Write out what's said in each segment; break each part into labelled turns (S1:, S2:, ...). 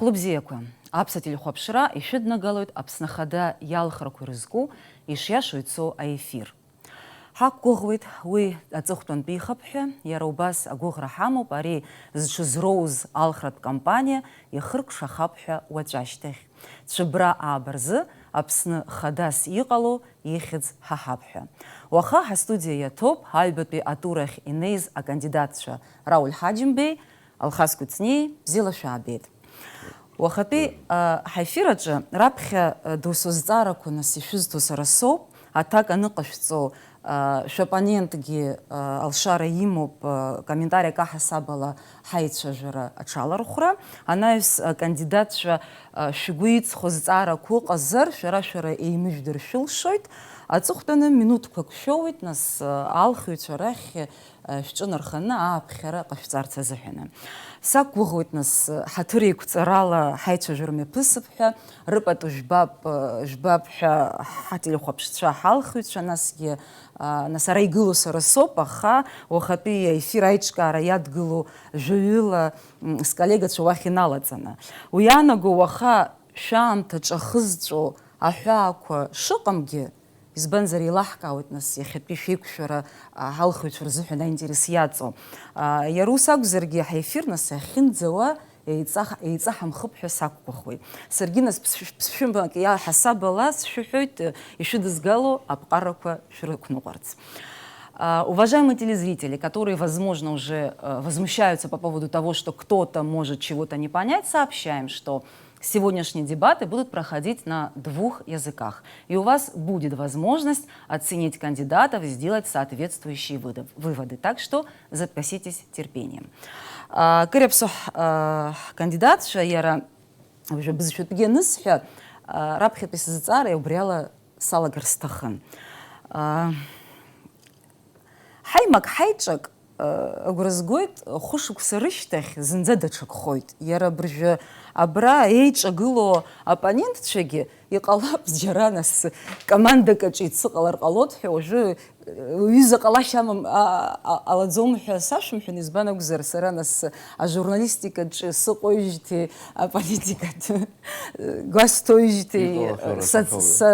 S1: Хлыбзияква. Аԥсател хәаԥшра ишәыднагалоит Аԥсны Ахада иалхрақәа ирызку ишиашо ицо аефир. Ҳақәгәыӷуеит уи аҵыхәтәантәи ихыԥҳәа, иара убас агәыӷра ҳамоуп ари зҽызроуз алхратә кампаниа ихыркша ахаԥҳәа уаҵәашьҭахь. Цәыбра аабарзы Аԥсны хадас иҟало ихьӡ ҳаҳаԥҳәа. Уаха ҳастудиа иаҭоуп ҳаҩбатәи атурахь инеиз акандидатцәа Рауль Ҳаџьымбеи, Алхас Кәыҵниеи, бзиала шәаабеит. Уахатәи ҳаефираҿы раԥхьа дусузҵаарақәа нас ишәызҭо сара соуп, аҭак аныҟашәҵо шәопонентгьы алшара имоуп комментариак аҳасабала ҳаицәажәара аҽалархәра, анаҩс акандидатцәа шәгәы иҵхо зҵаарақәа ыҟазар, шәара еимыжәдыр шәылшоит. Аҵыхәтәаны минуҭқәак шәоуит, нас алхыҩцәа рахь шәҿынарханы ааԥхьара ҟашәҵарц азыҳәаны. Сақәгәыӷуеит нас ҳаҭыр еиқәҵарала ҳаицәажәара мҩаԥысып ҳәа, рыпату жәбап ҳәа ҳателехәаԥшцәа ҳалхыҩцәа, насгьы нас ара игылоу сара соуп, аха уахатәи аефир аиҿкаара иадгыло жәаҩыла сколлегацәа уахь иналаҵаны. Уи иаанаго уаха шәаамҭа ҿахызҵәо аҳәаақәа шыҟамгьы, избанзар еилаҳкаауеит нас иахьатәи шәеиқәшәара ҳалхыҩцәа рзыҳәан аинтерес иаҵоу. Иара ус акәзаргьы ҳаефир нас иахьынӡауа еиҵаҳамхып ҳәа сақәгәыӷуеит. Саргьы нас ԥсшәымбак иаҳасабала сшәыҳәоит ишәыдызгало апҟарақәа шәрықәныҟәарц. Уважаемые телезрители, которые, возможно, уже возмущаются по поводу того, что кто-то может чего-то не понять, сообщаем, что сегодняшние дебаты будут проходить на 2 языках. И у вас будет возможность оценить кандидатов и сделать соответствующие выводы. Так что запаситесь терпением. Кырепсо кандидат шаяра уже без шутки нысхя рабхи писазцара и убряла салагарстахан. Хаймак хайчак агуразгоит хушук сарыштах зынзадаҽакхоит. Иара бржәы абра еиҿагыло аппонентцәагьы иҟалап џьара нас командак аҿы ицыҟалар ҟалоит ҳәа уажәы ҩыза ҟалашьа алаӡом ҳәа сашәымҳәан, избан акәзар сара нас ажурналистикаҿы сыҟоижьҭеи аполитикаҿы гәасҭоижьҭеи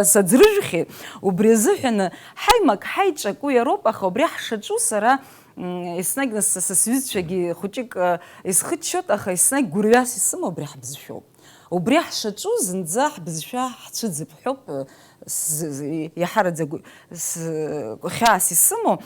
S1: саӡрыжәхьеит. Убри азыҳәаны ҳаимак ҳаиҿак уи ароуп, аха убри ҳшаҿу сара еснагь нас са сҩызцәагьы хәыҷык исхыччоит, аха еснагь гәырҩас исымоу убри ҳбызшәоуп. Убри ҳшаҿу зынӡа ҳбызшәа ҳцәыӡып ҳәоуп иаҳараӡа хьаас исымоу.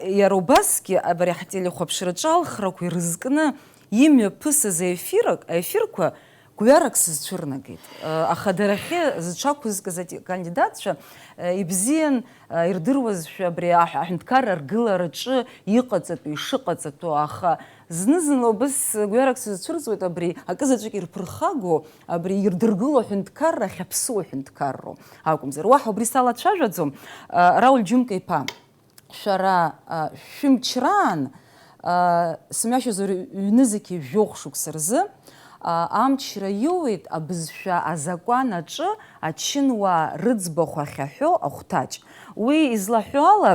S1: Иара убасгьы абри ҳтелехәаԥшраҿы алхрақәа ирызкны имҩаԥысыз аефирқәа гәҩарак сызцәырнагеит. Ахадарахьы зҽақәызкыз акандидатцәа ибзиан ирдыруазшәа абри аҳәынҭқарра ргылараҿы иҟаҵатәу, ишыҟаҵатәу, аха зны-зынла убас гәҩарак сызцәырҵуеит абри акызаҵәык ирԥырхаго, абри ирдыргыло аҳәынҭқарра ахьаԥсуа аҳәынҭқарроу акәымзар. Уаҳа убри салацәажәаӡом. Рауль Џьымка-иԥа, шәара шәымчраан сымҩашьозар ҩнызқьи жәохә шықәса рзы амчра иоуит абызшәа азакәан аҿы ачынуаа рыӡбахә ахьаҳәо ахәҭаҷ. Уи излаҳәо ала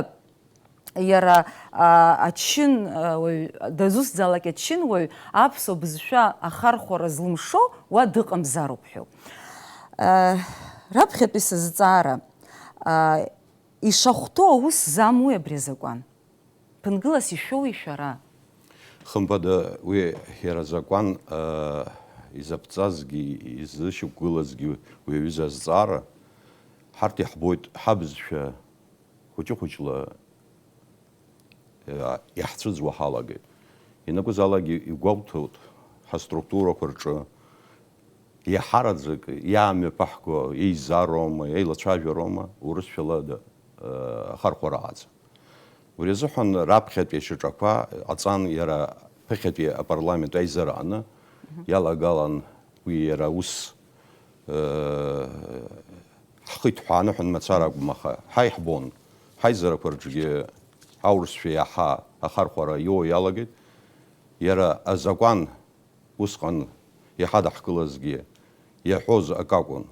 S1: иара ачынуаҩ дазусҭзаалак ачынуаҩ аԥсуа бызшәа ахархәара злымшо уа дыҟамзароуп ҳәоуп. Раԥхьатәи сазҵаара ишахәҭоу аус замуи абри азакәан? Ԥынгылас ишәоуи шәара?
S2: Хымԥада уи иара азакәан изаԥҵазгьы, изышьақәгылазгьы уи аҩыза азҵаара ҳарҭ иаҳбоит ҳабызшәа хәыҷы-хәыҷла иаҳцәыӡуа ҳалагеит. Ианакәызаалакгьы игәоуҭоит ҳаструктурақәа рҿы иаҳараӡак иаамҩаԥаҳго еизароума, еилацәажәароума урысшәала ахархәара аҵа. Уи азыҳәан раԥхьатәи ашьаҿақәа аҵан иара ԥыхьатәи апарламент аизарааны иалагалан уи иара ус ҳхиҭҳәааны ҳәа мацара акәым, аха ҳаиҳбон ҳаизарақәа рҿгьы аурысшәа иаҳа ахархәара иоуа иалагеит. Иара азакәан усҟан иҳадаҳкылазгьы иаҳәоз ак акәын,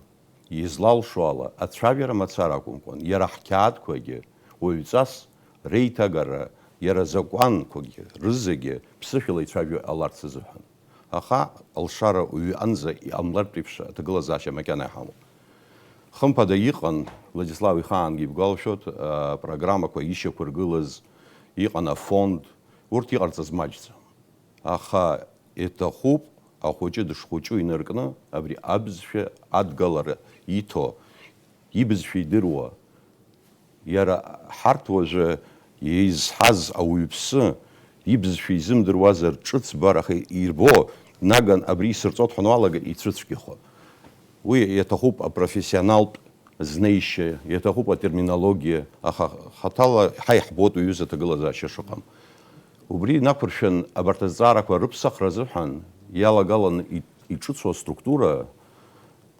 S2: излалшо ала ацәажәара мацара акәымкәан, иара ҳқьаадқәагьы уаҩҵас реиҭагара, иара закәанқәагьы рызегьы ԥсышәала ицәажәо аларц азыҳәан. Аха алшара уҩанӡа иҟамлартә еиԥш аҭагылазаашьа макьана иҳамоуп. Хымԥада иҟан Владислав ихаангьы ибгәалашәоит апрограммақәа ишьақәыргылаз, иҟан афонд, урҭ иҟарҵаз маҷӡам. Аха иҭахуп ахәыҷы дышхәыҷу инаркны абри абызшәа адгалара иҭо, ибызшәа идыруа, иара ҳарҭ уажәы изҳаз ауаҩԥсы ибызшәа изымдыруазар ҿыцбараха ирбо, наган абри исырҵот ҳануалага ицәыцәгьахо. Уи иаҭахуп апрофессионалтә знеишьа, иаҭахуп атерминологиа, аха хаҭала ҳаиҳбоит уаҩыз аҭагылазаашьа шыҟам. Убри нақәыршәан абарҭ азҵаарақәа рыԥсахра азыҳәан иалагалан иҿыцуа структура,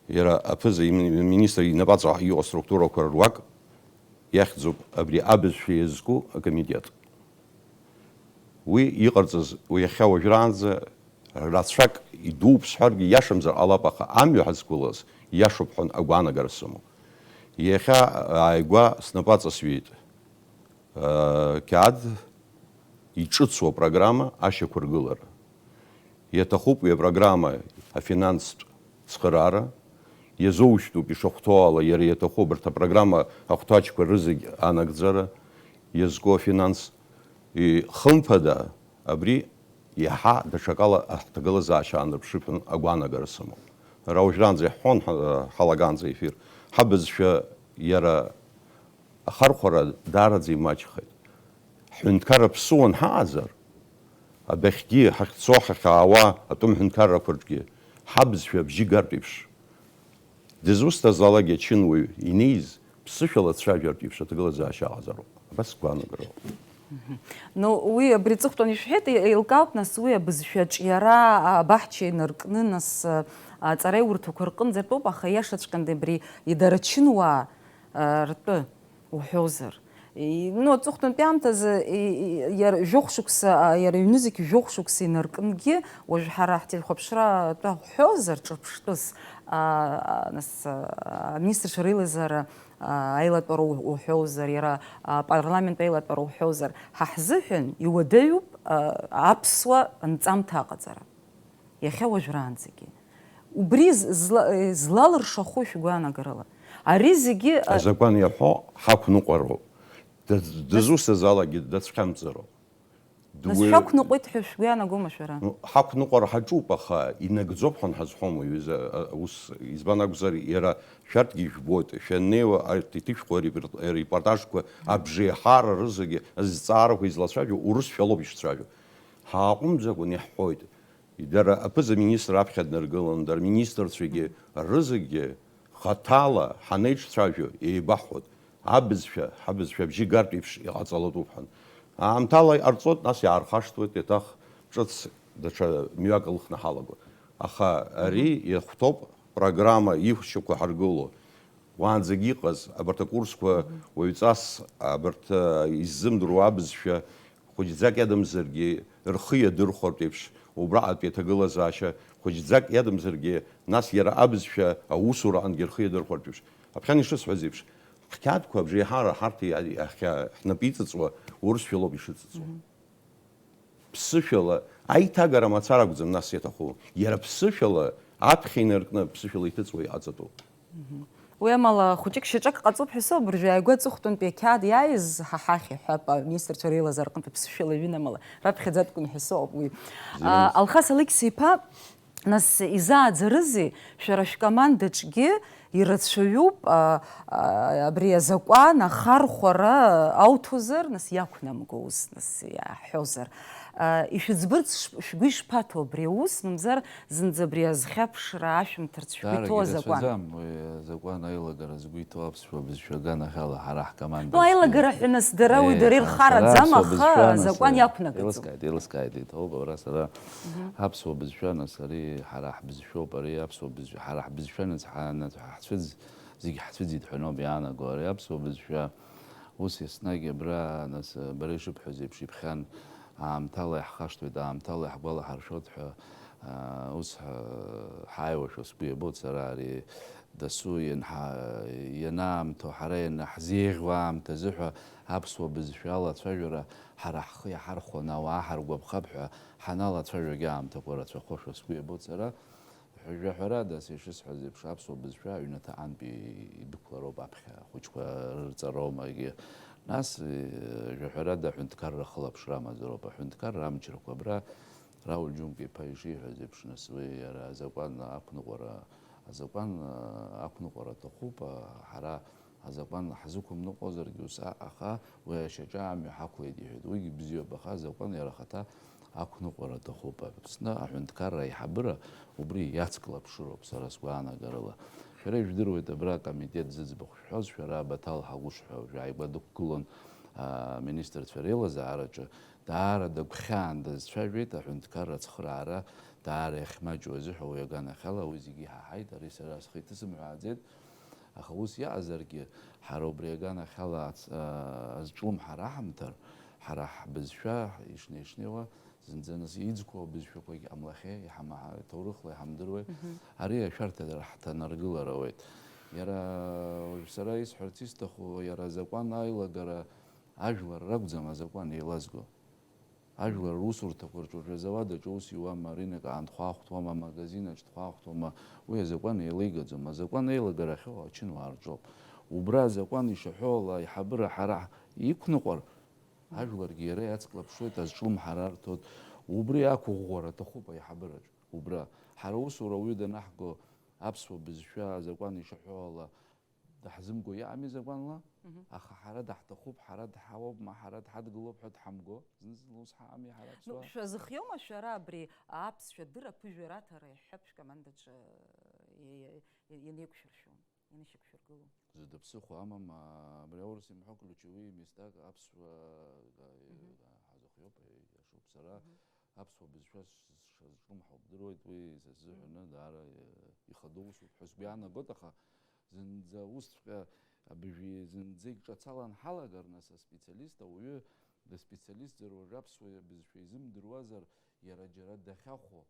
S2: иара аԥыза министр инапаҵаҟа иҟоу аструктурақәа руак иахьӡуп абри абызшәа иазку акомитет. Уи иҟарҵаз иахьа уажәраанӡа рацәак идууп сҳәаргьы иашамзар ҟалап, аха амҩа ҳазқәылаз иашоуп ҳәа агәаанагара сымоуп. Иахьа ааигәа снапы аҵасҩит қьаад иҿыцуа программа ашьақәыргылара. Иаҭахуп уи апрограмма афинанстә цхыраара, иазоужьтәуп ишахәҭоу ала иара иаҭахуп абарҭ апрограмма ахәҭаҷқәа рызегь анагӡара, иазку афинанс. Хымԥада абри иаҳа даҽакала аҳҭагылазаашьа аанарԥшып ҳәа агәаанагара сымоуп. Ара уажәраанӡа иҳәон ҳалаганӡа ефир, ҳабызшәа иара ахархәара даараӡа имаҷхеит. Ҳҳәынҭқарра ԥсуан ҳаазар, адәахьгьы ҳахьцо ҳахьаауа атәым ҳәынҭқаррақәа рҿгьы ҳабызшәа абжьы гартә еиԥш дызусҭазаалак ачынуаҩ инеиз ԥсышәала дцәажәартә еиԥш аҭагылазаашьа аҟазароуп. Абас гәаанагароуп.
S1: Ну, уи абри аҵыхәтәан ишәҳәеит, еилкаауп нас уи абызшәаҿ иара абаҳча инаркны нас аҵараиурҭақәа рҟынӡа ртәоуп, аха иашаҵәҟьаны абри идарачынуаа ртәы уҳәозар. Ну, аҵыхәтәантәи аамҭазы иара жәохә-шықәса, иара иҩнызқь жәохә-шықәса инаркынгьы уажә ҳара ҳтелехәаԥшра атәы ҳҳәозар ҿырԥштәыс нас аминистр шареилазаара аилатәара уҳәозар, иара апарламент аилатәара уҳәозар, ҳа ҳзыҳәан иуадаҩуп аԥсуа нҵамҭа аҟаҵара. Иахьа уажәраанӡагьы. Убри злалыршахо шәгәаанагарала. Ари зегьы
S2: азакәан иаҳәо ҳақәныҟәароуп. Дызусҭазаалакгьы дацәхьамҵароуп.
S1: Нас шәақәныҟәеит ҳәа шәгәаанагома шәара?
S2: Ҳақәныҟәара ҳаҿуп, аха инагӡоуп ҳәа ҳазҳәом уаҩыза ус избан акәзар иара шәарҭгьы ижәбоит, шәаннеиуа артикәқәа репортажқәа абжеиҳара рызегьы азҵаарақәа излацәажәо урыс шәалоуп ишцәажәо. Ҳааҟәымҵӡакәан иаҳҳәоит. Дара аԥыза-министр аԥхьа днаргылан, дара министрцәагьы рызегьы хаҭала ҳанеиҿцәажәо еибаҳҳәоит. Ҳабызшәа абжьы гартә еиԥш иҟаҵалатәуп ҳәа. Аамҭала иҟарҵоит, нас иаархашҭуеит, еиҭах ҿыц даҽа мҩак алхны ҳалагоит. Аха ари иахәҭоуп программа ихәшьақәа ҳаргыло. Уаанӡагьы иҟаз абарҭ акурсқәа уаҩҵас абарҭ иззымдыруа абызшәа хәыҷӡак иадамзаргьы рхы иадырхәартә еиԥш, убраҟатәи аҭагылазаашьа хәыҷӡак иадамзаргьы, нас иара абызшәа аусураҟангьы рхы иадырхәартә еиԥш. Аԥхьан ишысҳәаз еиԥш, ҳқьаадқәа абжеиҳара ҳарҭ ҳнапы иҵыҵуа урысшәалоуп ишыҵыҵуа. Ԥсышәала аиҭагара мацара акәӡам нас иаҭаху. Иара ԥсышәала аԥхьа инаркны ԥсышәала иҭыҵуа иҟаҵатәуп.
S1: Уи амала хәыҷык шьаҿак ҟаҵоуп ҳәа соуп, ржәы ааигәа аҵыхәтәантәи ақьаад иааиз ҳа ҳахь иҳәап аминистрцәа реилазаара рҟынтәи ԥсышәала аҩын амала раԥхьаӡаткәын ҳәа соуп уи. Алхас Алықьса-иԥа нас изааӡарызеи шәара шәкомандаҿгьы ирацәаҩуп абри азакәан ахархәара ауҭозар, нас иақәнамго ус нас иаҳҳәозар. Ишәыӡбырц шәгәы ишԥаҭоу абри аус, мамзар зынӡа абри азхьаԥшра ашәымҭарц шәгәы иҭоу азакәан?
S3: Азакәан аилагара згәы иҭоу аԥсуа бызшәа аганахьала ҳара ҳкоманда.
S1: Ну, аилагара ҳәа нас дара уи дара ирхараӡам, аха азакәан иақәнагаӡом.
S3: Еилыскааит, иҭоуп, ара сара аԥсуа бызшәа нас ари ҳара ҳбызшәоуп, ари аԥсуа бызшәа, ҳара ҳбызшәа нас зегьы ҳцәыӡит ҳәа ноуп иаанаго, ари аԥсуа бызшәа ус еснагь абра нас бара ишыбҳәаз еиԥш иԥхьан аамҭала иаҳхашҭуеит, аамҭала иаҳгәалаҳаршәоит ҳәа ус ҳааиуашәа сгәы иабоит сара ари دسو ينامتو حرين حزيغ وامت زحوا هبسوا بزفيالة تفجرة حرخي حرخونا وحر وبخبحة حنالة تفجر قام تقولة تخوش وسكوية بوتسرة حجة حرادة سيشس حزيب شابسوا بزفيا ينتا عن بيدكلرو بابخا خوشكوا رتروما يجي ناس جحرادة حنتكرر خلب شرامة زروبا حنتكرر مجرق وبرا راول جونكي بايشي حزيب شنسوي را زوان أكنو ورا أزوان أكنو ورا تخوبا حرا أزوان حزوكم نقوزر جوسا أخا وشجاع محاكو يدي حدوي بزيو بخا زوان يرختا أكنو ورا تخوبا بسنا حنتكرر يحبرا وبري ياتكلا بشرو بسرس وانا قرلا شرا يجدروا يتبرا كميتيت زيز بخشوز شرا بطال حقوش جايبا دكلون مينستر تفريلا زعرجة دار دكخان دز فجيت حنتكرر تخرارا تاريخ ما جوزح ويقانا خلا ويزيجيها حيد ريسرا سخيت اسم عادد أخوس يا أزرقي حروب ريقانا خلا أزجوم حراحمتر حراح بزشاه يشنيشنيوا زنزانس يدزكو بزشو كوي أملاخي يحما تورخ لي حمدروي هريا شرط راح تنرجل رويت يرى سرايس حرتيستخو يرى زقان أيلا جرى أجور رقزم زقان يلازقو أجل الروسور تقول جوزاودا جوسي ومارينك عند خواخت وما مغازينة خواخت وما ويزقان يليجا زما زقان يلقى رخوا شنو عرجوب وبرا زقان يشحولا يحبر حرا يكنقر أجل الجيرة أتقلب شوية تزشلم حرارته وبري أكو غورة تخوبا يحبرج وبرا حروسور ويدا نحكو أبسو بزشوا زقان يشحولا دحزمكو يا عمي زقان لا أخ حرد حتخوب حرد حواب ما حرد حد قلوب حد حمقو زنزل وصحى عمي حرد سوا
S1: شو زخيوم الشرابري أبس شدرا بجورات هري حبش كمان دج ينيكشر شون ينيشكشر قلو
S3: زد بسخو أما ما بريورسي محوك لوشوي مستاق أبس و حزخيوب يشوب سرا أبس وبزشواش شلوم حب درويد وي زحنا دارا يخدوس وحسبي عنا قطخة زنزا وست بيجي زنزيك جاتالان حالاجر ناسا سبيциалиста ويا ده سبيциалист زرو رابسوي بزشويزم دروازر يراجرات دخاخو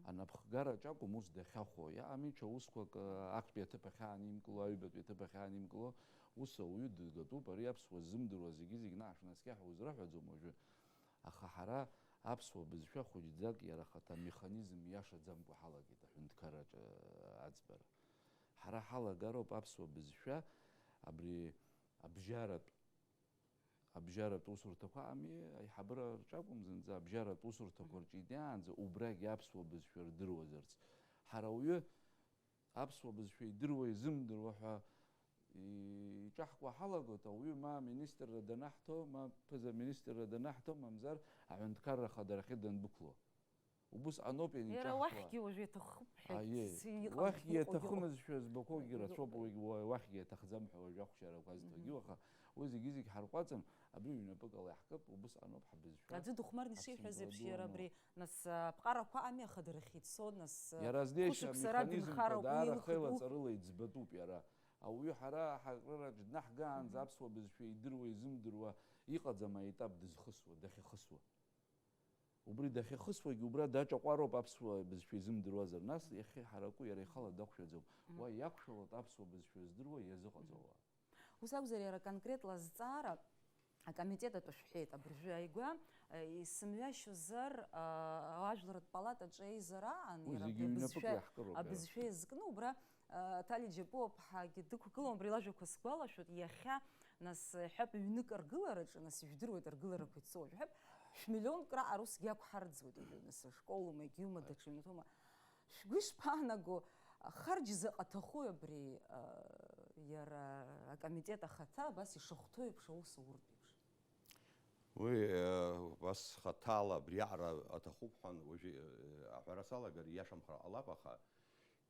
S3: أنا بخجارة جاكو موس دخاخو يا أمي شوسكو أكبر تبخاني مكلو أيبت تبخاني مكلو وسوي دقتو بري أبسو زم دروازي جيزي ناش ناسكح وزرح وزموجو أخحرا أبسو بزشوا خجزاك يرا خطا ميخانيزم ياشا زمكو حالاجي تحنت كراج أزبر حرا حالاجارو أبسو بزشوا أبري أبجارة أسر تقامي أي حبر رجعكم زنزا أبجارة أسر تقرجي ديان زا أبراج أبسو بزشوا دروازرز حراوية أبسو بزشوا دروي زم دروحة يجحكوا حلقة توي ما مينستر دنحتو ما بزا مينستر دنحتو ما مزار عند كرر خدر خدن بكلو وبص أنوبين
S1: يرى وحكي وجه تخب
S3: وحكي تخمز شو زبكو جرا صوب وحكي تخزم حوجه شرا وكازتو جوخا وزي جيزك حرقاتم أبري ينبقى الله يحكب وبص أنوب حبز شو
S1: قاعد خمرني شيء حزب شيرا بري ناس بقرا قامي خدر خيت صود ناس
S3: يا رازديش ميكانيزم دار خيلة صرلا يتزبطوا بيرا أو يحرا حقرا جناح جان زابسوا بزشوي يدروا يزمدروا يقعد زما يتاب دز خسوة دخي خسوة وبري دخي خسوة وبرا داج قارو بابسوا بزشوي زمدروا زر ناس يخي حركوا يري خلا دخش زو وياكشوا تابسوا بزشوي زدروا يزق زوا
S1: وساوزر يرى كونكريت لازارا комитет это шхейт абржайгва и семьящу зар важларат палата джейзара абзшей зкну бра тали джепо хаги дыку кылом брилажу косқала шот яха нас хаб юник аргыларыч нас юдрует аргылара кыцо хаб миллион кра арус як хардзвуд нас школу мы гюма дачим тома шгиш панаго خرج زقتخويا بري يرى комитета خطا بس يشختوي بشو صور بيش
S2: وي بس خطاله بريعرا اتخوبحن وجي عرساله غير يشم خرا الله بخا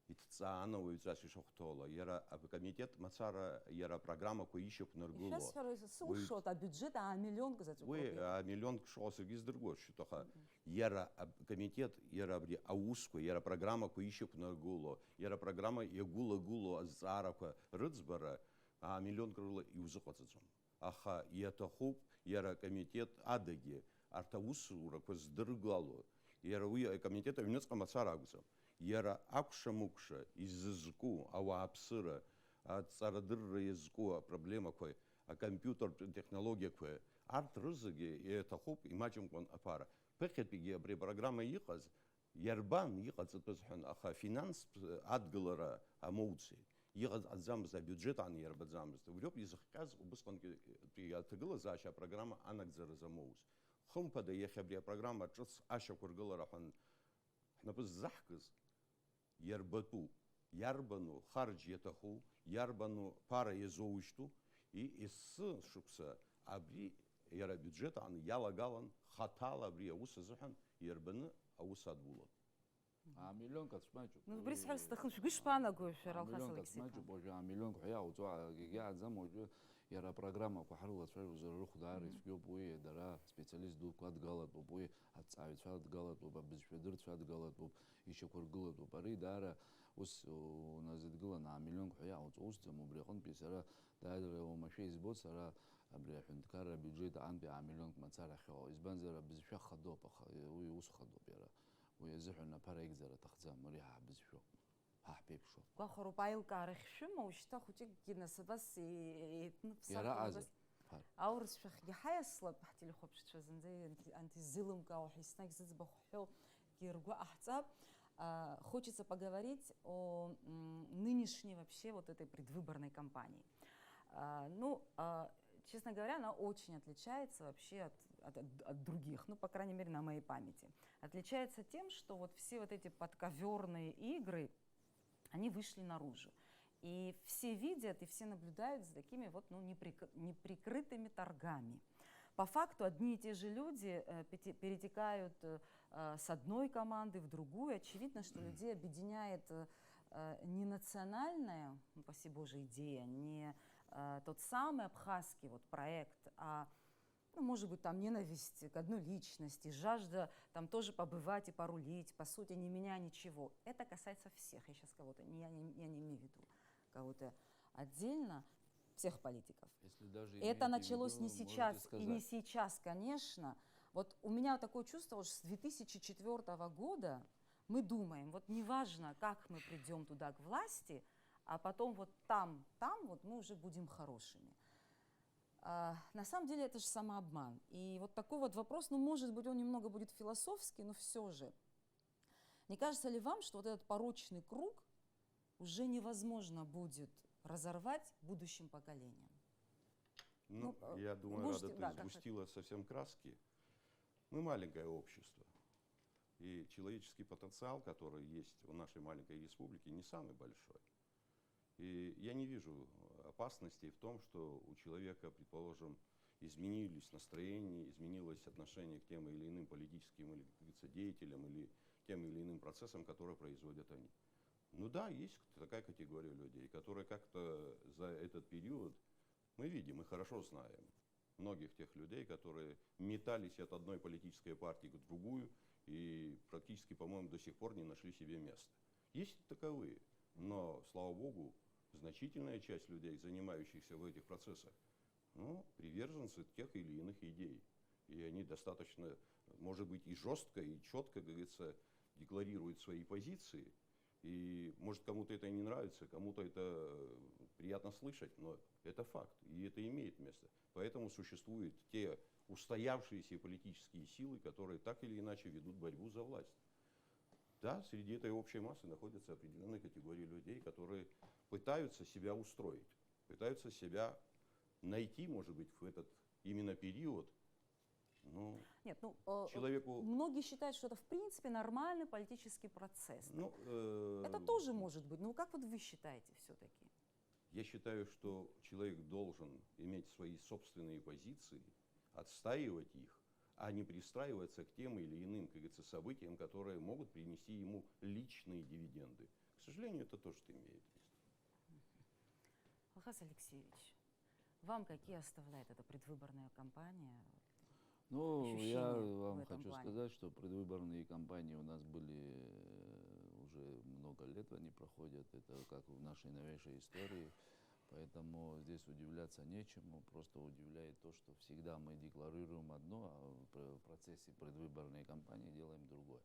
S2: يتصانا ويزاسي شختولا يرى комитет مصار يرى программа كويشوك نرجولو
S1: сейчас слушают а бюджет миллион казать
S2: وي مليون شخص جيز درجوش شو تخا يرى комитет يرى بري ауску يرى программа كويشوك نرجولو يرى программа يقولو زاركو رزبرا مليون كرولا يوزقوتزم аха يتخوب يرى комитет адыги артаусу ракоз درجالو يرى وي комитета ينصق مصار агузم иара акәша-мыкәша изызку ауааԥсыра, аҵарадырра иазку апроблемақәа, акомпиутертә технологиақәа, арҭ рызегьы иаҭахуп имаҷымкәан аԥара. Ԥыхьатәигьы абри апрограмма иҟаз, иарбан иҟаҵатәыз ҳәан, аха финанстә адгылара амоуцеит. Иҟаӡамызт, абиуџьет ан иарбаӡамызт. Убриоуп изыхҟьаз убысҟангьы аҭагылазаашьа апрограмма анагӡара замоуз. Хымԥада иахьа абри апрограмма ҿыц ашьақәыргылара ҳәан ҳнапы ззаҳкыз иарбатәу, иарбану харџь иаҭаху, иарбану ԥара иазоужьтәу, ессы шықәса абри иара абиуџьет ан иалагалан хаҭала абри аус азыҳәан иарбаны аус адулон.
S3: Миллион кацмаҷуп.
S1: Ну, Борис Ҳәарс, сҭахым, шәгәы ишԥаанагои шәара, Алхас
S3: Миллион
S1: Алексеи-иԥа?
S3: кацмаҷуп, уажәы амиллионк ҳәа иаауҵо иагьааӡам, уажәы иара апрограммақәа ҳрылацәажәозар рыхәдаара ицәгьоуп, уи дара специалист дуқәа адгалатәуп, уи аҭҵааҩцәа адгалатәуп, абызшәадырцәа адгалатәуп, ишьақәыргылатәуп. Ари даара ус уназыдгыланы амиллионк ҳәа иаауҵо усӡам, убри аҟынтәи сара даара оумашәа избоит, сара абри аҳәынҭқарра абиуџьет аҟынтәи амиллионк мацара ахьыҟоу. Избанзар абызшәа хадоуп, аха уи ус хадоуп иара. Уи азыҳәан аԥара егьзар аҭахӡам, ари ҳаҳбызшәоуп, ҳаҳԥеиԥшуп.
S1: Гәахәароуп, аилкаара хьшәыма, уажәшьҭа хәыҷыкгьы нас абас
S3: Иара азар.
S1: аурыс шәахгьы ҳаиаслап ҳтелехәаԥшцәа зынӡа антизылымкаауа ҳәа еснагь зыӡбахә ҳәогьы ргәы аҳҵап. Хочется поговорить о нынешней вообще вот этой предвыборной кампании. Ну, честно говоря, она очень отличается вообще от других, ну, по крайней мере, на моей памяти. Отличается тем, что вот все вот эти подковерные игры, они вышли наружу. И все видят, и все наблюдают за такими вот, ну, неприкрытыми торгами. По факту одни и те же люди перетекают с одной команды в другую. Очевидно, что людей объединяет не национальная, упаси Боже, идея, не тот самый абхазский вот проект, а, ну, может быть, там ненависть к одной личности, жажда там тоже побывать и порулить, по сути, не меняя ничего. Это касается всех. Я сейчас кого-то, я не имею в виду кого-то отдельно, всех политиков. Это началось не сейчас и не сейчас, конечно. Вот у меня такое чувство, что с 2004 года мы думаем, вот неважно, как мы придем туда к власти, а потом вот там вот мы уже будем хорошими. На самом деле это же самообман. И вот такой вот вопрос, ну, может быть, он немного будет философский, но все же. Не кажется ли вам, что вот этот порочный круг уже невозможно будет разорвать будущим поколениям?
S2: Ну, я думаю, Рада, ты сгустила совсем краски. Мы маленькое общество. И человеческий потенциал, который есть в нашей маленькой республике, не самый большой. И я не вижу опасностей в том, что у человека, предположим, изменились настроения, изменилось отношение к тем или иным политическим или, как говорится, деятелям или тем или иным процессам, которые производят они. Ну да, есть такая категория людей, которые как-то за этот период, мы видим и хорошо знаем многих тех людей, которые метались от одной политической партии к другую и практически, по-моему, до сих пор не нашли себе места. Есть таковые, но, слава богу, значительная часть людей, занимающихся в этих процессах, ну, приверженцы тех или иных идей. И они достаточно, может быть, и жестко, и четко, как говорится, декларируют свои позиции. И может кому-то это и не нравится, кому-то это приятно слышать, но это факт, и это имеет место. Поэтому существуют те устоявшиеся политические силы, которые так или иначе ведут борьбу за власть. Да, среди этой общей массы находятся определенные категории людей, которые пытаются себя устроить, пытаются себя найти, может быть, в этот именно период. Ну,
S1: нет, ну,
S2: человеку...
S1: многие считают, что это в принципе нормальный политический процесс.
S2: Ну,
S1: это тоже может быть. Ну, как вот вы считаете все-таки?
S2: Я считаю, что человек должен иметь свои собственные позиции, отстаивать их, а не пристраиваться к тем или иным, как говорится, событиям, которые могут принести ему личные дивиденды. К сожалению, это тоже имеет место.
S1: Алхас Алексеевич, вам какие оставляет эта предвыборная кампания?
S3: Ну, я вам хочу
S1: плане?
S3: сказать, что предвыборные кампании у нас были уже много лет, они проходят, это как в нашей новейшей истории. Поэтому здесь удивляться нечему, просто удивляет то, что всегда мы декларируем одно, а в процессе предвыборной кампании делаем другое.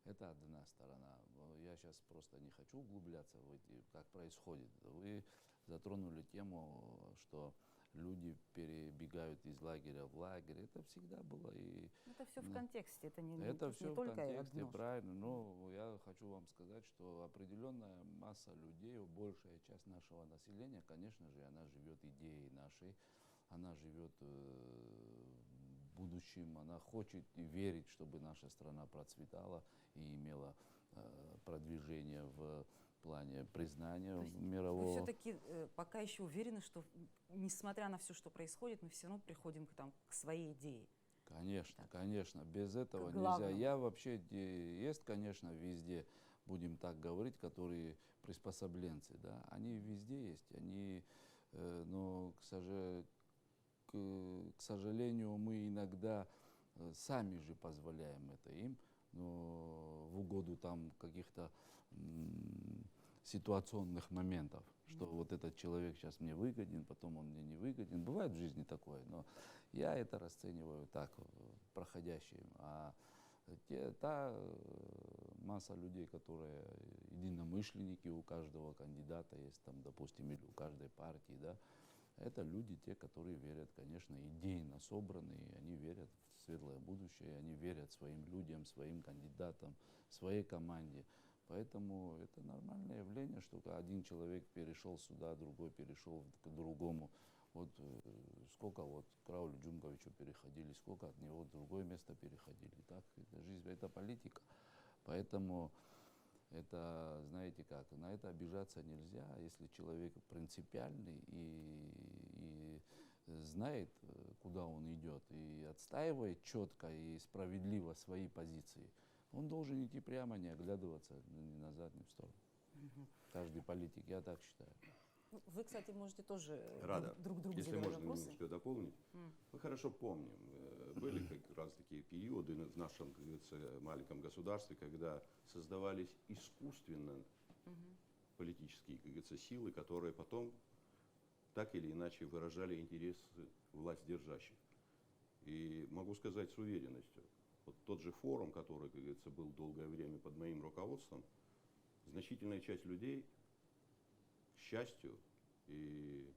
S3: Это одна сторона. Я сейчас просто не хочу углубляться в эти, как происходит. Вы затронули тему, что люди перебегают из лагеря в лагерь. Это всегда было. И
S1: Это все в контексте, это
S3: это
S1: не
S3: все в
S1: только
S3: контексте,
S1: одно.
S3: правильно. Но я хочу вам сказать, что определенная масса людей, большая часть нашего населения, конечно же, она живет идеей нашей, она живет будущим, она хочет и верит, чтобы наша страна процветала и имела продвижение в плане признания
S1: То есть
S3: мирового.
S1: вы все-таки пока еще уверены, что несмотря на все, что происходит, мы все равно приходим к своей идее.
S3: Конечно,
S1: Так.
S3: конечно, без этого нельзя.
S1: главному.
S3: Я вообще, есть, конечно, везде, будем так говорить, которые приспособленцы, да, они везде есть, они, но, к сожалению, мы иногда сами же позволяем это им, но в угоду там каких-то ситуационных моментов, что вот этот человек сейчас мне выгоден, потом он мне не выгоден. Бывает в жизни такое, но я это расцениваю так, проходящим. А та масса людей, которые единомышленники, у каждого кандидата есть, там, допустим, или у каждой партии, да, это люди, те, которые верят, конечно, идейно собранные, они верят в светлое будущее, они верят своим людям, своим кандидатам, своей команде. Поэтому это нормальное явление, что один человек перешел сюда, другой перешел к другому. Вот сколько вот к Раулю Джумковичу переходили, сколько от него в другое место переходили. Так, это жизнь, это политика. Поэтому это, знаете как, на это обижаться нельзя, если человек принципиальный и знает, куда он идет, и отстаивает четко и справедливо свои позиции. Он должен идти прямо, не оглядываться ни назад, ни в сторону. Каждый политик, я так считаю.
S1: Вы, кстати, можете тоже
S2: Рада.
S1: друг другу
S2: Если
S1: задавать
S2: можно
S1: вопросы.
S2: немножко дополнить. Мы хорошо помним, были как раз такие периоды в нашем, как говорится, маленьком государстве, когда создавались искусственно политические, как говорится, силы, которые потом так или иначе выражали интересы властьдержащих. И могу сказать с уверенностью, вот тот же форум, который, как говорится, был долгое время под моим руководством, значительная часть людей, к счастью, и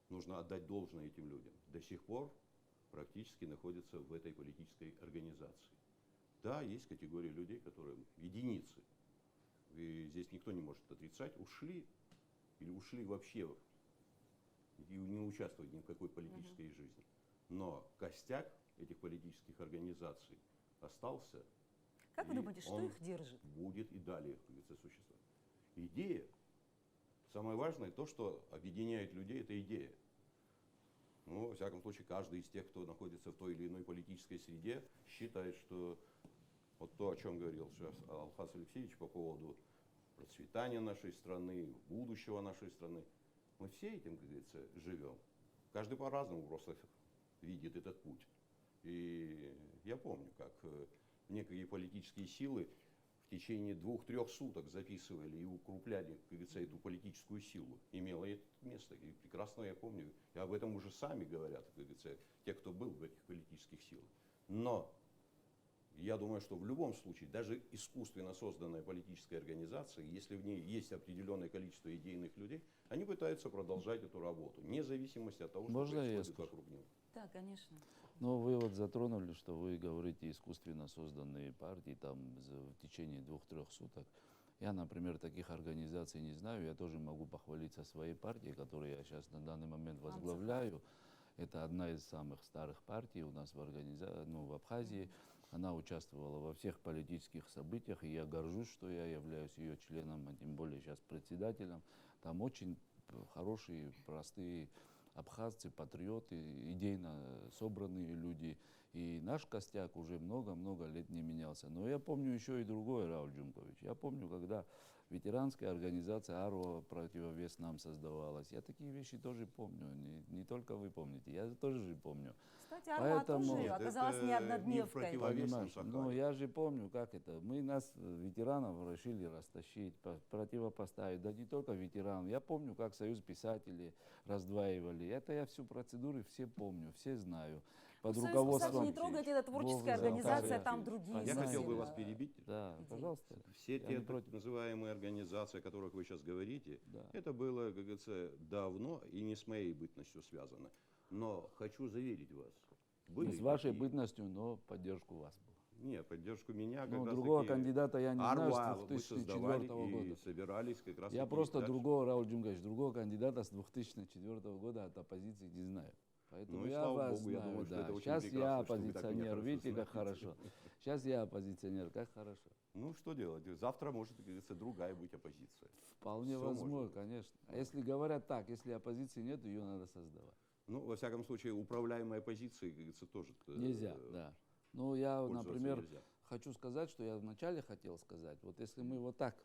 S2: нужно отдать должное этим людям, до сих пор практически находятся в этой политической организации. Да, есть категория людей, которые единицы, и здесь никто не может отрицать, ушли или ушли вообще и не участвовать ни в какой политической жизни. Но костяк этих политических организаций остался.
S1: Как вы
S2: и
S1: думаете, что
S2: он
S1: их держит?
S2: будет и далее, как говорится, существовать. Идея. Самое важное то, что объединяет людей, это идея. Ну, во всяком случае, каждый из тех, кто находится в той или иной политической среде, считает, что вот то, о чем говорил сейчас Алхас Алексеевич по поводу процветания нашей страны, будущего нашей страны, мы все этим, как говорится, живем. Каждый по-разному просто видит этот путь. И я помню, как некие политические силы в течение 2-3 суток записывали и укрепляли, как говорится, эту политическую силу. Имело это место. И прекрасно я помню, и об этом уже сами говорят, как говорится, те, кто был в этих политических силах. Но я думаю, что в любом случае, даже искусственно созданная политическая организация, если в ней есть определенное количество идейных людей, они пытаются продолжать эту работу, вне зависимости от того, что
S3: Можно я
S2: происходит
S3: скажу?
S2: вокруг него.
S1: Да, конечно.
S3: Ну, вы вот затронули, что вы говорите искусственно созданные партии там в течение 2-3 суток. Я, например, таких организаций не знаю. Я тоже могу похвалиться своей партией, которую я сейчас на данный момент возглавляю. Это одна из самых старых партий у нас в в Абхазии. Она участвовала во всех политических событиях, и я горжусь, что я являюсь ее членом, а тем более сейчас председателем. Там очень хорошие, простые абхазцы, патриоты, идейно собранные люди. И наш костяк уже много-много лет не менялся. Но я помню еще и другое, Рауль Джумкович. Я помню, когда ветеранская организация АРО противовес нам создавалась. Я такие вещи тоже помню. Не только вы помните, я тоже же помню.
S1: Кстати, Арма тоже
S2: Нет,
S1: оказалась
S2: это
S1: не
S2: не в
S1: однодневкой.
S2: противовес.
S3: Понимаешь?
S2: Сахаре.
S3: Ну, я же помню, как это. Мы нас, ветеранов, решили растащить, противопоставить. Да не только ветеранов. Я помню, как Союз писателей раздваивали. Это я всю процедуру все помню, все знаю. под
S1: Союз
S3: руководством...
S1: писателей не трогайте, это творческая
S3: Вовы
S1: организация,
S3: Захария.
S1: там другие.
S2: Я хотел бы
S1: совсем,
S2: вас перебить.
S3: Да, пожалуйста.
S2: Все
S3: Я
S2: те
S3: не
S2: так
S3: против.
S2: называемые организации, о которых вы сейчас говорите,
S3: Да.
S2: это было, как говорится, давно и не с моей бытностью связано. Но хочу заверить вас. Были
S3: Не с вашей
S2: такие-
S3: бытностью, но поддержку вас было.
S2: Не, поддержку меня как
S3: Ну,
S2: раз
S3: другого
S2: таки
S3: кандидата я не знаю
S2: Арва
S3: с
S2: вы
S3: 2004
S2: создавали и
S3: года.
S2: собирались как раз
S3: Я
S2: таки
S3: просто
S2: дальше.
S3: другого, Рауль Джумгаевич, другого кандидата с 2004 года от оппозиции не знаю. Поэтому
S2: Ну и
S3: я
S2: слава
S3: вас
S2: Богу, я
S3: знаю,
S2: думаю, что
S3: да.
S2: это очень
S3: Сейчас я
S2: прекрасно, что вы так меня
S3: оппозиционер,
S2: хорошо
S3: видите, как
S2: знаете.
S3: хорошо. Сейчас я оппозиционер, как хорошо.
S2: Ну что делать? Завтра может, как говорится, другая быть оппозиция.
S3: Вполне
S2: Всё
S3: возможно,
S2: может быть.
S3: конечно. А если говорят так, если оппозиции нет, ее надо создавать.
S2: Ну, во всяком случае, управляемой оппозицией, как говорится, тоже...
S3: Нельзя, да. Ну, я,
S2: пользоваться
S3: например,
S2: нельзя.
S3: хочу сказать, что я вначале хотел сказать, вот если мы вот так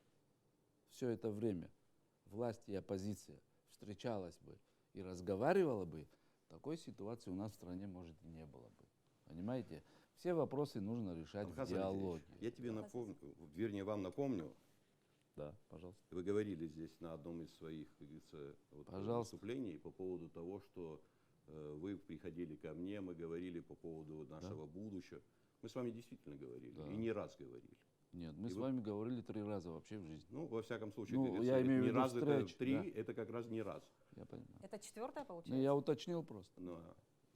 S3: все это время, власть и оппозиция, встречалась бы и разговаривала бы, такой ситуации у нас в стране, может, и не было бы. Понимаете? Все вопросы нужно решать в
S2: Алхаз
S3: диалоге.
S2: Алексеевич, я тебе напомню, вернее, вам напомню,
S3: Да, пожалуйста.
S2: вы говорили здесь на одном из своих, как говорится, вот,
S3: Пожалуйста.
S2: выступлений по поводу того, что вы приходили ко мне, мы говорили по поводу нашего будущего. Мы с вами действительно говорили,
S3: Да.
S2: и не раз говорили.
S3: Нет, мы
S2: И
S3: с
S2: вы-
S3: вами говорили 3 раза вообще в жизни.
S2: Ну, во всяком случае,
S3: Ну,
S2: как говорится,
S3: я имею в
S2: не
S3: виду
S2: раз
S3: встреч,
S2: это 3,
S3: да.
S2: это как раз не раз.
S3: Я понимаю.
S1: Это четвертая,
S3: Ну,
S1: получается?
S3: я уточнил просто.
S2: Но,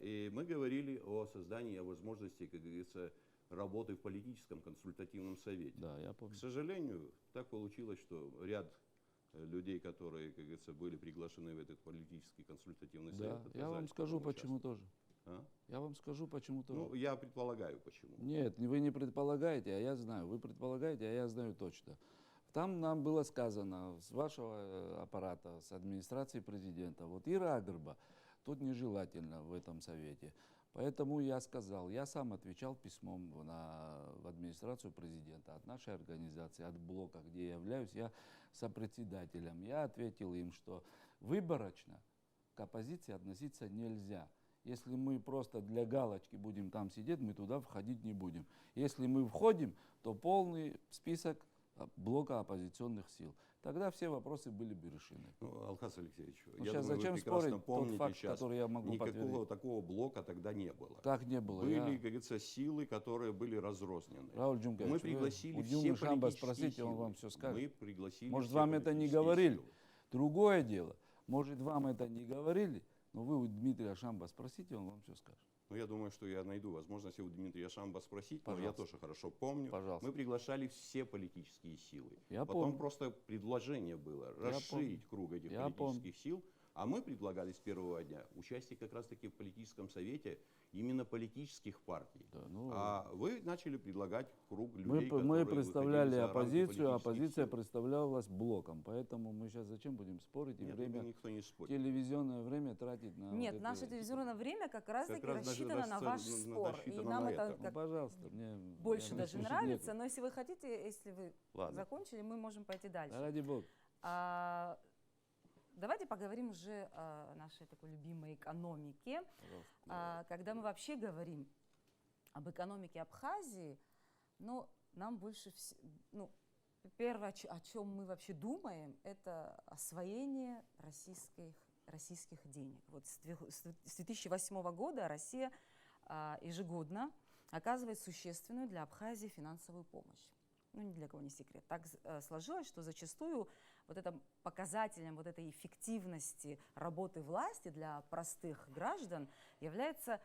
S2: и мы говорили о создании, о возможности, как говорится, работы в политическом консультативном совете.
S3: Да, я
S2: К
S3: помню.
S2: сожалению, так получилось, что ряд людей, которые, как говорится, были приглашены в этот политический консультативный совет,
S3: Да, я
S2: отказались
S3: вам скажу,
S2: потом
S3: почему
S2: участвовать.
S3: тоже.
S2: А?
S3: Я вам скажу, почему тоже.
S2: Ну, я предполагаю, почему.
S3: Нет, вы не предполагаете, а я знаю. Вы предполагаете, а я знаю точно. Там нам было сказано с вашего аппарата, с администрации президента, вот Ира Агрба тут нежелательно в этом совете. Поэтому я сказал, я сам отвечал письмом в администрацию президента от нашей организации, от блока, где я являюсь, я сопредседателем. Я ответил им, что выборочно к оппозиции относиться нельзя. Если мы просто для галочки будем там сидеть, мы туда входить не будем. Если мы входим, то полный список блока оппозиционных сил. Тогда все вопросы были бы решены.
S2: Ну, Алхаз Алексеевич,
S3: Ну,
S2: я
S3: сейчас
S2: думаю,
S3: зачем
S2: вы прекрасно
S3: спорить тот
S2: помните
S3: факт,
S2: сейчас,
S3: который я могу
S2: никакого
S3: подтвердить?
S2: такого блока тогда не было.
S3: Как не было?
S2: Были,
S3: Я-
S2: как говорится, силы, которые были разрознены.
S3: Рауль Джумгаевич,
S2: Мы
S3: вы
S2: пригласили
S3: у
S2: все
S3: Дюмы Шамба
S2: политические
S3: спросите, он
S2: силы.
S3: вам всё скажет.
S2: Мы пригласили
S3: Может,
S2: все
S3: вам это не
S2: политические
S3: говорили?
S2: силы.
S3: Другое дело. Может, вам это не говорили, но вы у Дмитрия Шамба спросите, он вам все скажет.
S2: Ну, я думаю, что я найду возможность у Дмитрия Шамба спросить, но я
S3: Пожалуйста.
S2: тоже хорошо помню.
S3: Пожалуйста.
S2: Мы приглашали все политические силы.
S3: Я
S2: Потом
S3: помню.
S2: просто предложение было расширить круг этих
S3: Я
S2: политических сил. А мы предлагали с первого дня участие как раз-таки в политическом совете именно политических партий.
S3: Да, ну-
S2: А вы начали предлагать круг
S3: Мы,
S2: людей,
S3: мы
S2: которые
S3: представляли
S2: выходили за рамки
S3: оппозицию, а
S2: политических
S3: оппозиция
S2: сил.
S3: представлялась блоком. Поэтому мы сейчас зачем будем спорить и
S2: Нет,
S3: время,
S2: никто не спорит.
S3: телевизионное время тратить на...
S1: Нет,
S3: вот
S1: наше
S3: это?
S1: телевизионное время как раз-таки
S2: раз
S1: рассчитано на ваш спор. И
S2: рассчитано
S1: нам
S2: на
S1: это
S2: это.
S3: Ну,
S1: как
S3: пожалуйста, мне...
S1: больше
S3: мне
S1: даже
S3: слушать
S1: нравится.
S3: некуда.
S1: Но если вы хотите, если вы
S2: Ладно.
S1: закончили, мы можем пойти дальше.
S3: Да, ради бога.
S1: А, Давайте поговорим уже о нашей такой любимой экономике. Когда мы вообще говорим об экономике Абхазии, но нам больше всего, первое, о чем мы вообще думаем, это освоение российских денег. Вот с 2008 года Россия ежегодно оказывает существенную для Абхазии финансовую помощь. Ну, ни для кого не секрет. Так сложилось, что зачастую вот это показателем вот этой эффективности работы власти для простых граждан является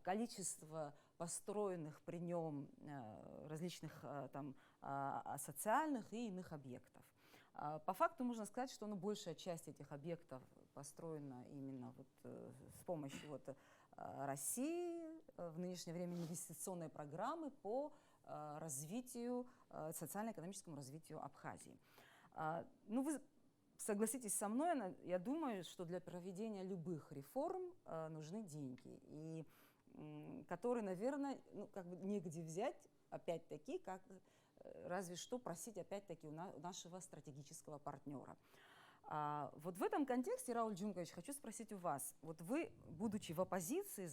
S1: количество построенных при нем различных там социальных и иных объектов. По факту можно сказать, что большая часть этих объектов построена именно вот, с помощью России в нынешнее время инвестиционной программы по развитию, социально-экономическому развитию Абхазии. Ну, вы согласитесь со мной, я думаю, что для проведения любых реформ нужны деньги, и которые, наверное, негде взять, опять-таки, разве что просить опять-таки у нашего стратегического партнера. Вот в этом контексте, Рауль Джумгаевич, хочу спросить у вас. Вот вы, будучи в оппозиции,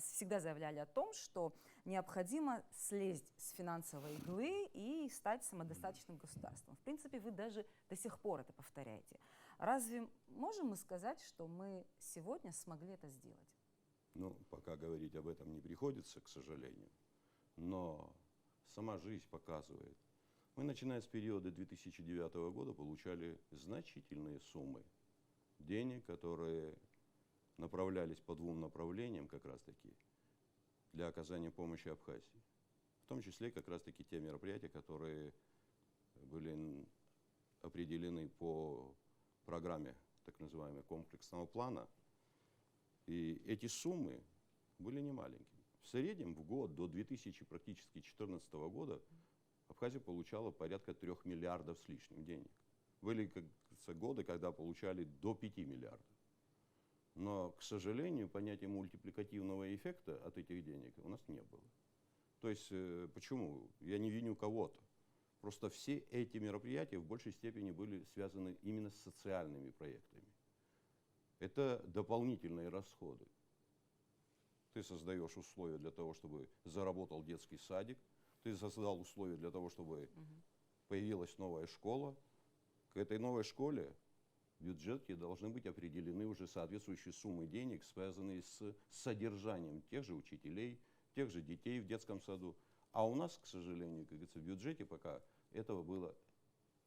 S1: всегда заявляли о том, что необходимо слезть с финансовой иглы и стать самодостаточным государством. В принципе, вы даже до сих пор это повторяете. Разве можем мы сказать, что мы сегодня смогли это сделать?
S2: Ну, пока говорить об этом не приходится, к сожалению. Но сама жизнь показывает. Мы, начиная с периода 2009 года, получали значительные суммы денег, которые направлялись по двум направлениям как раз-таки для оказания помощи Абхазии. В том числе как раз-таки те мероприятия, которые были определены по программе так называемого комплексного плана. И эти суммы были немаленькими. В среднем в год до 2014 года Абхазия получала порядка 3 миллиардов с лишним денег. Были, как говорится, годы, когда получали до 5 миллиардов. Но, к сожалению, понятия мультипликативного эффекта от этих денег у нас не было. То есть, почему? Я не виню кого-то. Просто все эти мероприятия в большей степени были связаны именно с социальными проектами. Это дополнительные расходы. Ты создаешь условия для того, чтобы заработал детский садик, ты создал условия для того, чтобы появилась новая школа. К этой новой школе в бюджете должны быть определены уже соответствующие суммы денег, связанные с содержанием тех же учителей, тех же детей в детском саду. А у нас, к сожалению, как говорится, в бюджете пока этого было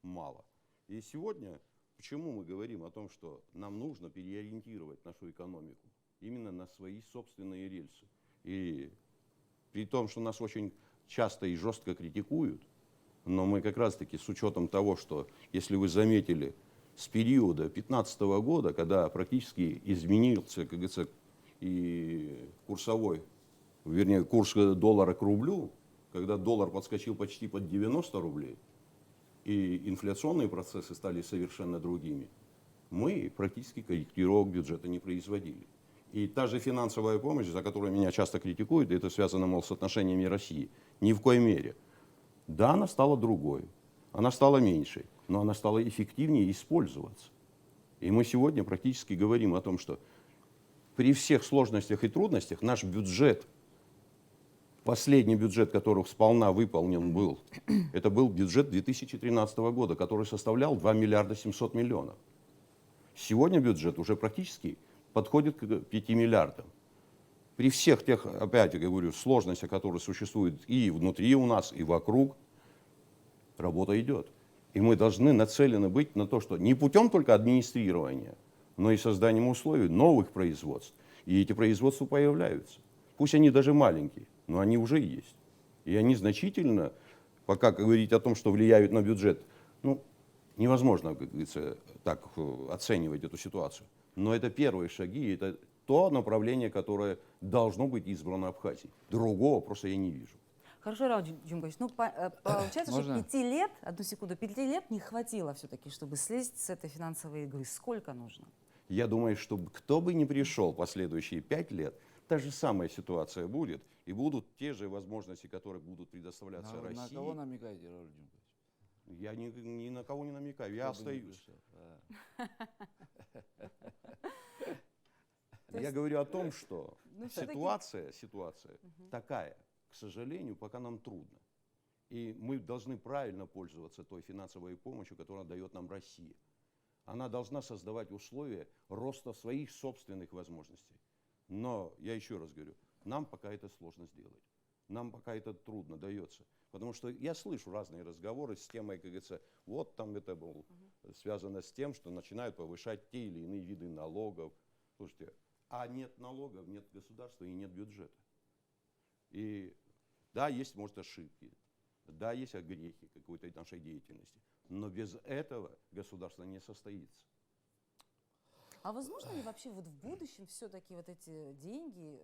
S2: мало. И сегодня, почему мы говорим о том, что нам нужно переориентировать нашу экономику именно на свои собственные рельсы. И при том, что нас очень часто и жестко критикуют, но мы как раз-таки с учетом того, что, если вы заметили, с периода 2015 года, когда практически изменился, как говорится, и курсовой, вернее, курс доллара к рублю, когда доллар подскочил почти под 90 рублей, и инфляционные процессы стали совершенно другими, мы практически корректировок бюджета не производили. И та же финансовая помощь, за которую меня часто критикуют, это связано, мол, с отношениями России, ни в коей мере. Да, она стала другой, она стала меньшей, но она стала эффективнее использоваться. И мы сегодня практически говорим о том, что при всех сложностях и трудностях наш бюджет, последний бюджет, который сполна выполнен был, это был бюджет 2013 года, который составлял 2 миллиарда 700 миллионов. Сегодня бюджет уже практически подходит к 5 миллиардам. При всех тех, опять я говорю, сложностях, которые существуют и внутри у нас, и вокруг, работа идет. И мы должны нацелены быть на то, что не путем только администрирования, но и созданием условий новых производств. И эти производства появляются. Пусть они даже маленькие, но они уже есть. И они значительно, пока говорить о том, что влияют на бюджет, ну, невозможно, как говорится, так оценивать эту ситуацию. Но это первые шаги, это то направление, которое должно быть избрано Абхазией. Другого просто я не вижу.
S1: Хорошо, Рауль Джумкович, ну получается, что
S3: Можно?
S1: 5 лет, одну секунду, 5 лет не хватило все-таки, чтобы слезть с этой финансовой иглы. Сколько нужно?
S2: Я думаю, что кто бы ни пришел последующие 5 лет, та же самая ситуация будет, и будут те же возможности, которые будут предоставляться
S3: На
S2: России.
S3: кого намекаете, Рауль Джумкович?
S2: Я ни на кого не намекаю, я остаюсь. Я говорю о том, что ситуация такая, к сожалению, пока нам трудно. И мы должны правильно пользоваться той финансовой помощью, которую дает нам Россия. Она должна создавать условия роста своих собственных возможностей. Но, я еще раз говорю, нам пока это сложно сделать. Нам пока это трудно дается. Потому что я слышу разные разговоры с темой, как говорится, вот там это было связано с тем, что начинают повышать те или иные виды налогов. Слушайте, а нет налогов, нет государства и нет бюджета. И да, есть, может, ошибки, да, есть огрехи какой-то нашей деятельности, но без этого государство не состоится.
S1: А возможно ли вообще вот в будущем все-таки вот эти деньги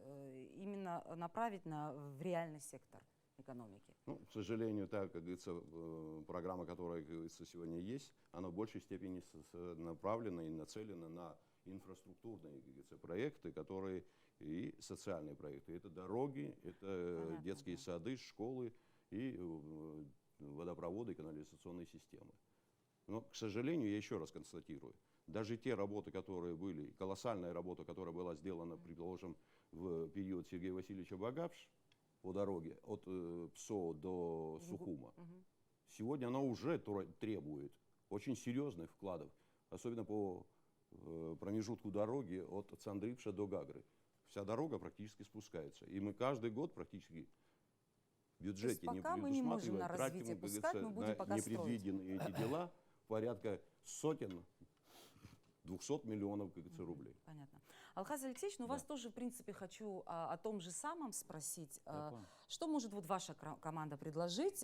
S1: именно направить в реальный сектор экономики?
S2: Ну, к сожалению, так, как говорится, программа, которая, как говорится, сегодня есть, она в большей степени направлена и нацелена на инфраструктурные, как говорится, проекты, которые и социальные проекты. Это дороги, это детские сады, школы и водопроводы и канализационные системы. Но, к сожалению, я еще раз констатирую, даже те работы, которые были, колоссальная работа, которая была сделана, предположим, в период Сергея Васильевича Багапш по дороге от ПСО до Сухума, сегодня она уже требует очень серьезных вкладов, особенно по промежутку дороги от Цандрипша до Гагры. Вся дорога практически спускается. И мы каждый год практически в бюджете
S1: То есть пока мы не можем на
S2: тратим,
S1: развитие
S2: как
S1: пускать,
S2: говорится,
S1: мы будем
S2: на
S1: пока
S2: непредвиденные эти дела порядка сотен, 200 миллионов, как говорится, рублей.
S1: Понятно. Алхаз Алексеевич, ну вас тоже, в принципе, хочу о том же самом спросить. Что может вот ваша команда предложить?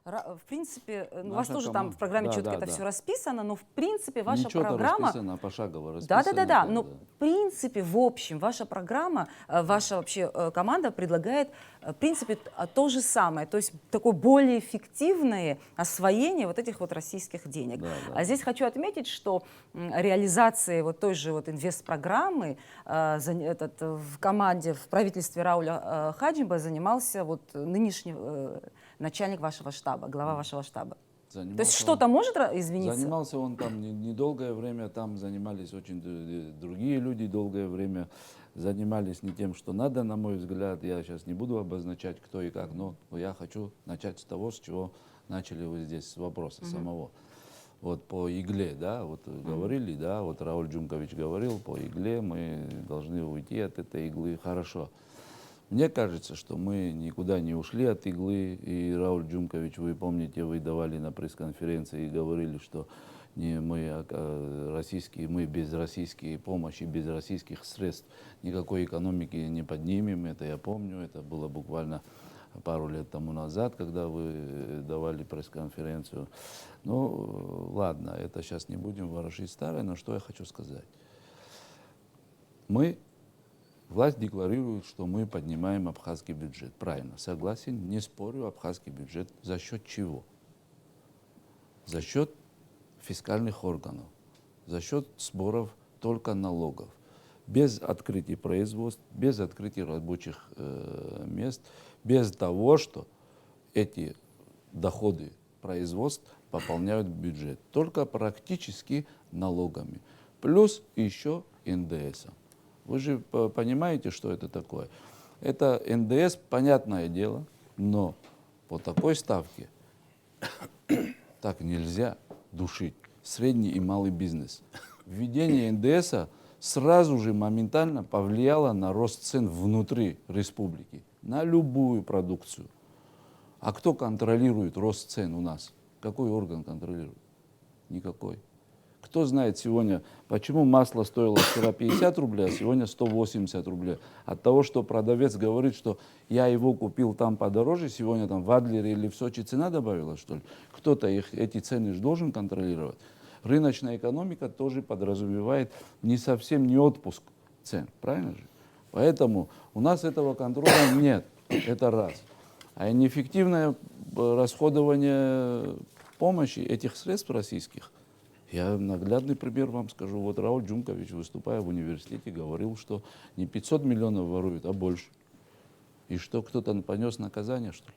S1: В принципе, у вас тоже там в программе четко это все расписано, но в принципе ваша программа...
S3: расписано, пошагово расписано.
S1: Да. Но в принципе, в общем, ваша программа, ваша вообще команда предлагает, в принципе, то же самое. То есть такое более эффективное освоение вот этих вот российских денег. А здесь хочу отметить, что реализацией вот той же вот инвестпрограммы в команде, в правительстве Рауля Хаджиба занимался вот нынешний начальник вашего штаба, глава вашего штаба. То есть что-то может измениться?
S3: Занимался он там недолгое время, там занимались очень другие люди долгое время, занимались не тем, что надо, на мой взгляд. Я сейчас не буду обозначать, кто и как, но я хочу начать с того, с чего начали вы здесь, с вопроса самого. Вот по игле, да, вот говорили, да, вот Рауль Джумкович говорил, по игле мы должны уйти от этой иглы. Хорошо. Мне кажется, что мы никуда не ушли от иглы, и Рауль Джумкович, вы помните, вы давали на пресс-конференции и говорили, что мы без российской помощи, без российских средств никакой экономики не поднимем. Это я помню, это было буквально пару лет тому назад, когда вы давали пресс-конференцию. Ну, ладно, это сейчас не будем ворошить старое, но что я хочу сказать. Власть декларирует, что мы поднимаем абхазский бюджет. Правильно, согласен, не спорю, абхазский бюджет. За счет чего? За счет фискальных органов, за счет сборов только налогов. Без открытия производств, без открытия рабочих мест, без того, что эти доходы производств пополняют бюджет. Только практически налогами. Плюс еще НДСом. Вы же понимаете, что это такое? Это НДС, понятное дело, но по такой ставке так нельзя душить средний и малый бизнес. Введение НДСа сразу же моментально повлияло на рост цен внутри республики, на любую продукцию. А кто контролирует рост цен у нас? Какой орган контролирует? Никакой. Кто знает сегодня, почему масло стоило вчера 50 рублей, а сегодня 180 рублей? От того, что продавец говорит, что я его купил там подороже, сегодня там в Адлере или в Сочи цена добавилась, что ли? Кто-то эти цены же должен контролировать. Рыночная экономика тоже подразумевает не совсем не отпуск цен, правильно же? Поэтому у нас этого контроля нет, это раз. А неэффективное расходование помощи этих средств российских, я наглядный пример вам скажу. Вот Рауль Джумкович, выступая в университете, говорил, что не 500 миллионов воруют, а больше. И что, кто-то понес наказание, что ли?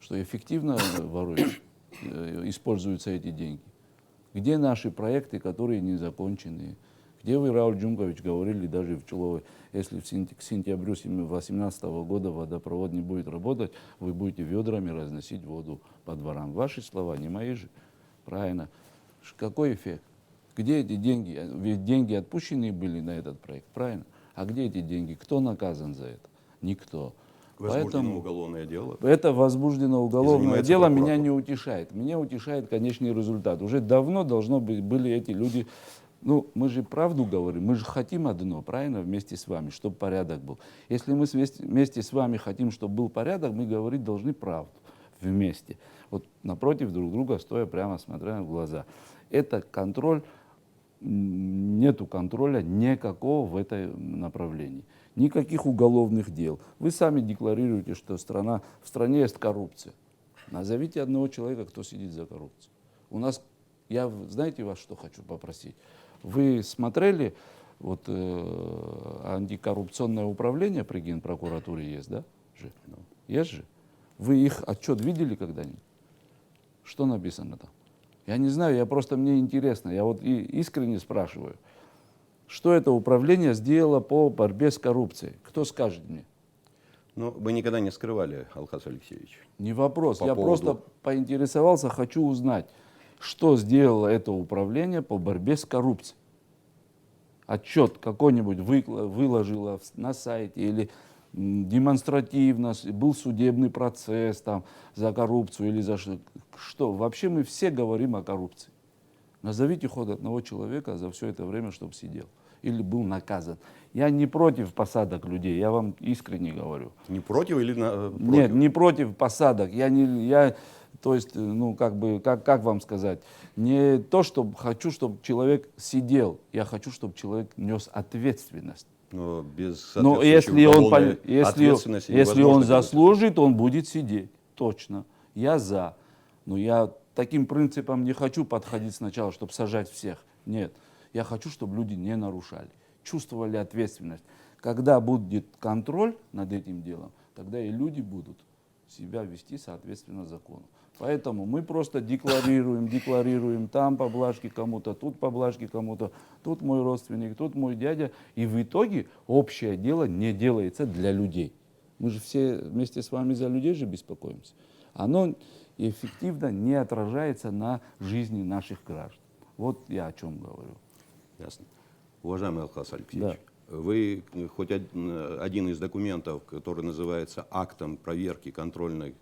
S3: Что эффективно воруют, используются эти деньги. Где наши проекты, которые не закончены? Где вы, Рауль Джумкович, говорили даже в Чуловой, если к сентябрю 2018 года водопровод не будет работать, вы будете ведрами разносить воду по дворам. Ваши слова, не мои же. Правильно. Какой эффект? Где эти деньги? Ведь деньги отпущенные были на этот проект, правильно? А где эти деньги? Кто наказан за это? Никто.
S2: Возбуждено уголовное дело.
S3: Это возбуждено уголовное дело меня не утешает. Меня утешает конечный результат. Уже давно должно быть, были эти люди. Ну, мы же правду говорим, мы же хотим одно, правильно, вместе с вами, чтобы порядок был. Если мы вместе с вами хотим, чтобы был порядок, мы говорить должны правду вместе. Вот напротив друг друга, стоя прямо, смотря в глаза. Это контроль, нету контроля никакого в этом направлении. Никаких уголовных дел. Вы сами декларируете, что в стране есть коррупция. Назовите одного человека, кто сидит за коррупцией. У нас, знаете, вас что хочу попросить? Вы смотрели, вот антикоррупционное управление при Генпрокуратуре есть, да? Есть же? Вы их отчет видели когда-нибудь? Что написано там? Я не знаю, мне интересно. Я вот искренне спрашиваю, что это управление сделало по борьбе с коррупцией? Кто скажет мне?
S2: Ну, вы никогда не скрывали, Алхаз Алексеевич.
S3: Не вопрос. Я просто поинтересовался, хочу узнать, что сделало это управление по борьбе с коррупцией. отчет какой-нибудь выложила на сайте или демонстративно был судебный процесс там, за коррупцию или за что. Вообще мы все говорим о коррупции. Назовите хоть одного человека за все это время, чтобы сидел или был наказан. Я не против посадок людей, я вам искренне говорю.
S2: Не против или против?
S3: Нет, не против посадок. То есть, ну, как вам сказать, не то, что хочу, чтобы человек сидел, я хочу, чтобы человек нес ответственность.
S2: Но без
S3: Но если он заслужит, он будет сидеть. Точно. Я за. Но я таким принципом не хочу подходить сначала, чтобы сажать всех. Нет. Я хочу, чтобы люди не нарушали, чувствовали ответственность. Когда будет контроль над этим делом, тогда и люди будут себя вести соответственно закону. Поэтому мы просто декларируем, там поблажки кому-то, тут поблажки кому-то, тут мой родственник, тут мой дядя. И в итоге общее дело не делается для людей. Мы же все вместе с вами за людей же беспокоимся. Оно эффективно не отражается на жизни наших граждан. Вот я о чем говорю.
S2: Ясно. Уважаемый Алхас Алексеевич, вы хоть один из документов, который называется актом проверки контрольной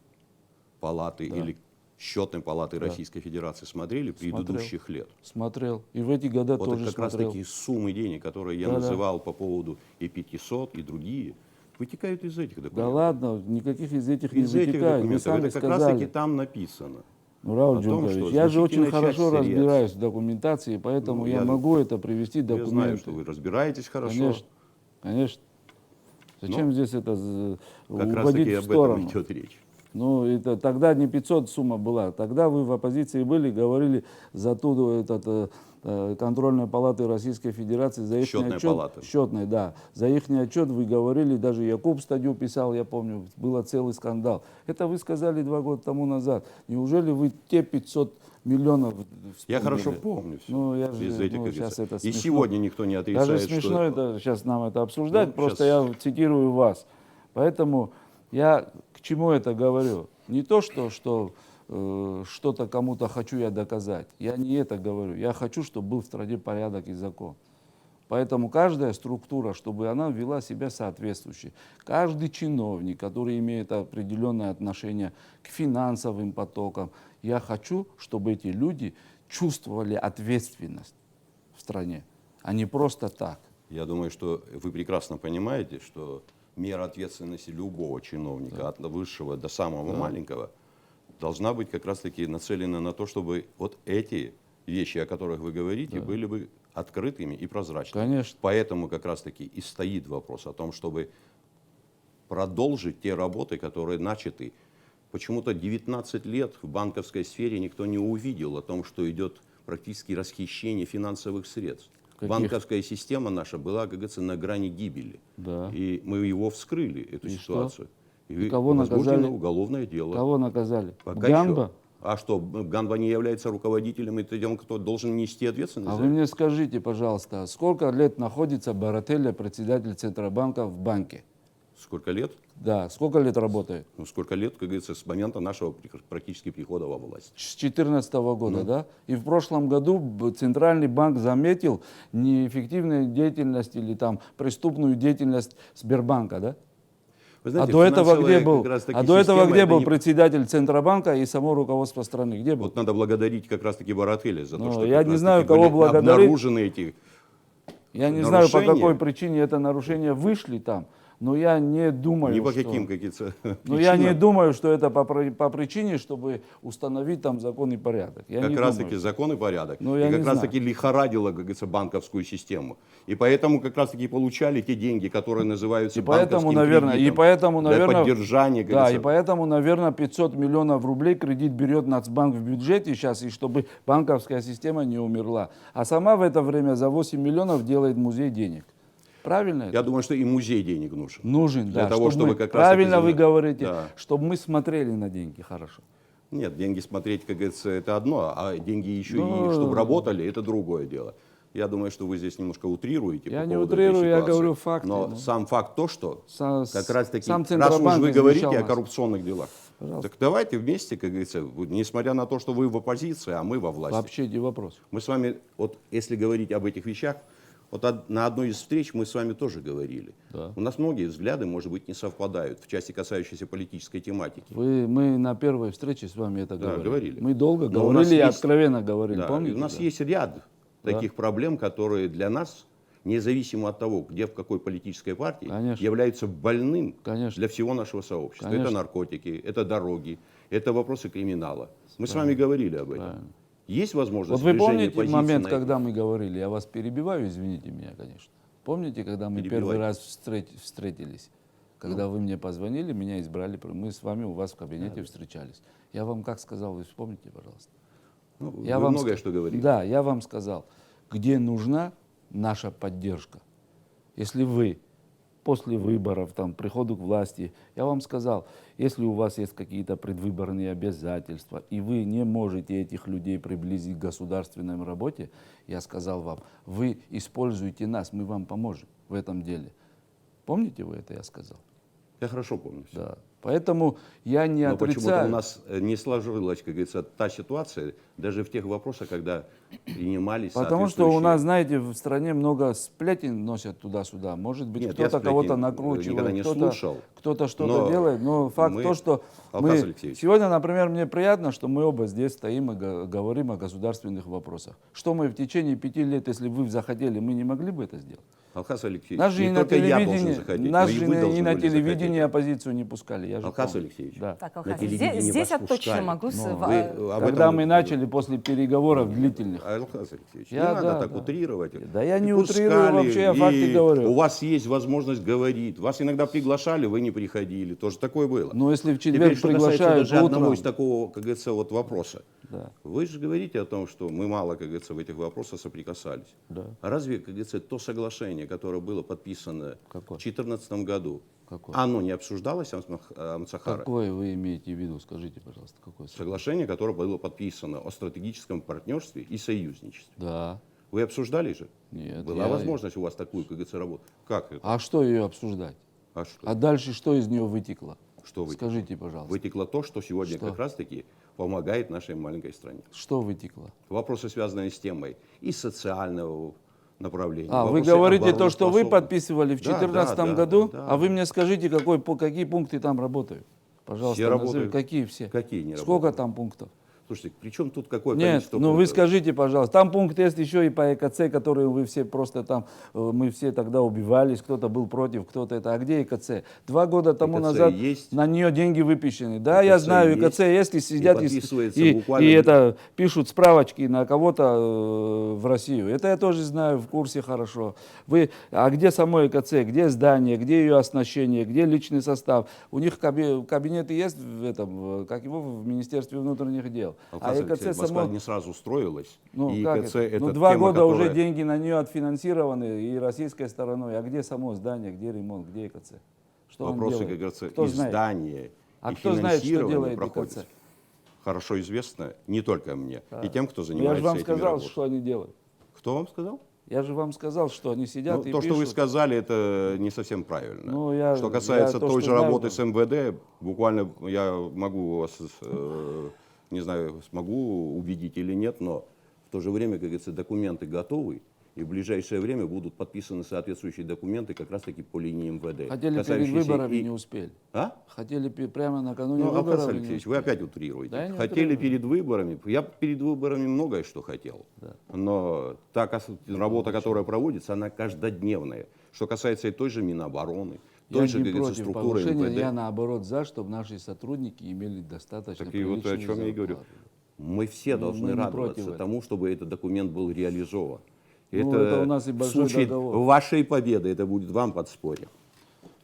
S2: палаты или счетной палаты Российской Федерации, смотрели предыдущих лет?
S3: Смотрел. И в эти года
S2: вот
S3: тоже
S2: это как
S3: смотрел.
S2: раз такие суммы денег, которые я называл по поводу и 500, и другие, вытекают из этих документов.
S3: Да ладно, никаких из этих не
S2: из этих
S3: вытекает. Вы
S2: документов.
S3: сами
S2: Это как раз
S3: сказали.
S2: таки там написано.
S3: Ну, Рауль Джункович, я же очень хорошо разбираюсь в документации, поэтому я могу это привести документы.
S2: Я знаю, что вы разбираетесь хорошо.
S3: Конечно, конечно. Зачем здесь это
S2: как раз таки
S3: уводить в сторону?
S2: об этом идет речь.
S3: Ну, это, тогда не 500 сумма была. Тогда вы в оппозиции были, говорили за ту контрольной палаты Российской Федерации, за их отчет. Счетная, да. За их отчет вы говорили, даже Якуб статью писал, я помню, был целый скандал. Это вы сказали 2 года тому назад. Неужели вы те 500 миллионов вспомнили?
S2: Я хорошо помню все.
S3: Ну,
S2: сейчас это и сегодня никто не отрицает,
S3: даже смешно
S2: что
S3: сейчас нам это обсуждать,
S2: ну,
S3: просто я цитирую вас. Поэтому я к чему это говорю? Не то, что что-то кому-то хочу я доказать. Я не это говорю. Я хочу, чтобы был в стране порядок и закон. Поэтому каждая структура, чтобы она вела себя соответствующе. Каждый чиновник, который имеет определенное отношение к финансовым потокам, я хочу, чтобы эти люди чувствовали ответственность в стране, а не просто так.
S2: Я думаю, что вы прекрасно понимаете, что мера ответственности любого чиновника, от высшего до самого маленького, должна быть как раз-таки нацелена на то, чтобы вот эти вещи, о которых вы говорите, были бы открытыми и прозрачными.
S3: Конечно.
S2: Поэтому как раз-таки и стоит вопрос о том, чтобы продолжить те работы, которые начаты. Почему-то 19 лет в банковской сфере никто не увидел о том, что идет практически расхищение финансовых средств. Банковская система наша была, как говорится, на грани гибели.
S3: Да.
S2: И мы его вскрыли, эту ситуацию.
S3: И кого наказали?
S2: Уголовное дело.
S3: Кого наказали?
S2: Пока
S3: Ганба?
S2: еще. А что, Ганба не является руководителем, и тем, кто должен нести ответственность?
S3: А вы мне скажите, пожалуйста, сколько лет находится Барателя, председатель Центробанка, в банке?
S2: Сколько лет?
S3: Да, сколько лет работает?
S2: Ну, сколько лет, как говорится, с момента нашего практически прихода во власть.
S3: С 2014 года, да? И в прошлом году Центральный банк заметил неэффективную деятельность или там преступную деятельность Сбербанка, да?
S2: Вы знаете,
S3: до этого где был? До этого где был
S2: не...
S3: председатель Центробанка и само руководство страны? Где был?
S2: Вот надо благодарить как раз-таки Барателя за то, что
S3: я не знаю, кого благодарить.
S2: Обнаружены эти
S3: Я не
S2: нарушения.
S3: знаю, по какой причине это нарушение вышли там. Но я не думаю,
S2: не по
S3: что...
S2: каким каким-то
S3: Но я не думаю, что это по причине, чтобы установить там закон и порядок. Я
S2: как раз таки закон и порядок. И как раз таки лихорадило, как говорится, банковскую систему. И поэтому как раз таки получали те деньги, которые называются банковским кредитом, для поддержания.
S3: Да, и поэтому, наверное, 500 миллионов рублей кредит берет Нацбанк в бюджете сейчас, и чтобы банковская система не умерла. А сама в это время за 8 миллионов делает музей денег. Правильно?
S2: Я думаю, что и музей денег нужен.
S3: Нужен,
S2: для
S3: да.
S2: того, чтобы как раз
S3: правильно вы говорите,
S2: да.
S3: чтобы мы смотрели на деньги хорошо.
S2: Нет, деньги смотреть, как говорится, это одно, а деньги еще и чтобы работали, это другое дело. Я думаю, что вы здесь немножко утрируете.
S3: Я не утрирую, я говорю факты.
S2: Но сам факт то, что как раз таки, раз
S3: уж
S2: вы говорите о коррупционных делах, так давайте вместе, как говорится, несмотря на то, что вы в оппозиции, а мы во власти.
S3: Вообще не вопрос.
S2: Мы с вами, вот если говорить об этих вещах, Вот на одной из встреч мы с вами тоже говорили.
S3: Да.
S2: У нас многие взгляды, может быть, не совпадают в части, касающейся политической тематики.
S3: Мы на первой встрече с вами это
S2: Да,
S3: говорили.
S2: говорили.
S3: Мы долго
S2: Но у нас
S3: говорили и
S2: есть-
S3: откровенно говорили,
S2: Да, и
S3: помните?
S2: у нас
S3: да?
S2: есть ряд таких проблем, которые для нас, независимо от того, где в какой политической партии,
S3: Конечно.
S2: являются больным
S3: Конечно.
S2: для всего нашего сообщества.
S3: Конечно.
S2: Это наркотики, это дороги, это вопросы криминала. Мы с вами говорили об этом.
S3: Правильно.
S2: Есть возможность
S3: Вот вы
S2: движения
S3: помните
S2: позиций
S3: момент,
S2: на-
S3: когда мы говорили, я вас перебиваю, извините меня, конечно. Помните, когда мы первый
S2: Перебивайте.
S3: раз встретились? Когда вы мне позвонили, меня избрали, мы с вами у вас в кабинете встречались. Я вам как сказал, вы вспомните, пожалуйста.
S2: Ну,
S3: Я
S2: вы
S3: вам
S2: многое
S3: ска-
S2: что говорили.
S3: Да, я вам сказал, где нужна наша поддержка. Если вы после выборов, там, приходу к власти, я вам сказал, если у вас есть какие-то предвыборные обязательства, и вы не можете этих людей приблизить к государственной работе, я сказал вам, вы используйте нас, мы вам поможем в этом деле. Помните вы это, я сказал?
S2: Я хорошо помню. всё.
S3: Да. Поэтому я не
S2: Но почему-то
S3: отрицаю.
S2: у нас не сложилась, как говорится, та ситуация, даже в тех вопросах, когда принимались
S3: Потому что у
S2: соответствующие-
S3: нас, знаете, в стране много сплетен носят туда-сюда. Может быть,
S2: Нет, я
S3: кто-то
S2: сплетен
S3: кого-то
S2: никогда
S3: накручивает,
S2: не
S3: кто-то,
S2: слушал.
S3: кто-то что-то
S2: Но
S3: делает. Но факт
S2: мы-
S3: то, что
S2: Алхаз
S3: мы...
S2: Алексеевич.
S3: Сегодня, например, мне приятно, что мы оба здесь стоим и говорим о государственных вопросах. Что мы в течение 5 лет, если вы захотели, мы не могли бы это сделать?
S2: Алхаз Алексеевич,
S3: Нас же
S2: не
S3: и на
S2: только я должен
S3: телевидении,
S2: захотеть,
S3: нас
S2: но и
S3: же
S2: вы
S3: и
S2: должны
S3: на
S2: были
S3: телевидении
S2: захотеть.
S3: оппозицию не пускали. Я же
S2: Алхаз
S3: помню.
S2: Алексеевич,
S3: Да.
S1: Так,
S2: на
S1: Алхаз,
S2: телевидении
S1: здесь я
S2: вас
S1: точно
S2: пускали.
S1: могу с
S3: Ну,
S1: ва-
S2: Вы об
S3: Когда
S2: этом-
S3: мы начали после переговоров длительных.
S2: Алхаз Алексеевич,
S3: Я-
S2: не надо
S3: да,
S2: так
S3: да.
S2: утрировать.
S3: Да я не
S2: Пускали,
S3: утрирую, вообще я факты
S2: и
S3: говорю.
S2: У вас есть возможность говорить. Вас иногда приглашали, вы не приходили. Тоже такое было.
S3: Но если в
S2: Теперь,
S3: четверг
S2: что касается
S3: приглашают
S2: даже одного
S3: утром,
S2: из такого, как говорится, вот вопроса.
S3: да.
S2: Вы же говорите о том, что мы мало, как говорится, в этих вопросах соприкасались.
S3: Да.
S2: А разве, как говорится, то соглашение, которое было подписано
S3: Какое?
S2: в 2014 году,
S3: Какое?
S2: оно не обсуждалось, Амцахара?
S3: Какое вы имеете в виду, скажите, пожалуйста, какое?
S2: Соглашение, которое было подписано о стратегическом партнерстве и союзничестве.
S3: Да.
S2: Вы обсуждали же?
S3: Нет.
S2: Была
S3: я-
S2: возможность у вас такую, как говорится, работу? Как это?
S3: А что ее обсуждать?
S2: А что?
S3: А дальше что из нее вытекло?
S2: Что вытекло?
S3: Скажите, пожалуйста.
S2: Вытекло то, что сегодня
S3: Что?
S2: как раз-таки помогает нашей маленькой стране.
S3: Что вытекло?
S2: Вопросы, связанные с темой и социального направления.
S3: А, вы
S2: вопросы
S3: говорите то, что вы
S2: обороноспособности.
S3: подписывали в
S2: Да,
S3: 2014
S2: да,
S3: году,
S2: да.
S3: а вы мне скажите, какие пункты там работают? Пожалуйста,
S2: Все
S3: назовите.
S2: работают.
S3: Какие все?
S2: Какие не
S3: Сколько
S2: работают?
S3: там пунктов?
S2: Слушайте, при чем тут какое
S3: Нет,
S2: количество
S3: ну вы
S2: пунктов?
S3: скажите, пожалуйста, там пункт есть еще и по ЭКЦ, которые вы все просто там, мы все тогда убивались, кто-то был против, кто-то это. А где ЭКЦ? 2 года тому
S2: ЭКЦ
S3: назад
S2: есть.
S3: на нее деньги выпущены. Да, я знаю,
S2: есть.
S3: ЭКЦ есть, и сидят
S2: И подписывается
S3: и
S2: буквально-
S3: это пишут справочки на кого-то в Россию. Это я тоже знаю, в курсе хорошо. А где само ЭКЦ, где здание, где ее оснащение, где личный состав? У них кабинеты есть в этом, как его, в Министерстве внутренних дел.
S2: Алхаз Алексеевич, Москва не сразу строилась.
S3: Ну,
S2: и
S3: как
S2: ЭКЦ
S3: это?
S2: это
S3: Ну, 2
S2: тема,
S3: года уже
S2: которая-
S3: деньги на нее отфинансированы и российской стороной. А где само здание, где ремонт, где ЭКЦ? Что он
S2: Вопросы,
S3: делает?
S2: как говорится,
S3: Кто знает?
S2: издания
S3: А
S2: и
S3: кто знает, что
S2: финансирование
S3: делает
S2: проходят.
S3: ЭКЦ?
S2: Хорошо известно не только мне, и тем, кто
S3: Ну, я
S2: занимается
S3: же вам
S2: этими
S3: сказал,
S2: работами.
S3: что они делают.
S2: Кто вам сказал?
S3: Я же вам сказал, что они сидят
S2: Ну,
S3: и
S2: то,
S3: пишут.
S2: что вы сказали, это не совсем правильно.
S3: Ну, я-
S2: что касается
S3: я то,
S2: той
S3: что
S2: же
S3: знаю,
S2: работы
S3: да.
S2: с МВД, буквально я могу вас, не знаю, смогу убедить или нет, но в то же время, как говорится, документы готовы, и в ближайшее время будут подписаны соответствующие документы как раз-таки по линии МВД.
S3: Хотели перед
S2: касающиеся
S3: выборами,
S2: и-
S3: не успели.
S2: А?
S3: Хотели прямо накануне
S2: Ну,
S3: выборов.
S2: Алхаз
S3: и не
S2: Алексеевич,
S3: успели.
S2: вы опять утрируете.
S3: Да, я не
S2: Хотели
S3: утрирую.
S2: перед выборами. Я перед выборами многое что хотел. Но та работа, которая проводится, она каждодневная. Что касается и той же Минобороны, той
S3: Я
S2: же,
S3: не
S2: как говорится,
S3: против
S2: структуры
S3: повышения,
S2: МВД.
S3: я наоборот за, чтобы наши сотрудники имели достаточно
S2: Так и вот о
S3: приличные
S2: чем я и говорю.
S3: зарплаты.
S2: Мы все
S3: Мы
S2: должны
S3: не против
S2: радоваться
S3: этого.
S2: тому, чтобы этот документ был реализован.
S3: Ну, это у нас и
S2: в
S3: большой
S2: случае
S3: договор.
S2: вашей победы, это будет вам подспорье.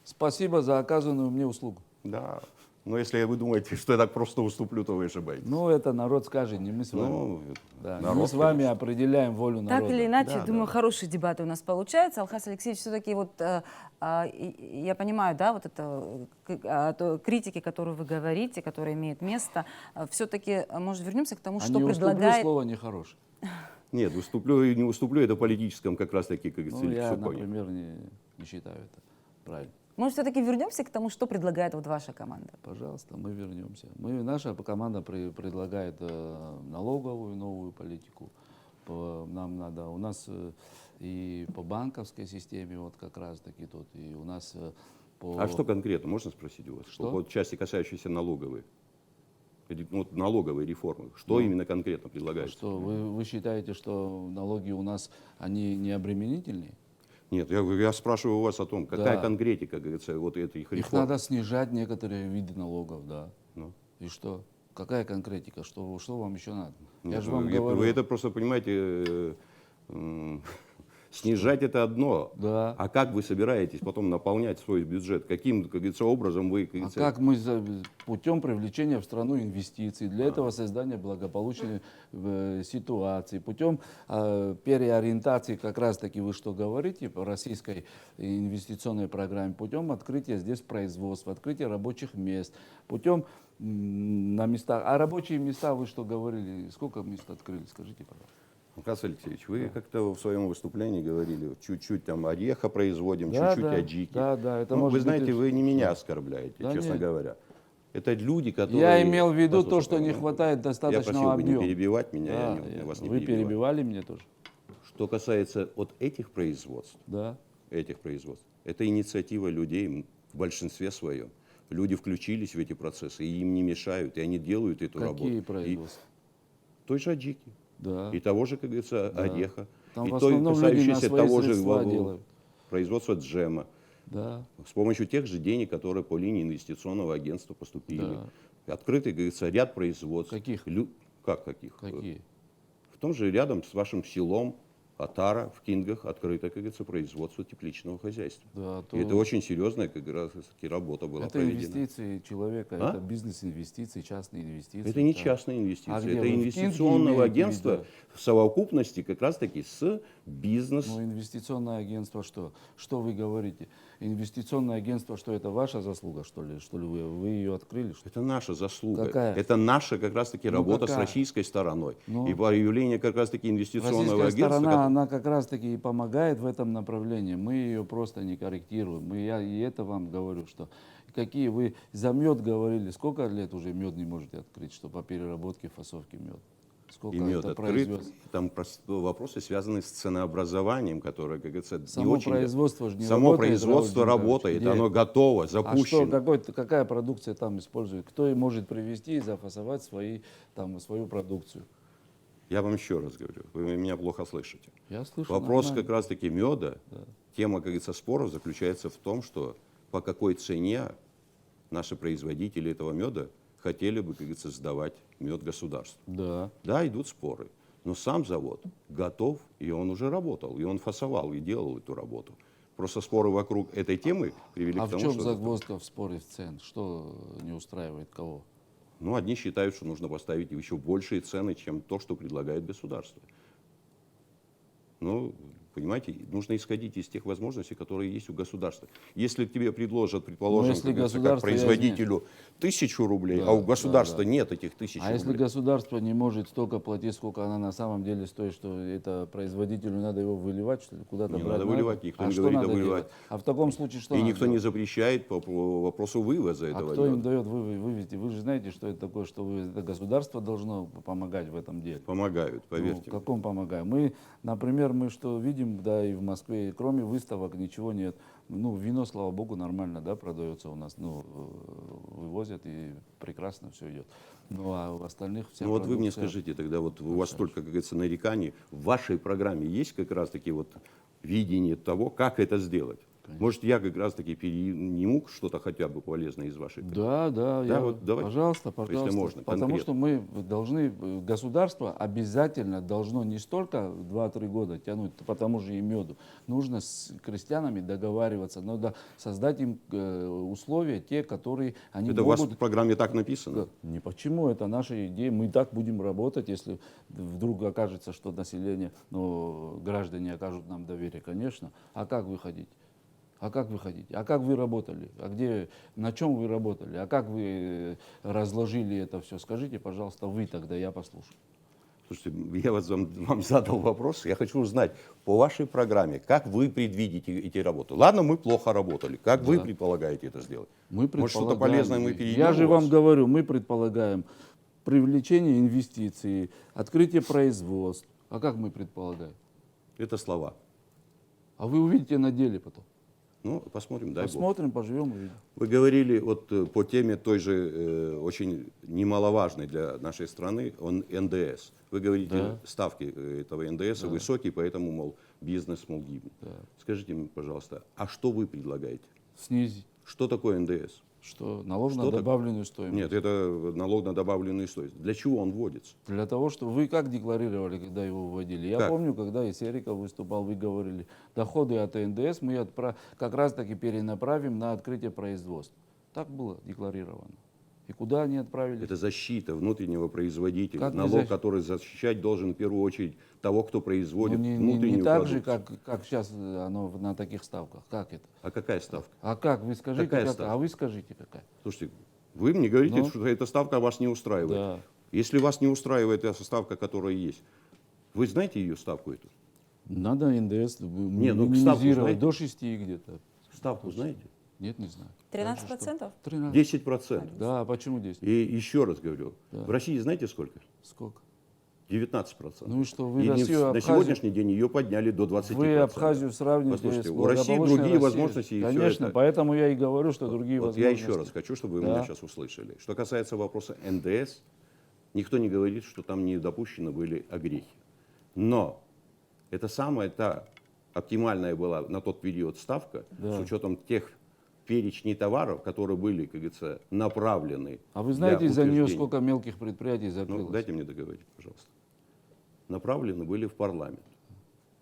S3: Спасибо за оказанную мне услугу.
S2: Да. Но если вы думаете, что я так просто уступлю, то вы ошибаетесь.
S3: Ну, это народ скажет, не мы с вами.
S2: Ну,
S3: Да,
S2: народ,
S3: мы с вами
S2: конечно.
S3: определяем волю
S1: Так
S3: народа.
S1: или иначе,
S2: Да,
S1: думаю,
S2: да.
S1: хорошие дебаты у нас получаются. Алхаз Алексеевич, все-таки вот я понимаю, да, вот это критики, которую вы говорите, которые имеют место, все-таки, может, вернемся к тому,
S3: А
S1: что
S3: не уступлю,
S1: предлагает...
S3: слово нехорошее.
S2: Нет, уступлю и не уступлю, это политическом как раз таки, как говорится,
S3: Ну, я,
S2: сухой.
S3: например, не считаю это правильно.
S1: Может, все-таки вернемся к тому, что предлагает вот ваша команда?
S3: Пожалуйста, мы вернемся. Наша команда предлагает налоговую новую политику. Нам надо, у нас и по банковской системе, вот как раз таки тут, и у нас по...
S2: А что конкретно, можно спросить у вас?
S3: Что?
S2: Вот части, касающиеся налоговой. Вот налоговой реформы. Что именно конкретно предлагается?
S3: Что, вы считаете, что налоги у нас, они не обременительные?
S2: Нет, я спрашиваю у вас о том, какая
S3: Да.
S2: конкретика, как говорится, вот этих
S3: Их
S2: реформ.
S3: надо снижать, некоторые виды налогов, да.
S2: Ну.
S3: И что? Какая конкретика? Что вам еще надо? Я
S2: Нет,
S3: же вам
S2: вы
S3: говорю.
S2: это просто понимаете, снижать это одно.
S3: Да.
S2: А как вы собираетесь потом наполнять свой бюджет? Каким, как говорится, образом вы...
S3: А как мы путем привлечения в страну инвестиций, для этого создания благополучной ситуации, путем переориентации, как раз таки вы что говорите, по российской инвестиционной программе, путем открытия здесь производства, открытия рабочих мест, путем на местах. А рабочие места, вы что говорили, сколько мест открыли, скажите, пожалуйста.
S2: Лукас Алексеевич, вы как-то в своем выступлении говорили, чуть-чуть там ореха производим,
S3: Да,
S2: чуть-чуть
S3: да,
S2: аджики.
S3: да, это
S2: Ну,
S3: может
S2: вы
S3: быть
S2: знаете,
S3: и-
S2: вы не меня оскорбляете,
S3: Да
S2: честно
S3: нет.
S2: говоря. Это люди, которые...
S3: Я имел в виду то,
S2: Послушайте,
S3: что не хватает
S2: Я
S3: достаточного
S2: просил бы не
S3: объема.
S2: перебивать меня,
S3: Да,
S2: я вас не
S3: вы
S2: перебиваю.
S3: перебивали меня тоже.
S2: Что касается вот этих производств,
S3: Да.
S2: это инициатива людей в большинстве своем. Люди включились в эти процессы, и им не мешают, и они делают эту работу.
S3: Какие
S2: И
S3: производства?
S2: той же аджики,
S3: Да.
S2: и того же, как говорится, ореха,
S3: Там
S2: и
S3: в
S2: той,
S3: основном люди на
S2: касающейся
S3: свои
S2: того же
S3: средства делают.
S2: производства джема.
S3: Да.
S2: С помощью тех же денег, которые по линии инвестиционного агентства поступили. Открытый, как говорится, ряд производств.
S3: Каких?
S2: Как каких?
S3: Какие?
S2: В том же рядом с вашим селом Атара в Кингах открыто, как говорится, производство тепличного хозяйства.
S3: Да,
S2: И это очень серьезная, как раз таки, работа была
S3: это
S2: проведена.
S3: инвестиции человека,
S2: А?
S3: это бизнес-инвестиции, частные инвестиции.
S2: Это не
S3: Да.
S2: частные
S3: А
S2: инвестиции,
S3: где
S2: это
S3: вы? В
S2: инвестиционного
S3: Кинге имеете
S2: агентства
S3: в виду?
S2: в совокупности как раз таки с бизнес.
S3: Ну, инвестиционное агентство что? Что вы говорите? Инвестиционное агентство, что это ваша заслуга, что ли? Что ли вы ее открыли? Что ли?
S2: Это наша заслуга.
S3: Какая?
S2: Это наша как раз таки работа
S3: какая?
S2: с российской стороной.
S3: Ну.
S2: И появление как раз таки инвестиционного
S3: Российская
S2: агентства.
S3: сторона, она как раз таки и помогает в этом направлении. Мы ее просто не корректируем. Я и это вам говорю, что какие вы за мед говорили, сколько лет уже мед не можете открыть, что по переработке, фасовке меда? Сколько
S2: И мед
S3: это
S2: открыт.
S3: производство?
S2: Там вопросы, связанные с ценообразованием, которое, как говорится, не
S3: Само
S2: очень...
S3: производство же не
S2: Само
S3: работает,
S2: производство
S3: Рауль Геннадьевич.
S2: работает,
S3: Где?
S2: оно готово,
S3: А что,
S2: запущено.
S3: какая продукция там использует? Кто и может привезти и зафасовать свою продукцию?
S2: Я вам еще раз говорю, вы меня плохо слышите.
S3: Я слышу.
S2: Вопрос
S3: нормально.
S2: как раз-таки меда, тема, как говорится, споров заключается в том, что по какой цене наши производители этого меда хотели бы, как говорится, сдавать мед государству.
S3: Да.
S2: Да, идут споры, но сам завод готов, и он уже работал, и он фасовал, и делал эту работу. Просто споры вокруг этой темы привели
S3: А
S2: к
S3: в
S2: тому,
S3: чем
S2: что...
S3: загвоздка в споре цен? Что не устраивает кого?
S2: Ну, одни считают, что нужно поставить еще большие цены, чем то, что предлагает государство. Ну, понимаете, нужно исходить из тех возможностей, которые есть у государства. Если тебе предложат, предположим,
S3: если
S2: как говорится, как
S3: государство, я
S2: производителю 1000 рублей,
S3: Да,
S2: а у государства
S3: да.
S2: нет этих 1000
S3: А если
S2: рублей.
S3: государство не может столько платить, сколько она на самом деле стоит, что это производителю надо его выливать, что ли, куда-то
S2: Не
S3: брать
S2: надо выливать, никто не
S3: что
S2: говорит
S3: надо
S2: о выливать.
S3: делать? А в таком случае что
S2: И
S3: надо
S2: никто не
S3: делать?
S2: запрещает по вопросу вывоза
S3: А
S2: этого
S3: кто им
S2: меда.
S3: дает вывести? Вы же знаете, что это такое, что это государство должно помогать в этом деле.
S2: Помогают,
S3: Ну,
S2: поверьте.
S3: в каком помогаем? Мы, например, мы что видим, да, и в Москве, кроме выставок ничего нет. Ну, вино, слава богу, нормально, да, продается у нас. Ну, вывозят и прекрасно все идет. Ну, а у остальных вся
S2: Ну вот вы мне
S3: продукция-
S2: скажите тогда, вот у вас столько, как говорится, нареканий, в вашей программе есть как раз-таки вот видение того, как это сделать? Может, я как раз-таки перениму что-то хотя бы полезное из вашей программы?
S3: Да, я,
S2: вот давайте,
S3: пожалуйста, пожалуйста.
S2: если можно,
S3: Потому
S2: конкретно.
S3: что мы должны, государство обязательно должно не столько 2-3 года тянуть по тому же и меду. Нужно с крестьянами договариваться, надо создать им условия, те, которые они
S2: Это у вас
S3: могут...
S2: в программе так написано?
S3: Не почему, это наша идея. Мы и так будем работать, если вдруг окажется, что население, ну, граждане окажут нам доверие, конечно. А как выходить? А как выходить? А как вы работали? А где, на чем вы работали? А как вы разложили это все? Скажите, пожалуйста, вы тогда, я послушаю.
S2: Слушайте, я вам задал вопрос, я хочу узнать, по вашей программе, как вы предвидите эти работы? Ладно, мы плохо работали, как вы предполагаете это сделать?
S3: Мы
S2: Может, что-то
S3: предполагаем,
S2: полезное мы перейдем
S3: я же
S2: у вас?
S3: вам говорю, мы предполагаем привлечение инвестиций, открытие производств. А как мы предполагаем?
S2: Это слова.
S3: А вы увидите на деле потом.
S2: Ну, посмотрим, дай бог.
S3: Посмотрим, поживем, увидим.
S2: Вы говорили вот по теме той же очень немаловажной для нашей страны, он НДС. Вы говорите,
S3: Да.
S2: ставки этого НДС высокие, поэтому, мол, бизнес, мол, гибнет.
S3: Да.
S2: Скажите мне, пожалуйста, а что вы предлагаете?
S3: Снизить.
S2: Что такое НДС?
S3: Что? Налог
S2: Что
S3: на
S2: так-
S3: добавленную стоимость.
S2: Нет, это налог на добавленную стоимость. Для чего он вводится?
S3: Для того, что вы как декларировали, когда его вводили? Я
S2: Как?
S3: помню, когда Исериков выступал, вы говорили, доходы от НДС мы как раз таки перенаправим на открытие производства. Так было декларировано. И куда они отправились?
S2: Это защита внутреннего производителя.
S3: Как
S2: Налог,
S3: защита?
S2: который защищать должен в первую очередь того, кто
S3: Ну,
S2: производит
S3: не
S2: внутреннюю
S3: так же,
S2: продукцию.
S3: как сейчас оно на таких ставках. Как это?
S2: А какая ставка?
S3: А как? Вы скажите,
S2: Какая
S3: какая?
S2: ставка?
S3: А вы скажите, какая?
S2: Слушайте, вы мне говорите,
S3: Ну?
S2: что эта ставка вас не устраивает.
S3: Да.
S2: Если вас не устраивает эта ставка, которая есть, вы знаете ее ставку эту?
S3: Надо НДС
S2: Не, ну, ставку
S3: минимизировать
S2: знаете?
S3: до 6 где-то.
S2: Ставку знаете?
S3: Нет, не знаю.
S4: 13%?
S3: 13.
S2: 10%.
S3: Да, почему 10?
S2: И еще раз говорю, в России знаете сколько?
S3: Сколько?
S2: 19%.
S3: Ну и что, вы
S2: И
S3: Россию,
S2: на
S3: Абхазию-
S2: сегодняшний день ее подняли до 20%.
S3: Вы Абхазию сравните
S2: Послушайте,
S3: с
S2: у России
S3: благополучной
S2: другие
S3: Россией.
S2: возможности. И всё
S3: Конечно,
S2: это.
S3: поэтому я и говорю, что другие
S2: Вот я
S3: возможности.
S2: еще раз хочу, чтобы вы
S3: Да.
S2: меня сейчас услышали. Что касается вопроса НДС, никто не говорит, что там не допущены были огрехи. Но это самая та оптимальная была на тот период ставка,
S3: Да.
S2: с учетом тех перечней товаров, которые были, как говорится, направлены.
S3: А вы
S2: для
S3: знаете, из-за нее
S2: утверждения.
S3: сколько мелких предприятий
S2: Ну,
S3: закрылось?
S2: дайте мне договорить, пожалуйста. Направлены были в парламент.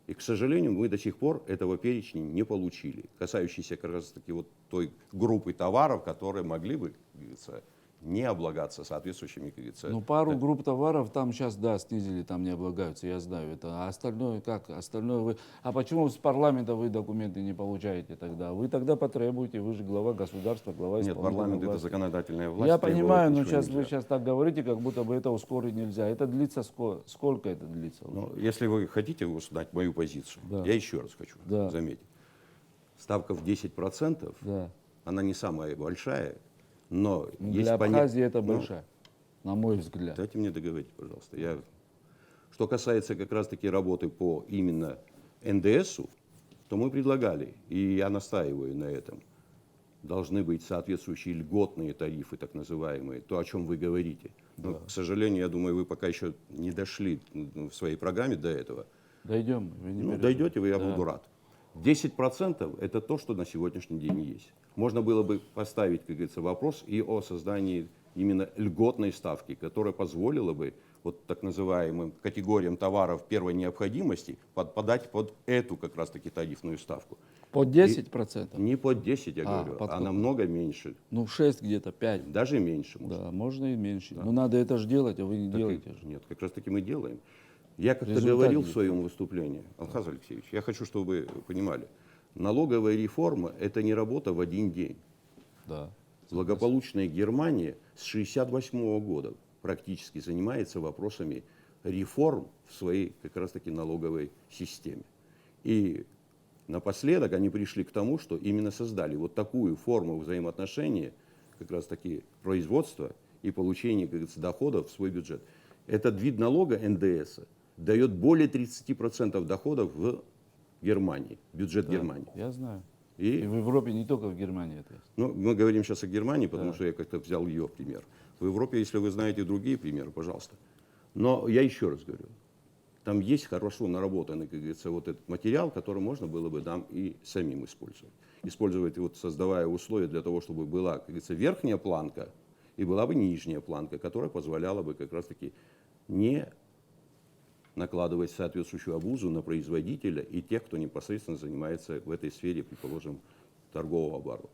S2: И, к сожалению, мы до сих пор этого перечня не получили, касающийся как раз таки вот той группы товаров, которые могли бы, как говорится, не облагаться соответствующими, как говорится,
S3: Ну, пару групп товаров там сейчас, да, снизили, там не облагаются, я знаю это. А остальное как? Остальное вы... А почему с парламента вы документы не получаете тогда? Вы тогда потребуете, вы же глава государства, глава
S2: Нет,
S3: исполнительной
S2: парламент это
S3: власти.
S2: законодательная власть.
S3: Я
S2: требовать
S3: понимаю, но
S2: ничего
S3: сейчас
S2: нельзя.
S3: вы сейчас так говорите, как будто бы это ускорить нельзя. Это длится сколько это длится?
S2: Ну, если вы хотите узнать мою позицию,
S3: Да.
S2: я еще раз хочу
S3: Да.
S2: заметить. Ставка в 10%,
S3: Да.
S2: она не самая большая, но
S3: Ну,
S2: есть
S3: для Абхазии это
S2: Ну,
S3: большая, на мой взгляд.
S2: Дайте мне договорить, пожалуйста. Что касается как раз-таки работы по именно НДСу, то мы предлагали, и я настаиваю на этом, должны быть соответствующие льготные тарифы, так называемые, то, о чем вы говорите. Но, к сожалению, я думаю, вы пока еще не дошли в своей программе до этого.
S3: Дойдем. Вы не
S2: Ну,
S3: переживайте.
S2: дойдете вы, я
S3: Да.
S2: буду рад. 10% это то, что на сегодняшний день есть. Можно было бы поставить, как говорится, вопрос и о создании именно льготной ставки, которая позволила бы вот так называемым категориям товаров первой необходимости подпадать под эту как раз-таки тарифную ставку.
S3: По 10%?
S2: Не под 10, я
S3: А,
S2: говорю,
S3: под
S2: а
S3: сколько?
S2: намного меньше,
S3: Ну, 6 где-то, 5.
S2: даже меньше. может.
S3: Да, можно и меньше. Но надо это же делать, а вы не
S2: Так и-
S3: делаете же.
S2: Нет, как раз таки мы делаем. Я как-то
S3: Результат
S2: говорил в
S3: есть.
S2: своем выступлении, Алхаз Алексеевич, я хочу, чтобы вы понимали, налоговая реформа – это не работа в один день.
S3: Да.
S2: Благополучная Германия с 1968 года практически занимается вопросами реформ в своей как раз-таки налоговой системе. И напоследок они пришли к тому, что именно создали вот такую форму взаимоотношения, как раз-таки производства и получения, как говорится, доходов в свой бюджет. Этот вид налога НДС дает более 30% доходов в Германии, бюджет Германии.
S3: Я знаю.
S2: И
S3: И в Европе, не только в Германии это есть.
S2: ну, мы говорим сейчас о Германии, потому что я как-то взял ее пример. В Европе, если вы знаете другие примеры, пожалуйста. Но я еще раз говорю, там есть хорошо наработанный, как говорится, вот этот материал, который можно было бы нам и самим использовать. Использовать, вот, создавая условия для того, чтобы была, как говорится, верхняя планка и была бы нижняя планка, которая позволяла бы как раз-таки не накладывать соответствующую обузу на производителя и тех, кто непосредственно занимается в этой сфере, предположим, торгового оборота.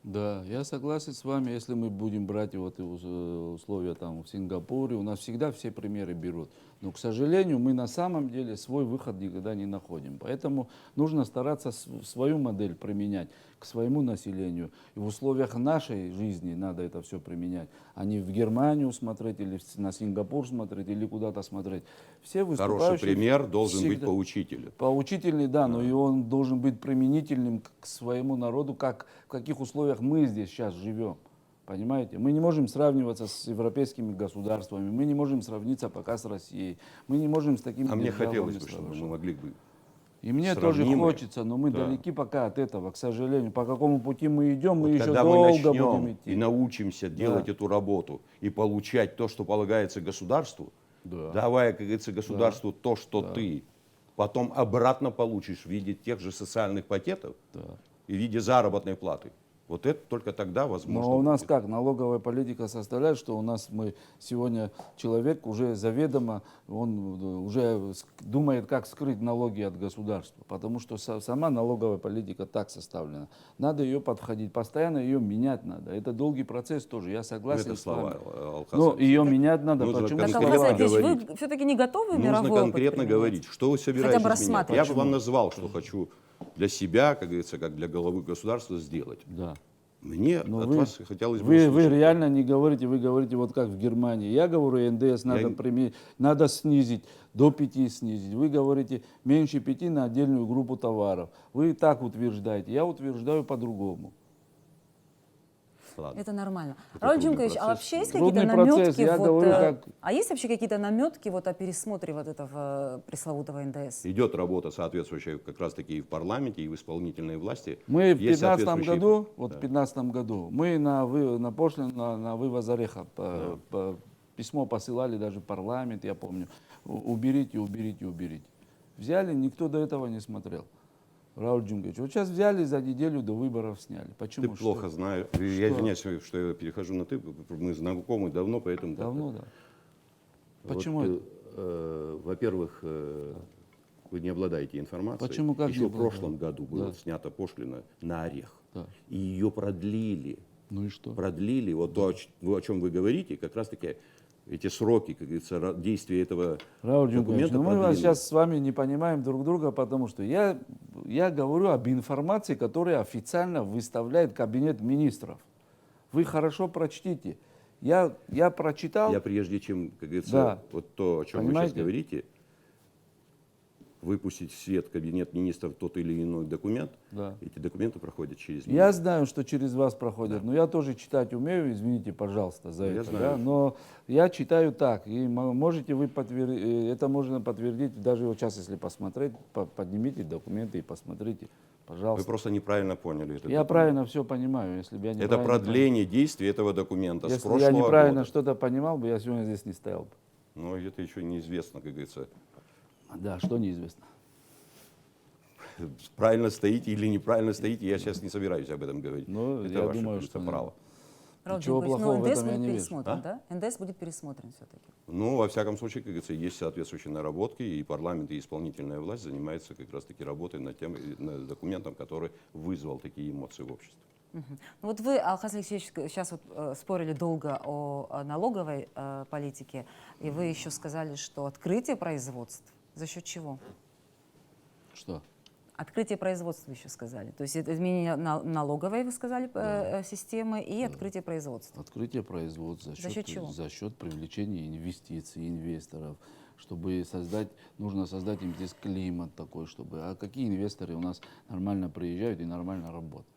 S3: Да, я согласен с вами, если мы будем брать вот условия там в Сингапуре, у нас всегда все примеры берут. Но, к сожалению, мы на самом деле свой выход никогда не находим. Поэтому нужно стараться свою модель применять к своему населению. И в условиях нашей жизни надо это все применять, а не в Германию смотреть, или на Сингапур смотреть, или куда-то смотреть. Все выступающие
S2: Хороший пример должен быть
S3: всегда-
S2: поучителен.
S3: Поучительный, да, но и он должен быть применительным к своему народу, как в каких условиях мы здесь сейчас живем. Понимаете? Мы не можем сравниваться с европейскими государствами, мы не можем сравниться пока с Россией, мы не можем с такими
S2: А мне
S3: державами
S2: хотелось бы, чтобы
S3: сравниваться.
S2: мы могли бы
S4: И мне тоже
S2: сравнимые.
S4: хочется, но мы
S2: Да.
S4: далеки пока от этого, к сожалению. По какому пути мы идем, мы
S2: Вот
S4: еще
S2: когда мы
S4: долго
S2: начнем
S4: будем идти.
S2: и научимся делать эту работу и получать то, что полагается государству,
S4: Да.
S2: давая, как говорится, государству то, что ты потом обратно получишь в виде тех же социальных пакетов и в виде заработной платы. Вот это только тогда возможно.
S4: Но у нас
S2: будет.
S4: как, налоговая политика составляет, что у нас мы сегодня человек уже заведомо, он уже думает, как скрыть налоги от государства, потому что сама налоговая политика так составлена. Надо ее подходить, постоянно ее менять надо. Это долгий процесс тоже, я
S2: Ну,
S4: согласен
S2: это
S4: с вами.
S2: слова, Алхаз
S4: Но
S2: Алексеевич.
S4: ее менять надо,
S2: Нужно
S4: почему?
S1: Так,
S2: конкретно
S1: Алхаз Алексеевич,
S2: говорить.
S1: вы все-таки не готовы
S2: Нужно
S1: мировой опыт
S2: конкретно
S1: применять?
S2: говорить, что вы собираетесь
S1: Хотя бы
S2: менять.
S1: рассматривать.
S2: Я бы вам назвал, что хочу для себя, как говорится, как для главы государства сделать.
S4: Да.
S2: Мне
S4: Но
S2: от
S4: вы-
S2: вас хотелось бы
S4: Вы
S2: услышать.
S4: реально не говорите, вы говорите вот как в Германии. Я говорю, НДС надо, надо снизить, до 5 снизить. Вы говорите, меньше 5 на отдельную группу товаров. Вы так утверждаете, я утверждаю по-другому.
S2: Ладно.
S1: Это нормально.
S2: Это
S1: Рауль
S2: трудный
S1: Джумкович, а
S2: процесс.
S1: вообще есть
S4: Трудный
S1: какие-то
S4: процесс,
S1: наметки?
S4: я говорю, как-
S1: А есть вообще какие-то наметки вот о пересмотре вот этого пресловутого НДС?
S2: Идет работа соответствующая как раз таки и в парламенте, и в исполнительной власти.
S4: Мы в
S2: Есть
S4: 2015
S2: соответствующие-
S4: году, вот в 15 году, мы на пошлину, на вывоз ореха письмо посылали даже в парламент, я помню. Уберите, уберите, уберите. Взяли, никто до этого не смотрел. Рауль Джумкович, вот сейчас взяли за неделю до выборов сняли. Почему?
S2: Ты плохо знаешь. Я извиняюсь, что я перехожу на ты. Мы знакомы давно, поэтому...
S4: Давно, да.
S2: Вот,
S4: Почему это?
S2: Во-первых, вы не обладаете информацией.
S4: Почему, как
S2: Еще
S4: не
S2: в прошлом
S4: обладаю?
S2: году была
S4: Да.
S2: снята пошлина на орех.
S4: Да.
S2: И ее продлили.
S4: Ну и что?
S2: Продлили. Вот то, о чем вы говорите, как раз таки эти сроки, как говорится, действия этого
S4: Рауль Джумкович,
S2: документа
S4: ну мы вас
S2: продлили.
S4: сейчас с вами не понимаем друг друга, потому что я говорю об информации, которую официально выставляет Кабинет министров. Вы хорошо прочтите. Я прочитал.
S2: Я прежде чем, как говорится,
S4: Да.
S2: вот то, о чем вы
S4: Понимаете?
S2: сейчас говорите, выпустить в свет Кабинет министров тот или иной документ,
S4: Да.
S2: эти документы проходят через
S4: Я
S2: меня.
S4: знаю, что через вас проходят, но я тоже читать умею, извините, пожалуйста, за
S2: Я
S4: это.
S2: знаю,
S4: Да?
S2: что-
S4: Но я читаю так, и можете вы подтвердить, это можно подтвердить, даже вот сейчас, если посмотреть, поднимите документы и посмотрите,
S2: Вы
S4: пожалуйста.
S2: просто неправильно поняли этот
S4: Я
S2: документ.
S4: правильно все понимаю, если бы я
S2: Это
S4: неправильно
S2: продление действия этого документа
S4: понял.
S2: с
S4: Если я
S2: прошлого
S4: неправильно
S2: года.
S4: что-то понимал бы, я сегодня здесь не стоял бы.
S2: Но это еще неизвестно, как говорится,
S4: Да, что неизвестно.
S2: правильно стоите или неправильно стоите, я сейчас не собираюсь об этом говорить.
S4: Ну,
S2: это
S4: я
S2: ваше,
S4: думаю,
S2: как говорится,
S4: что-
S2: право.
S1: Рауль
S4: Ничего
S1: Джумкович,
S4: плохого в
S1: НДС
S4: этом я
S1: будет
S4: не вижу.
S1: пересмотрен, да? НДС будет пересмотрен все-таки.
S2: Ну, во всяком случае, как говорится, есть соответствующие наработки, и парламент, и исполнительная власть занимаются как раз-таки работой над тем над документом, который вызвал такие эмоции в обществе.
S1: Ну вот вы, Алхаз Алексеевич, сейчас вот спорили долго о налоговой политике, и вы еще сказали, что открытие производств. За счет чего?
S4: Что?
S1: Открытие производства еще сказали. То есть это изменение налоговой, вы сказали, системы и открытие производства.
S4: Открытие производства
S1: За счет чего?
S4: за счет привлечения инвестиций, инвесторов, чтобы создать, нужно создать им здесь климат такой, чтобы, а какие инвесторы у нас нормально приезжают и нормально работают.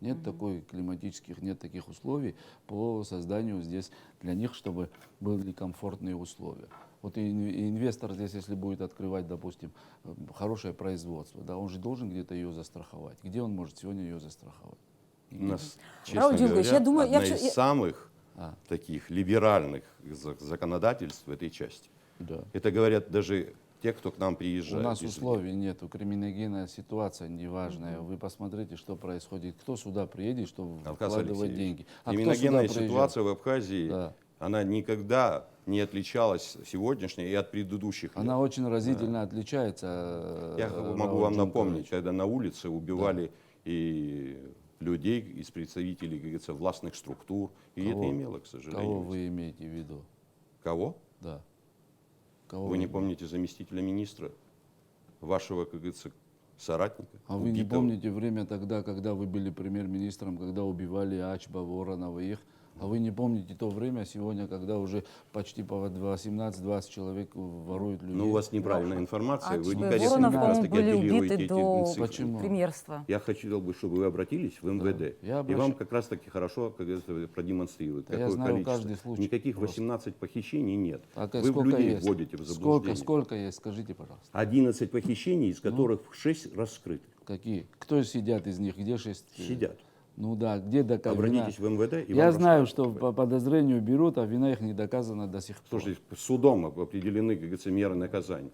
S4: Нет такой климатических, нет таких условий по созданию здесь для них, чтобы были комфортные условия. Вот и инвестор здесь, если будет открывать, допустим, хорошее производство, да, он же должен где-то ее застраховать. Где он может сегодня ее застраховать?
S2: У нас,
S1: Рауль
S2: честно
S1: Джумкович,
S2: говоря,
S1: я думаю,
S2: одна из самых
S4: А.
S2: таких либеральных законодательств в этой части.
S4: Да.
S2: Это говорят даже те, кто к нам
S4: У
S2: приезжает.
S4: нас
S2: извне.
S4: условий нету, криминогенная ситуация неважная. Вы посмотрите, что происходит. Кто сюда приедет, чтобы
S2: Алхаз
S4: вкладывать
S2: Алексеевич,
S4: деньги. А кто
S2: криминогенная
S4: сюда приезжает?
S2: ситуация в Абхазии,
S4: Да.
S2: она никогда не отличалась сегодняшней и от предыдущих лет.
S4: Она очень разительно отличается.
S2: Я могу
S4: Рауль
S2: вам
S4: Джумкович.
S2: напомнить, когда на улице убивали и людей из представителей, как говорится, властных структур, и
S4: Кого?
S2: это имело, к сожалению.
S4: Кого вы имеете в виду?
S2: Кого?
S4: Да. Кого
S2: Вы не помните заместителя министра, вашего, как говорится, соратника?
S4: А вы не
S2: убитого?
S4: помните время тогда, когда вы были премьер-министром, когда убивали Ачба, Воронова, их? А вы не помните то время сегодня, когда уже почти по 18-20 человек воруют людей?
S2: Ну, у вас неправильная информация, вы некорректно
S1: Воронов,
S2: как раз
S1: по-моему,
S2: таки
S1: были
S2: апеллируете
S1: убиты
S2: эти
S1: до
S2: цифры.
S4: Почему?
S1: примерства.
S2: Я хотел бы, чтобы вы обратились в МВД,
S4: я
S2: и вам как раз таки хорошо, как говорится, продемонстрируют,
S4: Да я
S2: какое
S4: знаю
S2: количество.
S4: каждый случай
S2: Никаких
S4: просто.
S2: 18 похищений нет.
S4: Так,
S2: Вы
S4: сколько
S2: людей
S4: есть?
S2: вводите в заблуждение.
S4: Сколько есть? Скажите, пожалуйста.
S2: 11 похищений, из которых 6 раскрыты.
S4: Какие? Кто сидят из них? Где 6?
S2: Сидят.
S4: Ну да, где доказано?
S2: Обратитесь в МВД, и
S4: Я
S2: вам
S4: знаю,
S2: расскажут.
S4: что по подозрению берут, а вина их не доказана до сих пор.
S2: Слушайте, судом определены, как говорится, меры наказания.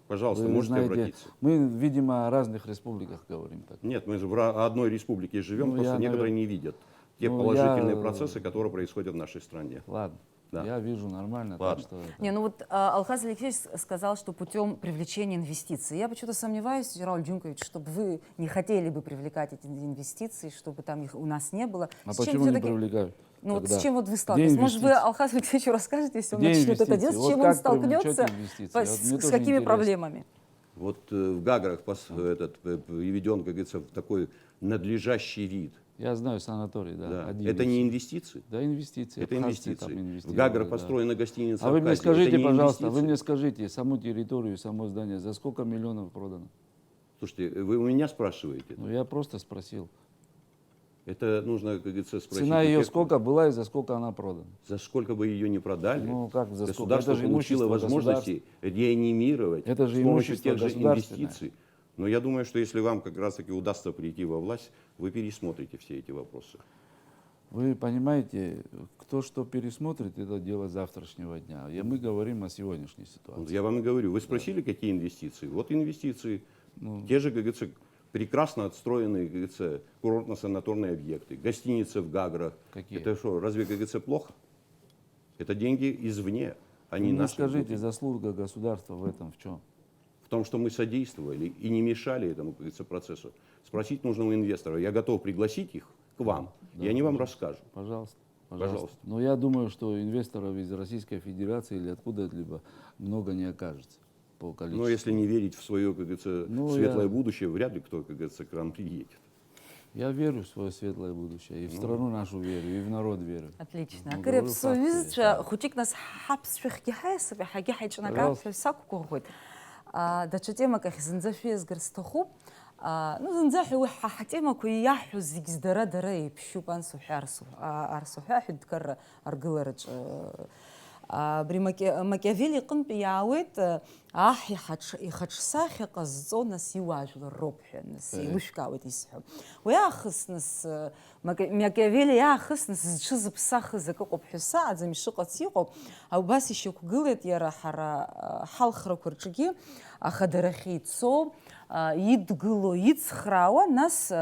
S2: Пожалуйста,
S4: Вы
S2: можете
S4: знаете,
S2: обратиться.
S4: мы, видимо, о разных республиках говорим. Так.
S2: Нет, мы же в одной республике живем,
S4: Ну,
S2: просто
S4: я,
S2: некоторые
S4: наверное,
S2: не видят те
S4: ну,
S2: положительные
S4: я-
S2: процессы, которые происходят в нашей стране.
S4: Ладно,
S2: Да.
S4: я вижу нормально.
S2: Ладно.
S4: Так что это-
S1: Не, ну вот Алхаз Алексеевич сказал, что путем привлечения инвестиций. Я почему-то сомневаюсь, Рауль Дюнкович, чтобы вы не хотели бы привлекать эти инвестиции, чтобы там их у нас не было.
S4: А
S1: С чем
S4: почему не
S1: всё-таки-
S4: привлекают?
S1: Ну вот
S4: Когда?
S1: с чем вот вы
S4: Где
S1: сталкиваетесь? Может, вы
S4: инвестиции?
S1: Алхазу Алексеевичу расскажете, если он
S4: Где
S1: начнет это
S4: инвестиции?
S1: делать, с
S4: Вот
S1: чем он
S4: как
S1: столкнется,
S4: привлечете инвестиции? Вот мне
S1: с
S4: тоже
S1: какими
S4: интересно.
S1: проблемами?
S2: Вот в Гаграх приведен, как говорится, в такой надлежащий вид.
S4: Я знаю санаторий, да.
S2: Да.
S4: один
S2: Это
S4: из
S2: не
S4: всех.
S2: инвестиции.
S4: Да, инвестиции.
S2: Это
S4: абхазцы там
S2: инвестиции. В
S4: инвестировали,
S2: Гаграх
S4: да.
S2: построена гостиница
S4: А вы мне
S2: «Абхазия».
S4: скажите,
S2: Это не
S4: пожалуйста, вы
S2: инвестиции.
S4: мне скажите, саму территорию, само здание, за сколько миллионов продано?
S2: Слушайте, вы у меня спрашиваете?
S4: Ну, я просто спросил.
S2: Это нужно, как говорится, спросить.
S4: Цена
S2: у
S4: ее
S2: тех,
S4: сколько была и за сколько она продана?
S2: За сколько бы ее не продали,
S4: Ну, как за сколько?
S2: государство
S4: Это же
S2: получило
S4: имущество
S2: возможности реанимировать
S4: Это же
S2: с помощью
S4: имущество
S2: тех же
S4: государственное.
S2: инвестиций. Но я думаю, что если вам как раз-таки удастся прийти во власть, вы пересмотрите все эти вопросы.
S4: Вы понимаете, кто что пересмотрит, это дело завтрашнего дня. И мы говорим о сегодняшней
S2: Вот
S4: ситуации.
S2: я вам и говорю, вы спросили, какие инвестиции? Вот инвестиции. Те же, как говорится, прекрасно отстроенные, как говорится, курортно-санаторные объекты, гостиницы в Гаграх.
S4: Какие?
S2: Это что, разве, как говорится, плохо? Это деньги извне, а
S4: Вы
S2: не
S4: мне
S2: наши.
S4: скажите,
S2: внутренние.
S4: заслуга государства в этом в чем?
S2: В том, что мы содействовали и не мешали этому, как говорится, процессу. Спросить нужно у инвестора. Я готов пригласить их к вам, и они вам расскажут.
S4: Пожалуйста.
S2: Пожалуйста.
S4: Но я думаю, что инвесторов из Российской Федерации или откуда-либо много не окажется по количеству.
S2: Но если не верить в свое, как говорится,
S4: Ну,
S2: светлое
S4: я-
S2: будущее, вряд ли кто, как говорится, к нам приедет.
S4: Я верю в свое светлое будущее, и в страну нашу верю, и в народ верю.
S1: Отлично.
S4: Ну,
S1: Кырып
S4: говорю
S1: совизч
S4: факты.
S1: хутик нас хапс швехки хайсаб хаги хайчна
S4: Пожалуйста.
S1: кап саку когот. Дача тема ках зинзафиз грстоху. Ну зинзахи وح حتيما كوي يحو زيكز درا درا يبشو بانسو حارسو ارسو حد كر ارجلرج بري ماكيافيلي قم بيعوت يخدش ساخي قزو ناس يواجه الربح ناس يوشكاوت يسحب وياخص ناس ماكيافيلي ياخص ناس شز بساخ زكو بحساعة زي مشقة سيقو أو بس يشوك قلت يرا حرا حال خركورجي أخدرخي تصو يدقلو يتسخراوا ناس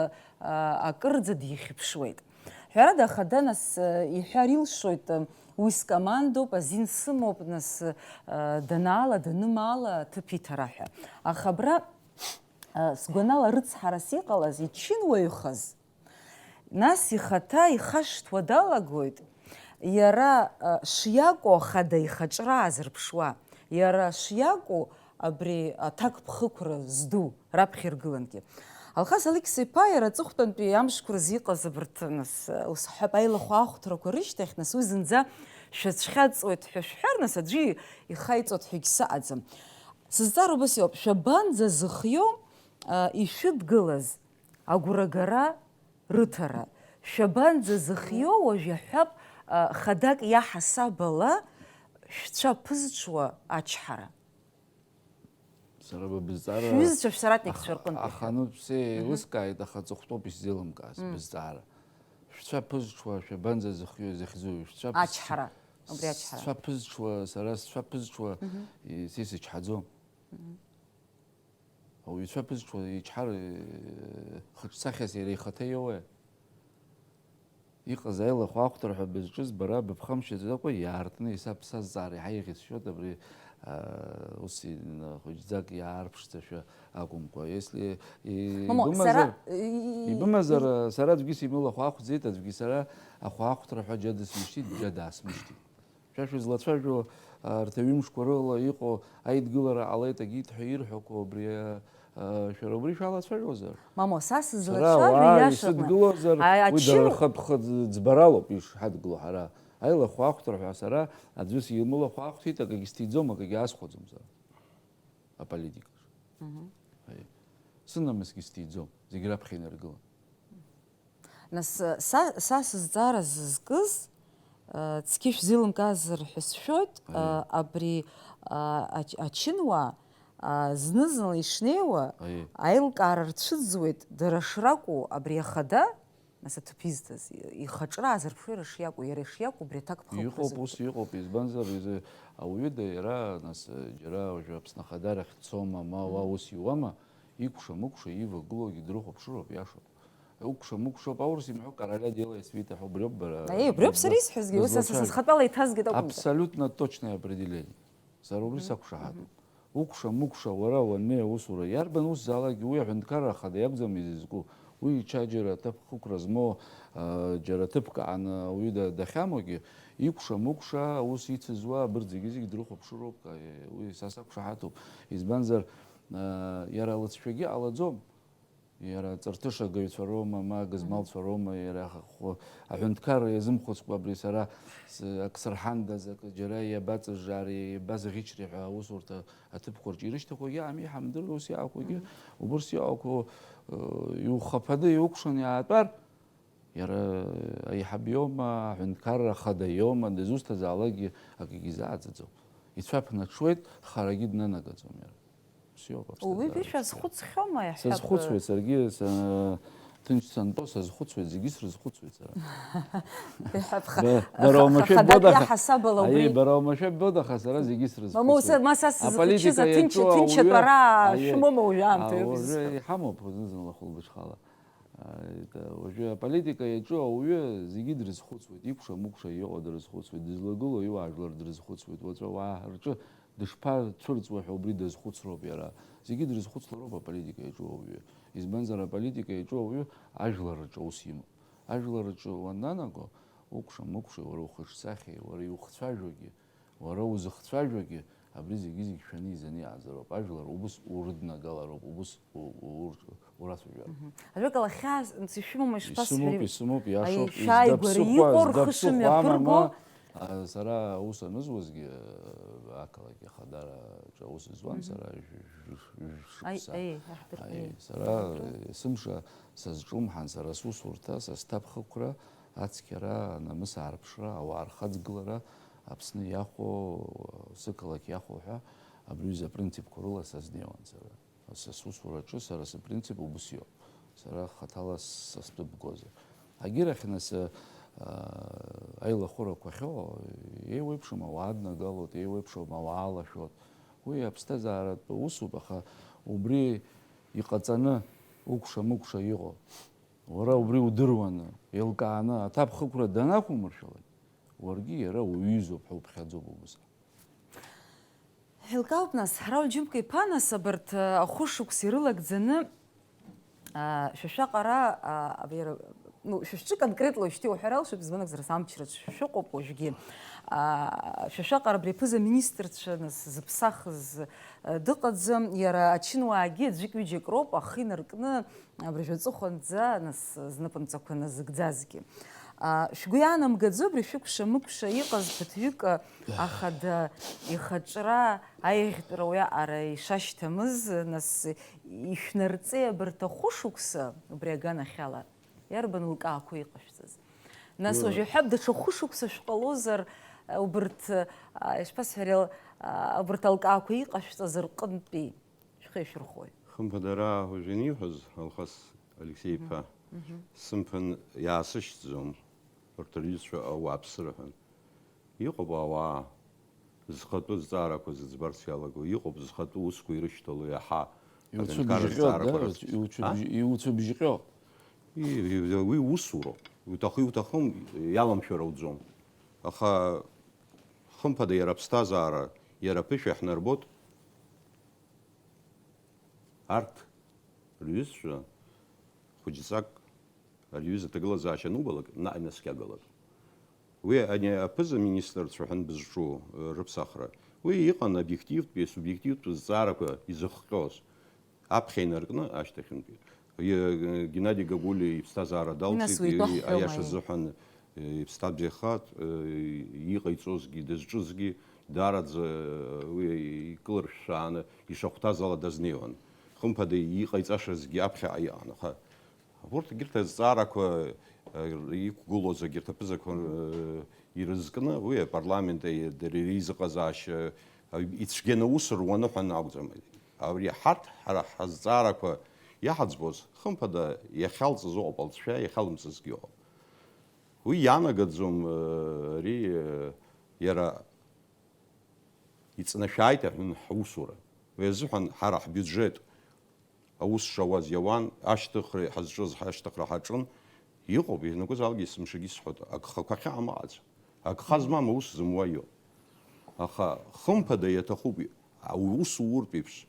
S1: أكرد ديخي بشويت حرا خدا ناس يحاريل شويت ويس كماندو بزين سمو بناس دنالا دنمالا تبيتراحا أخبرا سقنالا رتس حراسي قلاز يتشين ويخز ناس يختا يخشت ودالا قويد يرى شياكو خدا يخجرا زربشوا يرى شياكو أبري تاك بخكر زدو رابخير قلنكي الخاص عليك سيباير تخطن بيامش كرزيقة زبرتنس وصحاب أي لخواخ تركو ريشتخ نسوي زنزا شتشخات وتحشحرنا سجي يخايت وتحيك ساعدزم سزارو بس يوب شبان زخيو يشد قلز أقرقرا رترا شبان زخيو وجحب خداك يا حساب الله شتشا بزشوا أشحرا
S4: Сараба бизара.
S1: Швиз чош саратник шоркон.
S4: Ахану все лыскает, ахацухтопиш сделам каз бизара. Шва пызчва, шва банза захью захзу.
S1: Ачхара. Обри ачхара.
S4: Шва пызчва, сарас шва пызчва и сиси чхадзо. أو يتشابز شو يشحر خش سخس يري خطيوه يقزايل خواق تروح بجز برا بفخمش زاكو يارتني يساب سازاري حيخس شو دبري وسي خجزاك يعرف شو أقوم كوا если يبمزر سرات بقيس يملا خواق زيت بقيس سرا خواق تروح جدس مشتي جداس مشتي شاف زلات شو ارتويم شكورلا يقو أيد قلرا على تجيت حير حكو بريا شربري شالات فجوزر
S1: ماما ساس
S4: سرا
S1: زلات
S4: واي
S1: شاب
S4: سد قلوزر ودر خب خد زبرالو بيش حد قلو حرا аилахәа ахәҭар ҳәа сара аӡәыс илмылахәа ахәҭит, акагьы сҭиӡом, акагьы аасхәаӡом сара аполитикаҿы. Сынамысгьы сҭиӡом, зегь раԥхьа инаргылан.
S1: Нас са сызҵаара зызкыз цқьа шәзеилымкаазар ҳәа сшәоит, абри ачынуаа зны-зынла ишнеиуа аилкаара рцәыӡуеит дара шракәу абри ахада, нас аҭыԥ ихаҿра азырԥшыра шиакәу, иара ишиакәу убри аҭакԥхықәра
S4: Иҟоуп, ус иҟоуп, избанзар ауаҩыда иара нас џьара уажәы Аԥсны ахадарахь дцома, ма уа ус иуама, икәша-мыкәша ивагылоугьы дрыхәаԥшыроуп, иашоуп. Укәша-мыкәшоуп, аурыс имҳәо короля делает свита, убри ауп бара.
S1: Убри ауп сара исҳәазгьы, ус схатәала иҭазгеит акәымзар.
S4: Абсолютно точное определение. Сара убри сақәшаҳаҭуп. Укәша-мыкәша уара уаннеи аусура иарбан ус заалакгьы уи аҳәынҭқарра ахада иакәӡам изызку. Уи ҽаџьара аҭыԥхықәра змоу џьара ҭыԥкааны ауаҩы дахьамоугьы икәша-мыкәша ус ицызуа абырҭ зегьы дрыхәаԥшыроуп, уи са сақәшаҳаҭуп. Избанзар иара лыҵшәагьы ҟалаӡом. Иара ҵарҭышагаҩцәа роума, ма гызмалцәа роума, иара аҳәынҭқарра иазымхәыцкәа абри сара ак сырҳандаз, ак џьара иабаҵыжжаари, иабазаӷьычри ҳәа аусурҭа аҭыԥқәа рҿы ирышьҭақәагьы аами иҳамдыруа ус иаақәагьы, убырҭ иаақәо иухаԥады иукәшан иаатәар, иара аиҳаб иоума, аҳәынҭқарра ахада иоума, дызусҭазаалакгьы акгьы изааӡаӡом. Ицәаԥнаҽуеит, харагьы днанагаӡом иара.
S1: Уи шәазхәыцхьоума иаҳҳәап?
S4: Сазхәыцуеит, саргьы ҭынч сантәо сазхәыцуеит, зегьы срызхәыцуеит сара. Бара оумашәа ббодаха, сара зегьы срызхәыцуеит.
S1: Ма са сзыхәыцыз аҭынч атәара шәмоума уажәы аамҭа?
S4: Уажәы иҳамоуп зны-зынла хәылбыҽхала. Уажәы аполитика иаҿу ауаҩы зегьы дрызхәыцуеит, икәша-мыкәша иҟоу дрызхәыцуеит, дызлагылоу иуаажәлар дрызхәыцуеит, уаҵәы ауаа рҿы дышԥацәырҵуа ҳәа убри дазхәыцроуп иара. Зегьы дрызхәыцлароуп аполитика иаҿу ауаҩы. Избанзар аполитика иаҿу ауаҩы ажәларраҿы аус имоуп. Ажәларраҿы уананаго, укәша-мыкәша, уара ухаҿсахьеи, уара иухцәажәогьы, уара узыхцәажәогьы, абри зегьы шәаны изаны иааӡароуп. Ажәлар убыс урыднагалароуп, убыс урацәажәароуп.
S1: Ажәакала хьаа ишәымоума ишԥасҳәари?
S4: Исымоуп, иашоуп.
S1: Шәааигәара иҟоу рхы шымҩаԥырго.
S4: Сара аус анызуазгьы ақалақь ахадараҿы аус зуан, сара сара сымша сазҿлымҳан, сара сусурҭа, сасҭаԥхықәра, ацқьара, анамыс аарԥшра, ауаа рхаҵгылара, Аԥсны иахәо, сықалақь иахәо ҳәа абри ҩыза апринципқәа рыла сазнеиуан сара. Са сусураҿы сара сапринцип убыс иоуп. Сара хаҭала састәыбгозар. Агьирахь нас аилахәырақәа ахьоу еиуеиԥшым ауаа днагалоит, еиуеиԥшым ауаа алашәот. Уи аԥсҭазааратә усуп, аха убри иҟаҵаны укәша-мыкәша иҟоу. Уара убри удыруаны, еилкааны аҭыԥхықәра данақәумыршәалак, уаргьы иара уҩызоуп ҳәа уԥхьаӡоуп убас.
S1: Еилкаауп нас, Рауль Џьымка-иԥа, нас абарҭ ахәышықәса ирылагӡаны шәашәаҟара шәышҿы конкретла уажәшьҭа иуҳәара алшоуп, избанак зырас амчраҿ шәыҟоуп уажәгьы. Шәашәаҟара абри аԥыза-министрцәа нас зыԥсахыз дыҟаӡам, иара ачынуаагьы аӡәык-ҩыџьак роуп ахы инаркны абри жәаҵыхәанӡа нас знапынҵақәа назыгӡазгьы. Шәгәы иаанамгаӡо абри шәыкәша-мыкәша иҟаз ԥыҭҩык ахада ихаҿра аиӷьтәра уиаҟара ишашьҭамыз, нас ишәнарҵеи абарҭ ахәышықәса убри аганахьала иарбан лкаақәа иҟашәҵаз. Нас уажәы иҳәап, даҽа хәышықәса шәҟалозар убарҭ ишԥасҳәари, абарҭ алкаақәа иҟашәҵаз рҟынтәи шәхы ишәырхәои?
S2: Хымԥадара уажәы иниҳәоз Алхас Алексеи-иԥа, сымԥан иаасышьҭӡом урҭ рҩызцәа ауааԥсыра ҳәа. Иҟоуп ауаа зхатәы зҵаарақәа зыӡбарц иалаго, иҟоуп зхатәы усқәа ирышьҭало иаҳа
S4: иуцәыбжьҟьо.
S2: Уи усуроуп, иуҭахы-иуҭахым иаламшәар ауӡом. Аха хымԥада иара аԥсҭазаара, иара аԥышәа иаҳнарбот, арҭ рҩызцәа хәыҷҵак рҩыза аҭагылазаашьа анубалак, наскьагалак. Уи ани аԥыза-министрцәа ҳәа бызҿу рыԥсахра, уи иҟан обиективтәи, субиективтәи зҵаарақәа изыхҟьоз. Аԥхьа инаркны ашьҭахьынтәи. Геннадий Гагулиа иԥсҭазаара далҵит, аиаша азыҳәан иԥсҭабжахат, иҟаиҵозгьы, дызҿызгьы дараӡа уи икылыршәшәааны ишахәҭаз ала дазнеиуан. Хымԥада иҟаиҵашазгьы аԥхьаҟа иҟан. Аха урҭ егьырҭ азҵаарақәа иқәгылоз егьырҭ аԥызақәа ирызкны уи апарламент дара реизыҟазаашьа ицәгьаны аус руаны ҳәа акәӡам. Абри ҳара ҳазҵаарақәа иаҳаӡбоз хымԥада иахьалҵыз ыҟоуп алҵшәа, иахьалымҵызгьы ыҟоуп. Уи ианагаӡом ари иара иҵнашәааит аҳәын ҳусура. Уи азыҳәан ҳара ҳбиуџьет аус шауаз иауан, ашьҭыхра ҳазҿыз ҳашьҭыхра ҳаҿын, иҟоуп, ианакәызаалакгьы есымшагьы исҳәоит, агхақәа ахьаамаҟац. Агха змам аус зымуа иоуп. Аха хымԥада иаҭахуп аусуртә еиԥш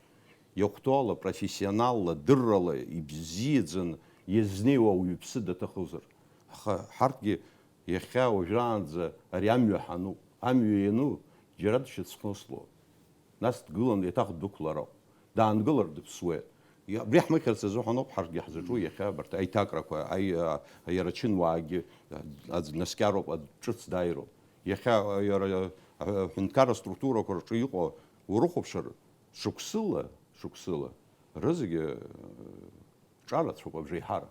S2: иахәҭоуала, профессионалла, дыррала ибзиаӡаны иазнеиуа ауаҩԥсы даҭахызар. Аха ҳарҭгьы иахьа уажәраанӡа ари амҩа ҳануп. Амҩа иану џьара дшьацәхны слоуп. Нас дгылан еиҭах ддәықәлар ауп. Даангылар дыԥсуеит. Абри ҳмыхьырц азыҳәан ауп ҳаргьы ҳзаҿу иахьа абарҭ аиҭакрақәа, иара ачынуаагьы наскьароуп, ҿыц дааироуп. Иахьа иара аҳәынҭқарра структурақәа рҿы иҟоу урыхәаԥшыр, шықәсыла рызегьы ҿарацәоуп абжеиҳара.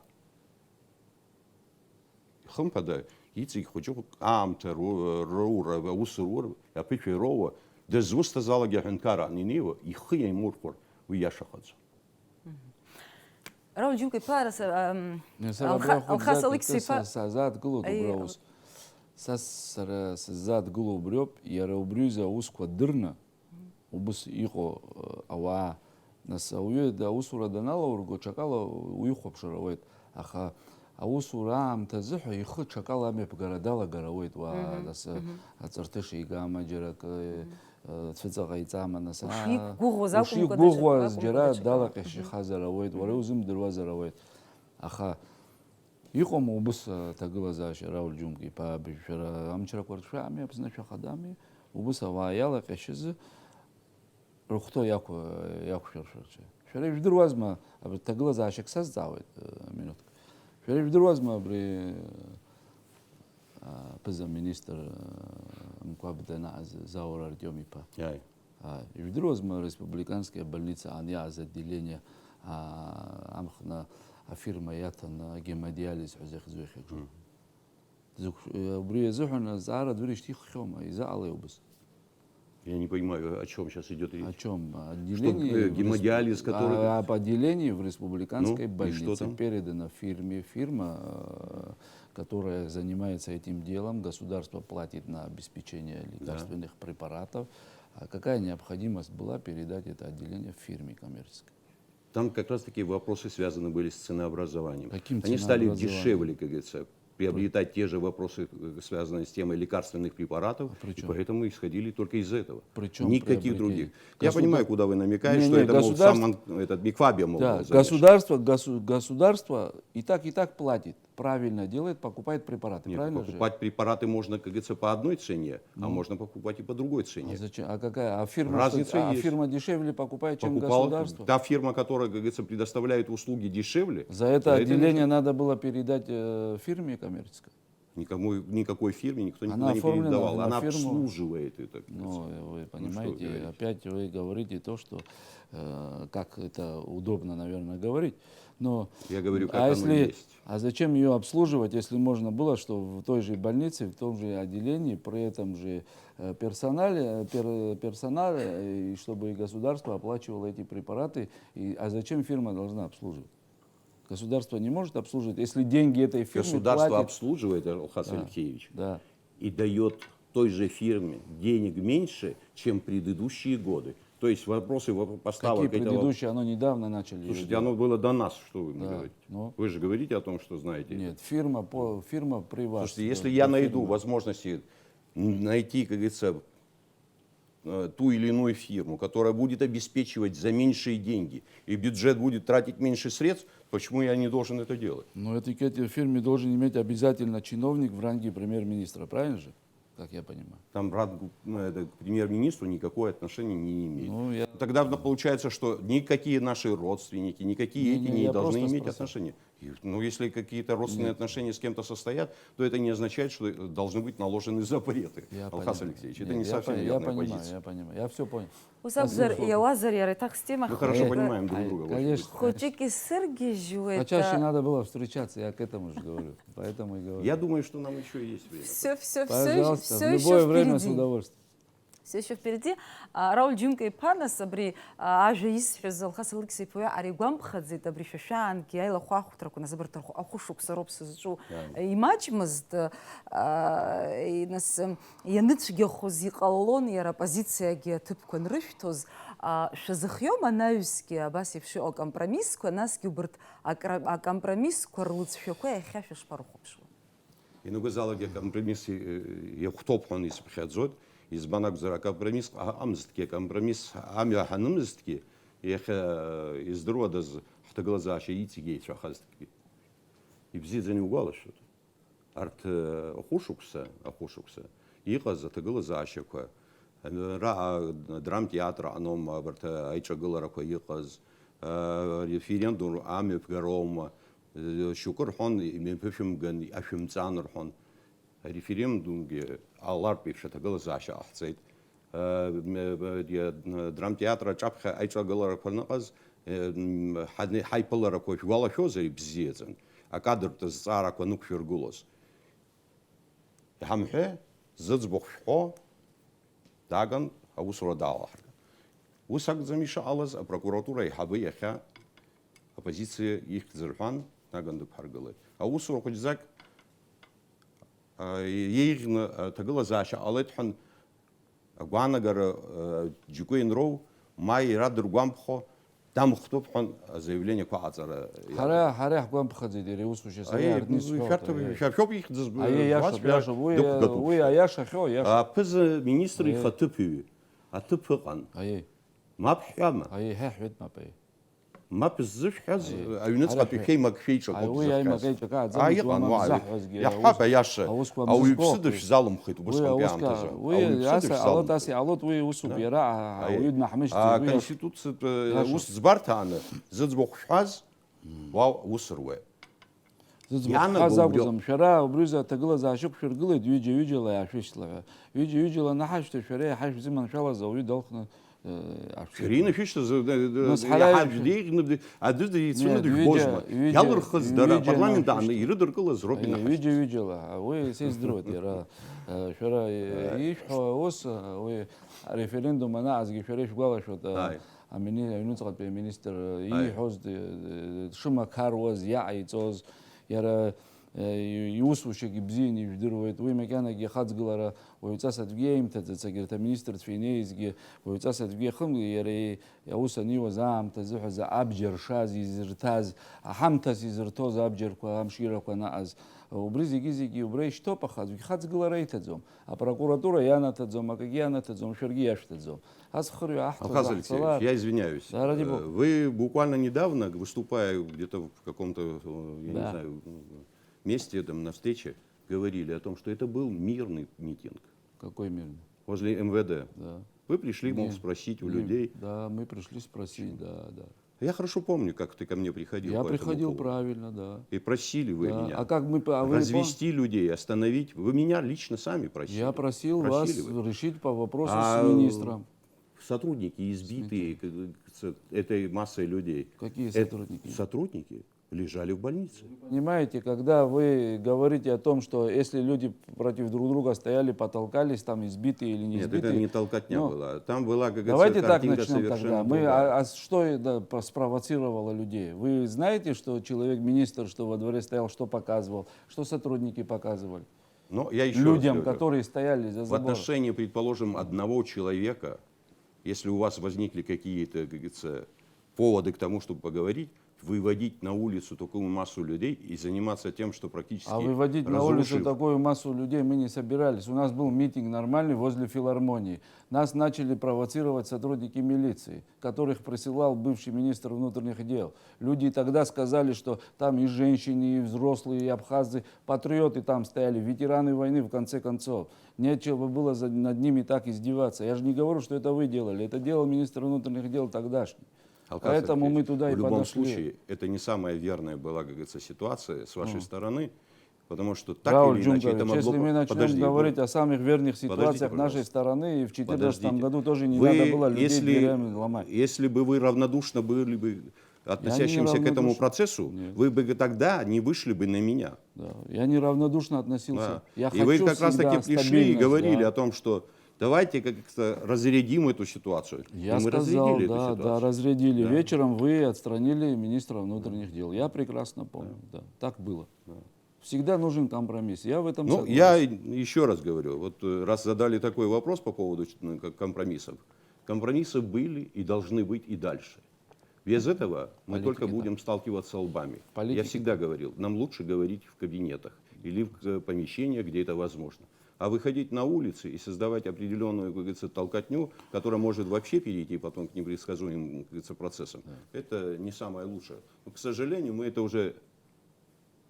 S2: Хымԥада иҵегь хәыҷык аамҭа роура, аус рура, аԥышәа ироуа, дызусҭаз алагьы аҳәынҭқарраан инеиуа, ихы иаимурхәар уи иашахаӡом.
S1: Рауль Џьука-иԥа, Алхас Алықьса-иԥа
S4: сазааҭгылоит убри аус. Сара сыззааҭгыло убриоуп, иара убриазы аусқәа дырны, убыс иҟоу ауаа, нас ауаҩы аусура даналаурго ҽакала уихәаԥшыр ауеит, аха аусура аамҭа азыҳәа ихы ҽакала амҩаԥгара далагар ауеит, нас аҵарҭы шеигама, џьарак цәыҵа ҟаиҵама, нас ушиқәгәыӷуаз џьара далаҟьашьахазар ауеит, уара иузымдыруазар ауеит. Аха иҟоума убыс аҭагылазаашьа, Рауль Џьука-иԥа, шәара амчрақәа ршәами, Аԥсны шәахадами, убыс ауаа иалаҟьашьазы рыхәҭо иақәшәыршәырцәа. Шәара ижәдыруазма, абри аҭагылазаашьак сазҵаауеит минуҭк. Шәара ижәдыруазма абри аԥыза-министр Мқәаб данааз Заур Артиом-иԥа. Ижәдыруазма республиканская больница аниааз отделение амхны афирма иаҭан агемодиализ ҳәа захьӡу иахьаҿу. Убри азыҳәан азҵаара дур ишьҭиххьоума, изаҟалеи убыс?
S2: Я не понимаю, о чем сейчас идет речь.
S4: О чем?
S2: Гемодиализ, который...
S4: Об отделении в республиканской больнице передано фирме. Фирма, которая занимается этим делом, государство платит на обеспечение лекарственных препаратов. А какая необходимость была передать это отделение фирме коммерческой?
S2: Там как раз такие вопросы связаны были с ценообразованием.
S4: Каким
S2: Они стали
S4: ценообразованием?
S2: дешевле, как говорится, приобретать те же вопросы, связанные с темой лекарственных препаратов, и поэтому исходили только из этого. Никаких других. Я понимаю, куда вы намекаете, что это мол, сам этот Микваби мог
S4: государство и так платит, правильно делает, покупает препараты.
S2: Нет,
S4: правильно
S2: покупать
S4: же?
S2: препараты можно, как говорится, по одной цене, а можно покупать и по другой цене.
S4: А зачем? А какая? А фирма,
S2: Разница есть.
S4: фирма дешевле покупает, чем государство?
S2: Та фирма, которая, как говорится, предоставляет услуги дешевле.
S4: За это отделение надо было передать фирме коммерческой.
S2: Никакой фирме никто никуда не
S4: оформлена
S2: передавал.
S4: на
S2: Она
S4: фирму.
S2: обслуживает это.
S4: Ну, вы понимаете, опять вы говорите то, что как это удобно, наверное, говорить. Но,
S2: я говорю, как оно есть.
S4: А зачем ее обслуживать, если можно было, что в той же больнице, в том же отделении, при этом же персонале, и чтобы и государство оплачивало эти препараты, а зачем фирма должна обслуживать? Государство не может обслуживать, если деньги этой фирмы
S2: государство
S4: платит...
S2: обслуживает, Алхас Алексеевич,
S4: да.
S2: И дает той же фирме денег меньше, чем предыдущие годы. То есть вопросы поставок...
S4: Какие предыдущие? Оно недавно начали.
S2: Слушайте, оно было до нас, что вы мне
S4: да.
S2: говорите.
S4: Ну?
S2: Вы же говорите о том, что знаете.
S4: Нет, фирма при вас.
S2: Слушайте, если я найду возможности найти, как говорится, ту или иную фирму, которая будет обеспечивать за меньшие деньги, и бюджет будет тратить меньше средств, почему я не должен это делать?
S4: Но этикет фирме должен иметь обязательно чиновник в ранге премьер-министра, правильно же? Как я понимаю.
S2: Там к премьер-министру никакое отношение не имеет.
S4: Ну,
S2: Тогда получается, что никакие наши родственники, никакие эти не должны иметь отношения. Ну, если какие-то родственные отношения с кем-то состоят, то это не означает, что должны быть наложены запреты.
S4: Я
S2: Алхас
S4: понимаю.
S2: Алексеевич, это
S4: Нет,
S2: не совсем
S4: я
S2: верная
S4: понимаю,
S2: позиция.
S4: я понимаю. Я все понял.
S1: Узабзар и Лазар, я так с тем
S2: Мы хорошо понимаем друг друга. очень
S4: Конечно.
S2: быстро.
S1: Хочики Сергей
S4: Почаще
S1: это
S4: надо было встречаться, я к этому же говорю. Поэтому и говорю.
S2: Я думаю, что нам еще есть время.
S1: все
S4: Пожалуйста, в
S1: еще
S4: любое время с
S1: впереди.
S4: удовольствием.
S1: Все еще впереди. Рауль Джунка и Пана Сабри, Ажаис, Алхас Алексей Пуя, Аригуам Хадзи, Табри Шашан, Киайла Хуахутраку, на Забартаху, Ахушук, Саропс, Жу, и Мачмазд, и нас Яныч Гехози Каллон, и оппозиция Гетыпкон Рыштоз, Шазахьем, Анаюски, Абаси все компромисс, нас Гюберт, а компромисс, Корлуц Шокоя, Хяфиш Парухопшу.
S2: И ну газалаге компромисс я хтопхон из пхадзот. Избанак зара компромисс, амзтки компромисс, амя ханымзтки, их из друадаз хтаглаза шеити гейт шахазтки. И бзидзани угала что-то. Арт охушукса, ихаз хтаглаза шаква. Ра драмтеатр аном арт айчаглара ко ихаз референдум ами пгарома шукр хон мен пешим ган ашим цанр хон. Референдумге аллар пишет глазаша ахцейт драмтеатра чапха айчагалара корназ хайпалара кош вала шозери бзезен а кадрт зара конук фергулос хамхе зцбоххо даган аусура дала усак замиша алаз прокуратура хабы яха оппозиция их зерфан даган дупаргалы аусура кожак Ейгна таглазаша алетхан гуанагар джукуин роу май радр гуампхо там хтопхан заявление квазара.
S4: Харя гуам пхадзиди реусу сейчас.
S2: Шарп их
S4: яша, вы яша хо яша.
S2: А пыз министр их хатыпи. Атыпхан. Мапхяма.
S4: Хахвет мапай.
S2: ما بزش حز أيونس قبل شيء ما كشيء شو
S4: أي ما كيف كذا
S2: أيضا أنواع يا حبا ياش أو يبصدش ظالم خيط بس كم بيعمل تجا أو يبصدش
S4: ظالم أسي علوت ويوسو بيرا ويدنا حمشت
S2: كونستитуция وس زبرت أنا زد بخشاز واو وسروه
S4: Хазабузам шара обрюза тагла зашук шургылы юджи ла яшвишла. Юджи ла нахашты шара хаш зиман шала зауи долхна
S2: Крина фишта я хабдиг нбди адуди цуна ди божма. Ялр хыз дара парламент аны иридер кылыз робина.
S4: Юджи ла. Вы сез дрот яра. Шара иш ос вы референдум ана азги шара шгала шота. Амини юнуцгат министр и хоз шума карвоз яйцоз яра иусушеги бзини вдырует вы меканаги хацглара уйцасат геймтаца цагерта министр финейзги уйцасат гехм яре яуса нива замта зухза абжер шази зиртаз хамтас зиртоз абжер ко амшира ко нааз убризи гизиги убрей что пахаз хацглара итазом а прокуратура янатазом а янатазом шерги яштазом асхрю
S2: Алхаз Алексеевич, я извиняюсь. Вы буквально недавно, выступая где-то в каком-то, я не знаю, месте там, на встрече, говорили о том, что это был мирный митинг.
S4: Какой мирный?
S2: Возле МВД.
S4: Да.
S2: Вы пришли, мол, спросить у людей.
S4: Да, мы пришли спросить, да.
S2: Я хорошо помню, как ты ко мне приходил.
S4: Я приходил правильно, да.
S2: И просили вы меня
S4: а как мы,
S2: развести людей, остановить. Вы меня лично сами просили.
S4: Я просил вас решить по вопросу с министром.
S2: Сотрудники, избитые этой массой людей.
S4: Какие сотрудники?
S2: Сотрудники лежали в больнице.
S4: Понимаете, когда вы говорите о том, что если люди против друг друга стояли, потолкались, там избитые или не избитые.
S2: Нет, это не толкотня была. Там была какая-то
S4: давайте так
S2: картинка
S4: начнем
S2: совершенно
S4: тогда. Что спровоцировало людей? Вы знаете, что человек-министр, что во дворе стоял, что показывал? Что сотрудники показывали?
S2: Но я еще
S4: людям, которые стояли за забором.
S2: В отношении, предположим, одного человека, если у вас возникли какие-то, как говорится, поводы к тому, чтобы поговорить, выводить на улицу такую массу людей и заниматься тем, что практически
S4: выводить на улицу такую массу людей мы не собирались. У нас был митинг нормальный возле филармонии. Нас начали провоцировать сотрудники милиции, которых присылал бывший министр внутренних дел. Люди тогда сказали, что там и женщины, и взрослые, и абхазы, патриоты там стояли, ветераны войны в конце концов. Нечего было над ними так издеваться. Я же не говорю, что это вы делали. Это делал министр внутренних дел тогдашний.
S2: Алкас
S4: Поэтому мы
S2: Алексеевич,
S4: туда и
S2: в любом
S4: подошли.
S2: случае, это не самая верная была, как говорится, ситуация с вашей стороны, потому что так
S4: Рауль
S2: или иначе это
S4: Джункович,
S2: могло...
S4: если мы начнем
S2: Подожди,
S4: говорить
S2: ну,
S4: о самых верных ситуациях нашей
S2: пожалуйста.
S4: стороны, и в 2014
S2: подождите.
S4: году тоже не
S2: Вы,
S4: надо было людей
S2: если,
S4: дверями ломать.
S2: если бы вы равнодушно были бы относящимся к этому
S4: равнодушен.
S2: процессу,
S4: Нет.
S2: вы бы тогда не вышли бы на меня.
S4: Да. Я неравнодушно относился.
S2: Да.
S4: Я
S2: И вы
S4: хочу
S2: как раз таки
S4: всегда
S2: пришли и
S4: стабильность,
S2: говорили
S4: да.
S2: о том, что давайте как-то разрядим эту ситуацию.
S4: Я
S2: и мы
S4: сказал,
S2: разрядили эту
S4: да,
S2: ситуацию.
S4: да, разрядили.
S2: Да.
S4: Вечером вы отстранили министра внутренних дел. Я прекрасно помню, да. Так было. Всегда нужен компромисс. Я в этом
S2: Ну,
S4: согласен.
S2: я еще раз говорю, вот раз задали такой вопрос по поводу компромиссов, компромиссы были и должны быть и дальше. Без этого мы
S4: Политики,
S2: только будем сталкиваться лбами.
S4: Политики.
S2: Я всегда говорил, нам лучше говорить в кабинетах или в помещениях, где это возможно. А выходить на улицы и создавать определенную, как говорится, толкотню, которая может вообще перейти потом к непредсказуемым, как говорится, процессам, это не самое лучшее. Но, к сожалению, мы это уже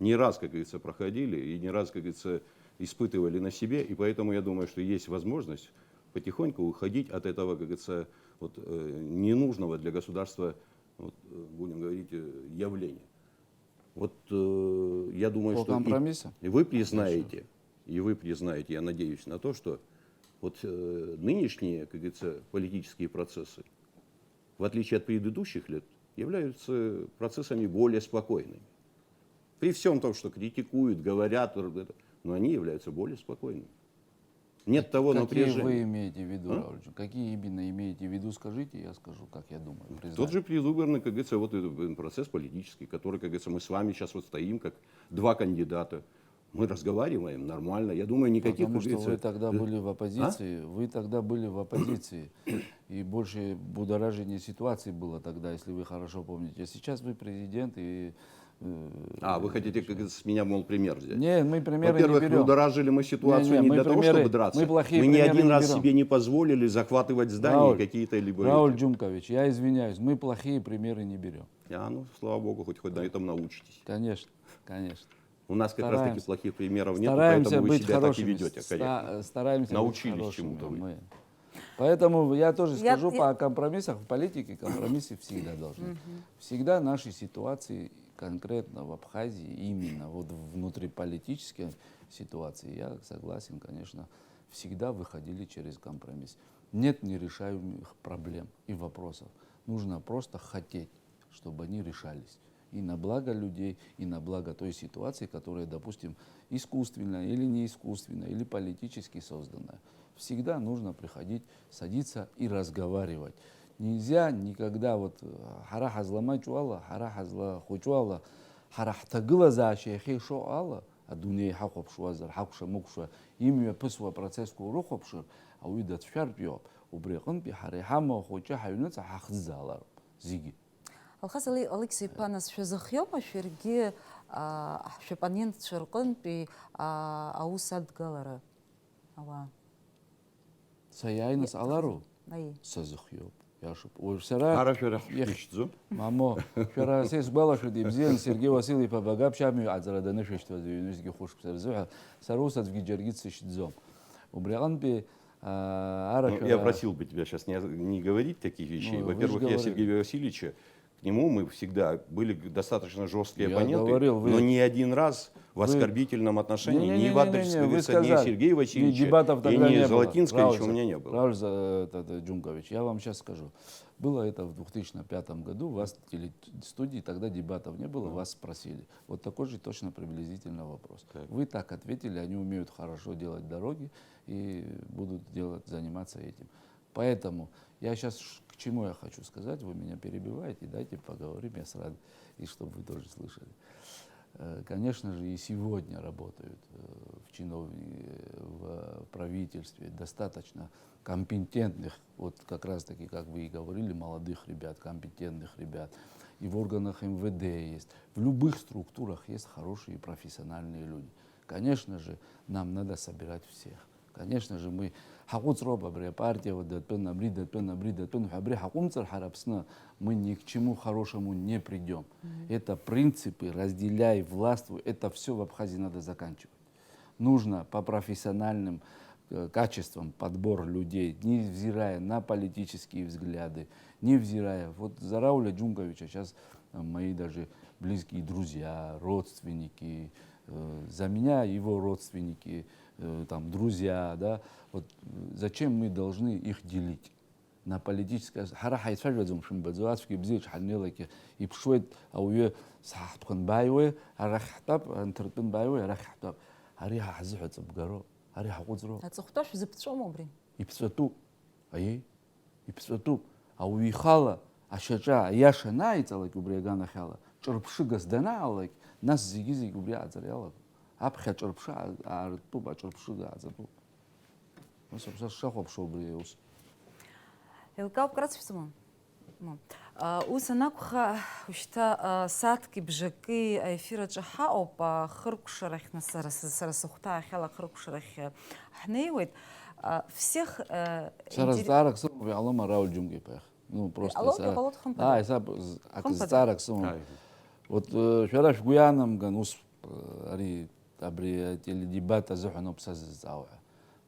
S2: не раз, как говорится, проходили и не раз, как говорится, испытывали на себе, и поэтому я думаю, что есть возможность потихоньку уходить от этого, как говорится, вот, ненужного для государства, вот, будем говорить, явления. Вот я думаю,
S4: По
S2: что
S4: компромиссам?
S2: и вы признаете, я надеюсь на то, что вот нынешние, как говорится, политические процессы, в отличие от предыдущих лет, являются процессами более спокойными. При всем том, что критикуют, говорят, но они являются более спокойными. Нет того
S4: Какие
S2: напряжения.
S4: вы имеете в виду, Рауль Джун? Какие именно имеете в виду, скажите, я скажу, как я думаю. признаю.
S2: Тот же предвыборный, как говорится, вот этот процесс политический, который, как говорится, мы с вами сейчас вот стоим, как два кандидата. Мы разговариваем нормально. Я думаю, никаких,
S4: Потому
S2: как
S4: что вы
S2: говорится,
S4: тогда были в оппозиции, вы тогда были в оппозиции, и больше будоражение ситуации было тогда, если вы хорошо помните. А сейчас вы президент и...
S2: вы хотите, как говорится, с меня, мол, пример взять?
S4: Не, мы примеры
S2: Во-первых,
S4: не берем.
S2: будоражили мы ситуацию
S4: Не,
S2: не
S4: мы
S2: для того,
S4: примеры-
S2: чтобы драться.
S4: мы плохие
S2: ни
S4: примеры
S2: один
S4: не
S2: раз
S4: берем.
S2: себе не позволили захватывать здания
S4: Рауль,
S2: какие-то либо...
S4: Рауль
S2: эти.
S4: Джункович, я извиняюсь, мы плохие примеры не берем.
S2: Ну, слава богу, хоть на этом научитесь.
S4: Конечно, конечно.
S2: У нас как раз таки
S4: Стараемся.
S2: плохих примеров нет,
S4: Стараемся
S2: поэтому вы
S4: быть
S2: себя так и
S4: хорошими.
S2: ведете, корректно.
S4: Стараемся
S2: Научились
S4: быть хорошими.
S2: чему-то вы.
S4: Мы. Поэтому я тоже
S1: Я-
S4: скажу по компромиссах. В политике компромиссы всегда должны. Всегда наши ситуации конкретно в Абхазии, именно вот внутриполитические ситуации, я согласен, конечно, всегда выходили через компромисс. Нет нерешаемых проблем и вопросов. Нужно просто хотеть, чтобы они решались. И на благо людей, и на благо той ситуации, которая, допустим, искусственная или не искусственная, или политически созданная. Всегда нужно приходить, садиться и разговаривать. Нельзя никогда вот хара хазлама чуала, хара хазла хочуала, хара хтагыла за шейхи шоала, а дуней хакоп шуазар, хакша мукша, имя пысва процесску рухопшир, а уйдат шарпио, убрекон би хари хама хоча хайнуца хахзалар, зиги.
S1: Алхас Алексей Панас шезахьёма шерги шепанин шеркон пи аусад галара. Ава.
S4: Саяйнас алару,
S1: Ай.
S4: сазахьёб. Яшуп. Ой, сара.
S2: Хорошо, ехидзу.
S4: Мамо, вчера сес балашуди бзен Сергей Васильевич побагап шами азраданы шештва зюнюзги хуш псерзуха сарусат в гиджергице шидзом. Убряган би
S2: Я просил бы тебя сейчас не говорить таких вещей.
S4: Ну, вы
S2: Во-первых,
S4: же
S2: я
S4: говорили.
S2: Сергея Васильевича, к нему мы всегда были достаточно жесткие
S4: Я
S2: оппоненты,
S4: говорил, вы-
S2: но ни один раз в оскорбительном отношении ни в адрес, как
S4: вы
S2: говорится, ни
S4: сказали.
S2: Сергея Васильевича,
S4: Дебатов
S2: и
S4: тогда
S2: ни
S4: не было.
S2: Золотинского у меня не было.
S4: Рауль Джункович, я вам сейчас скажу. Было это в 2005 году, у вас в телестудии тогда дебатов не было, вас спросили. Вот такой же точно приблизительно вопрос.
S2: Так.
S4: Вы так ответили, они умеют хорошо делать дороги и будут заниматься этим. Поэтому я сейчас к чему я хочу сказать, вы меня перебиваете, дайте поговорим, я с рад, и чтобы вы тоже слышали. Конечно же, и сегодня работают в правительстве достаточно компетентных, вот как раз таки, как вы и говорили, молодых ребят, компетентных ребят. И в органах МВД есть, в любых структурах есть хорошие профессиональные люди. Конечно же, нам надо собирать всех. Конечно же, мы партия, мы ни к чему хорошему не придем. Это принципы, разделяй, властвуй, это все в Абхазии надо заканчивать. Нужно по профессиональным качеством подбор людей, невзирая на политические взгляды, невзирая. Вот за Рауля Джунковича сейчас мои даже близкие друзья, родственники, за меня его родственники, там, друзья, да, вот зачем мы должны их делить на политическое? Хара хайсфажвадзум шимбадзуацки бзич ханнелаки и пшвед ауе сахтхан байве арахтаб антертун байве арахтаб ариха хазхат бгаро ариха гузро
S1: ацухташ зыпцом обри.
S4: ипсвату ай ипсвату ауи хала ашача яша найцалак убрегана хала чорпшигас даналак нас зиги убря азаряла апха чорпша арту ба чорпшига азабу осо шахоп шобриус
S1: Илкау крацфсума. Усанакха ушта сатки бжаки эфира чахаопа хыркшарахна сарасухта хала хыркшарах хнеует всех
S4: Сараздарак сум алама Рауль Джунгипах. Ну просто Сарак сум. Вот вчера в Гуянам ганус ари абри теледебата захано псаззауа.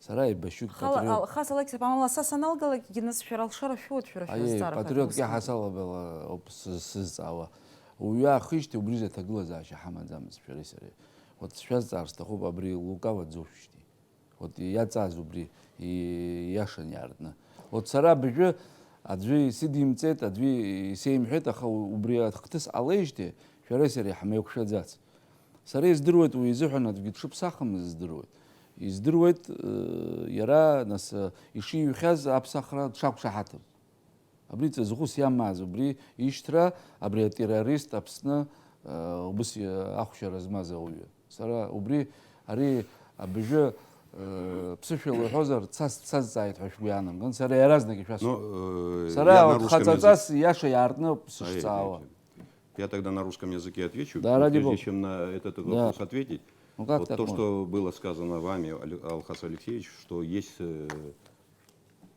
S4: Сарай башук патриот.
S1: خاص لك سبحان الله أساسا نلقى لك جنس في الشرف شو في
S4: أي патриот كي حصل بلا псаззауа. ويا خيشتي وبريزة تقلزا شي حمد زامس في ريسري. Вот сейчас تخوب абри лукава дзушти. Вот я цазубри и яшан ярдна. Вот сара беже аджи сидим цет аджи сейм хета хау убриат хтес алежте шересери хамеукшадзац. Сара издрует уизухана двигит шубсахам издрует. Издрует яра нас иши юхаз абсахра шакшахатым. Абри цзухус ямаз убри иштра абри террорист абсна убс ахуша размаза уе. Сара убри ари абже психил хозар цаз зайт хашгуянам ган сара яразнак ишас сара хацацас яша ярдна психцава.
S2: Я тогда на русском языке отвечу,
S4: да, ради
S2: прежде
S4: бога.
S2: чем на этот вопрос ответить.
S4: Ну, как
S2: вот
S4: так
S2: то,
S4: можно?
S2: что было сказано вами, Алхас Алексеевич, что есть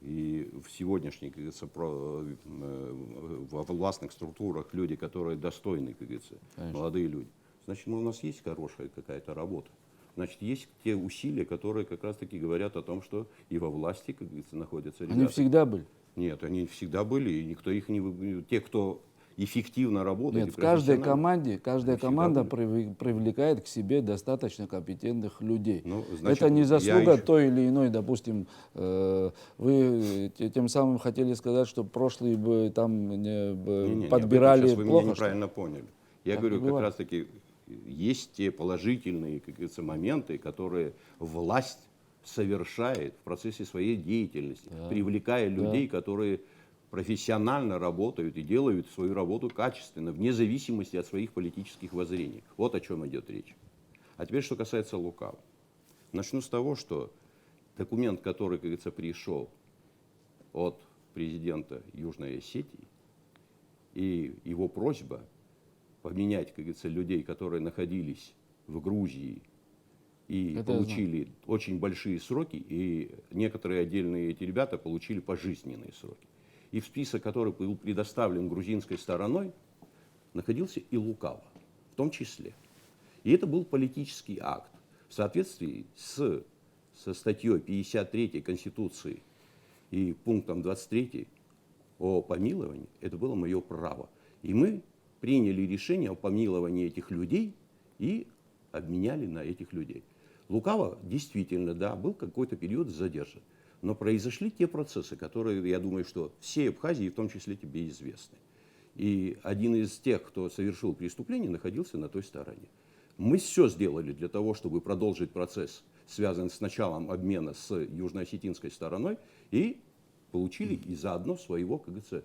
S2: и в сегодняшних, как говорится, во властных структурах люди, которые достойны, как говорится, молодые люди. Значит, у нас есть хорошая какая-то работа. Значит, есть те усилия, которые как раз-таки говорят о том, что и во власти, как говорится, находятся ребята.
S4: Они всегда были.
S2: Нет, они всегда были, и никто их не... Те, кто эффективно работает...
S4: Нет, в каждой команде, каждая команда привлекает к себе достаточно компетентных людей. Ну, значит, это не заслуга той или иной, допустим, вы тем самым хотели сказать, что прошлые бы там подбирали
S2: сейчас
S4: плохо.
S2: Вы меня неправильно поняли. Я говорю, как раз-таки есть те положительные, как говорится, моменты, которые власть совершает в процессе своей деятельности, привлекая людей, которые профессионально работают и делают свою работу качественно, вне зависимости от своих политических воззрений. Вот о чем идет речь. А теперь, что касается Лукава. Начну с того, что документ, который, как говорится, пришел от президента Южной Осетии, и его просьба поменять, как говорится, людей, которые находились в Грузии и получили очень большие сроки, и некоторые отдельные эти ребята получили пожизненные сроки. И в список, который был предоставлен грузинской стороной, находился и Лукава, в том числе. И это был политический акт в соответствии со статьей 53 Конституции и пунктом 23 о помиловании. Это было мое право. И мы приняли решение о помиловании этих людей и обменяли на этих людей. Лукава действительно, да, был какой-то период задержан. Но произошли те процессы, которые, я думаю, что всей Абхазии, в том числе тебе известны. И один из тех, кто совершил преступление, находился на той стороне. Мы все сделали для того, чтобы продолжить процесс, связанный с началом обмена с южно-осетинской стороной, и получили и заодно своего, как говорится,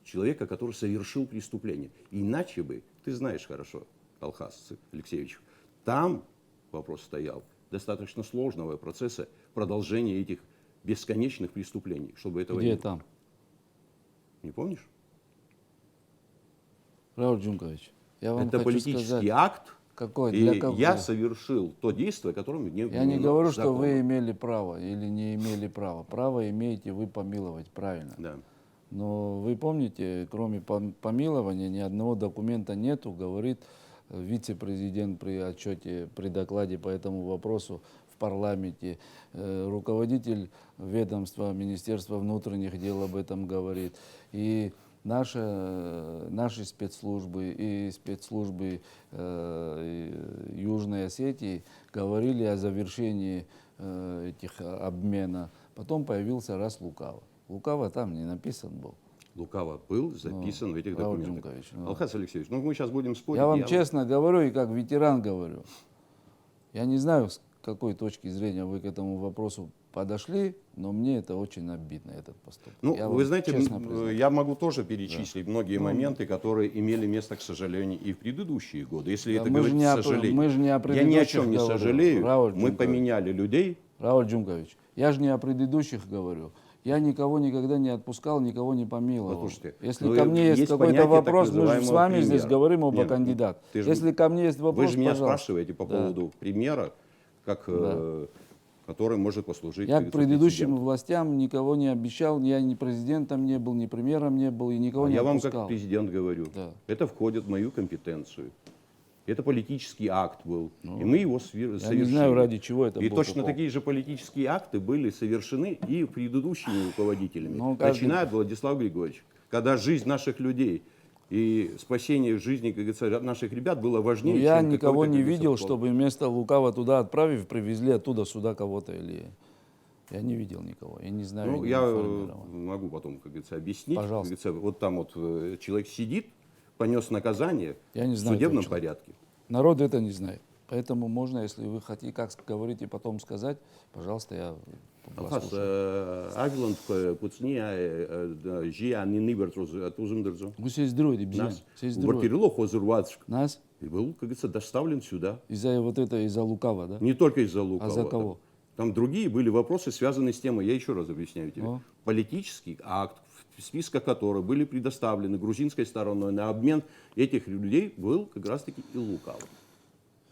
S2: человека, который совершил преступление. Иначе бы, ты знаешь хорошо, Алхас Алексеевич, там вопрос стоял достаточно сложного процесса продолжения этих бесконечных преступлений, чтобы этого
S4: не было.
S2: Где там? Не помнишь?
S4: Рауль Джункович, я вам
S2: это
S4: хочу
S2: политический
S4: сказать,
S2: акт,
S4: какой,
S2: и я совершил то действие, которым мне
S4: Я не говорю, что вы имели право или не имели права. Право имеете вы помиловать, правильно.
S2: Да.
S4: Но вы помните, кроме помилования, ни одного документа нету, говорит, вице-президент при отчете, при докладе по этому вопросу в парламенте, руководитель ведомства Министерства внутренних дел об этом говорит. И наши спецслужбы и спецслужбы Южной Осетии говорили о завершении этих обмена. Потом появился раз Лукава. Лукава там не написан был.
S2: Лукаво был записан в этих
S4: Рауль
S2: документах.
S4: Джумкович,
S2: Алхас Алексеевич, ну мы сейчас будем спорить.
S4: Я вам честно говорю и как ветеран говорю. Я не знаю, с какой точки зрения вы к этому вопросу подошли, но мне это очень обидно, этот поступок.
S2: Ну,
S4: Я
S2: вы
S4: вам
S2: знаете,
S4: честно признаюсь.
S2: я могу тоже перечислить многие моменты, которые имели место, к сожалению, и в предыдущие годы. Если
S4: Да
S2: это
S4: мы же
S2: говорить
S4: не
S2: к
S4: о-
S2: сожалению.
S4: мы же не о
S2: Я ни о
S4: предыдущих
S2: чем не
S4: говорим,
S2: сожалею.
S4: Рауль
S2: Мы
S4: Джумкович.
S2: поменяли людей.
S4: Рауль Джумкович, я же не о предыдущих говорю. Я никого никогда не отпускал, никого не помиловал.
S2: Послушайте,
S4: Если
S2: ну,
S4: ко мне есть
S2: есть
S4: какой-то
S2: понятие
S4: вопрос,
S2: так
S4: мы же с
S2: называемого
S4: вами здесь
S2: примера.
S4: говорим оба
S2: Нет, ну,
S4: кандидат.
S2: ты же-
S4: Если ко мне есть вопрос,
S2: Вы же меня
S4: пожалуйста.
S2: спрашиваете по
S4: Да.
S2: поводу примера, как, который может послужить.
S4: Я к предыдущим
S2: прецедентом.
S4: властям никого не обещал, я ни президентом не был, ни премьером не был, и никого
S2: А
S4: не
S2: я вам
S4: отпускал.
S2: как президент говорю,
S4: Да.
S2: это входит в мою компетенцию. Это политический акт был, и мы его совершили.
S4: Я не знаю, ради чего это
S2: И
S4: был
S2: точно
S4: таков.
S2: такие же политические акты были совершены и предыдущими руководителями,
S4: Ну, каждый-
S2: начиная от Владислава Григорьевича, когда жизнь наших людей и спасение жизни, как говорится, наших ребят было важнее,
S4: Ну, я
S2: чем
S4: никого
S2: какой-то,
S4: не
S2: как говорится,
S4: видел,
S2: план.
S4: чтобы вместо Лукава туда отправив, привезли оттуда сюда кого-то или... Я не видел никого, я не знаю.
S2: Ну,
S4: не
S2: я
S4: информирован.
S2: могу потом, как говорится, объяснить.
S4: Пожалуйста.
S2: Как говорится, вот там вот человек сидит, понес наказание
S4: Я не
S2: в
S4: знаю
S2: судебном
S4: этого человека.
S2: порядке.
S4: Народ это не знает. Поэтому можно, если вы хотите, как говорите, потом сказать, пожалуйста, я вас
S2: Алхас,
S4: слушаю.
S2: Агиланд пуцни жи анини бертузумдерзо.
S4: Вы сез дроиди,
S2: Нас
S4: сез
S2: Бартирило хозурватск
S4: Нас
S2: и был, как говорится, доставлен сюда.
S4: из-за вот это, из-за Лукава, да?
S2: Не только из-за Лукова.
S4: А за кого?
S2: Там другие были вопросы, связанные с темой. Я еще раз объясняю тебе.
S4: О.
S2: Политический акт, в списках которых были предоставлены грузинской стороной на обмен этих людей, был как раз-таки и Лукава.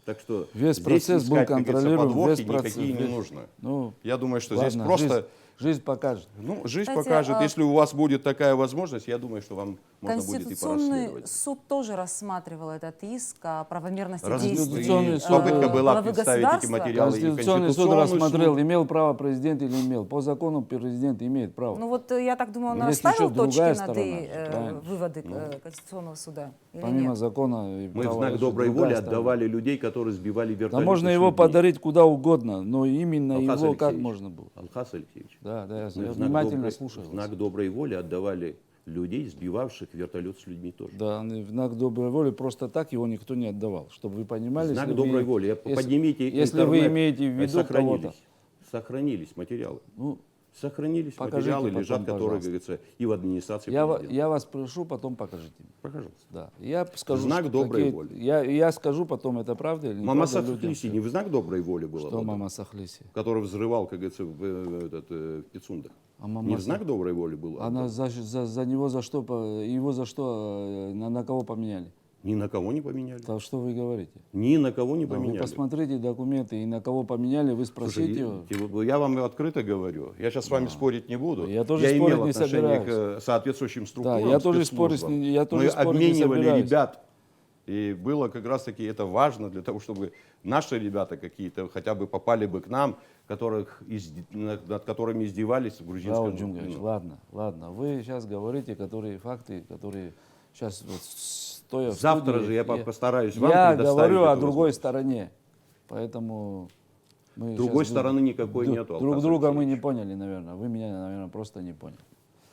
S2: Так что
S4: Весь
S2: здесь
S4: процесс был
S2: искать, как говорится,
S4: контролируем,
S2: подвохи
S4: весь процесс.
S2: никакие не нужно.
S4: Ну,
S2: Я думаю, что
S4: ладно,
S2: здесь просто...
S4: жизнь покажет.
S2: Ну, жизнь
S1: Кстати,
S2: покажет. Если у вас будет такая возможность, я думаю, что вам можно будет и
S1: Конституционный
S2: порасследовать.
S1: суд тоже рассматривал этот иск о правомерности
S4: Конституционный
S1: действий
S4: суд,
S2: Попытка была
S1: главы
S2: представить эти
S1: государства.
S2: материалы и в
S4: Конституционный суд
S2: Конституционный
S4: рассмотрел,
S2: суд.
S4: имел право президент или не имел. По закону президент имеет право.
S1: Ну вот я так думаю, он
S4: Но есть
S1: расставил
S4: еще
S1: точки
S4: другая
S1: над
S4: сторона,
S1: «и»,
S4: правильно.
S1: выводы Конституционного суда. Или
S4: Помимо
S1: нет?
S4: закона и
S2: Мы в
S4: права
S2: знак
S4: есть
S2: доброй
S4: другая
S2: воли
S4: сторона.
S2: отдавали людей, которые сбивали
S4: Да
S2: вертолеты.
S4: можно
S2: с
S4: его
S2: людьми.
S4: подарить куда угодно, но именно
S2: Алхас
S4: его как
S2: Алексеевич,
S4: можно было?
S2: Алхас Алексеевич,
S4: Да, да,
S2: мы
S4: я
S2: в знак
S4: внимательно
S2: доброй-
S4: слушаю
S2: в
S4: вас.
S2: знак доброй воли отдавали людей, сбивавших вертолет с людьми тоже.
S4: Да, в знак доброй воли просто так его никто не отдавал, чтобы вы понимали.
S2: Знак
S4: если
S2: доброй
S4: вы-
S2: воли.
S4: если-
S2: Поднимите
S4: Если вы
S2: интернет.
S4: имеете в виду кого-то.
S2: Сохранились материалы.
S4: Ну,
S2: Сохранились
S4: покажите
S2: материалы,
S4: потом,
S2: лежат, которые,
S4: пожалуйста.
S2: как говорится, и в администрации
S4: я
S2: президента.
S4: вас прошу, потом покажите мне.
S2: Пожалуйста.
S4: Да. Я скажу,
S2: Знак
S4: что
S2: доброй
S4: какие-
S2: воли.
S4: Я скажу потом, это правда или
S2: Мама
S4: неправда людям.
S2: Сахлиси не в знак доброй воли было?
S4: Что
S2: вот,
S4: мама Сахлиси?
S2: который взрывал, как говорится, в Пицундах.
S4: А мама
S2: Не в знак доброй воли было?
S4: Она за него за что, его за что, на кого поменяли?
S2: Ни на кого не поменяли.
S4: Так что вы говорите?
S2: Ни на кого не
S4: Да, вы
S2: поменяли.
S4: посмотрите документы, и на кого поменяли, вы спросите его.
S2: Слушай, я вам открыто говорю. Я сейчас с вами спорить не буду.
S4: Я тоже
S2: имел
S4: спорить не
S2: отношение
S4: собираюсь.
S2: к соответствующим структурам.
S4: я тоже спорить
S2: спецслужбам.
S4: я тоже
S2: Мы
S4: спорить не
S2: обменивали
S4: собираюсь.
S2: ребят. И было как раз-таки это важно для того, чтобы наши ребята какие-то хотя бы попали бы к нам, над которыми издевались в грузинском.
S4: Рауль Джумкович, ладно. Вы сейчас говорите, которые факты, которые сейчас вот стоя в
S2: Завтра
S4: студии,
S2: же я постараюсь вам
S4: Я
S2: предоставить
S4: говорю о
S2: эту
S4: другой
S2: возможность.
S4: стороне. Поэтому мы
S2: Другой
S4: сейчас
S2: стороны никакой
S4: друг
S2: нету,
S4: Друг
S2: Алхас
S4: друга мы
S2: Алексеевич.
S4: не поняли, наверное. Вы меня, наверное, просто не поняли.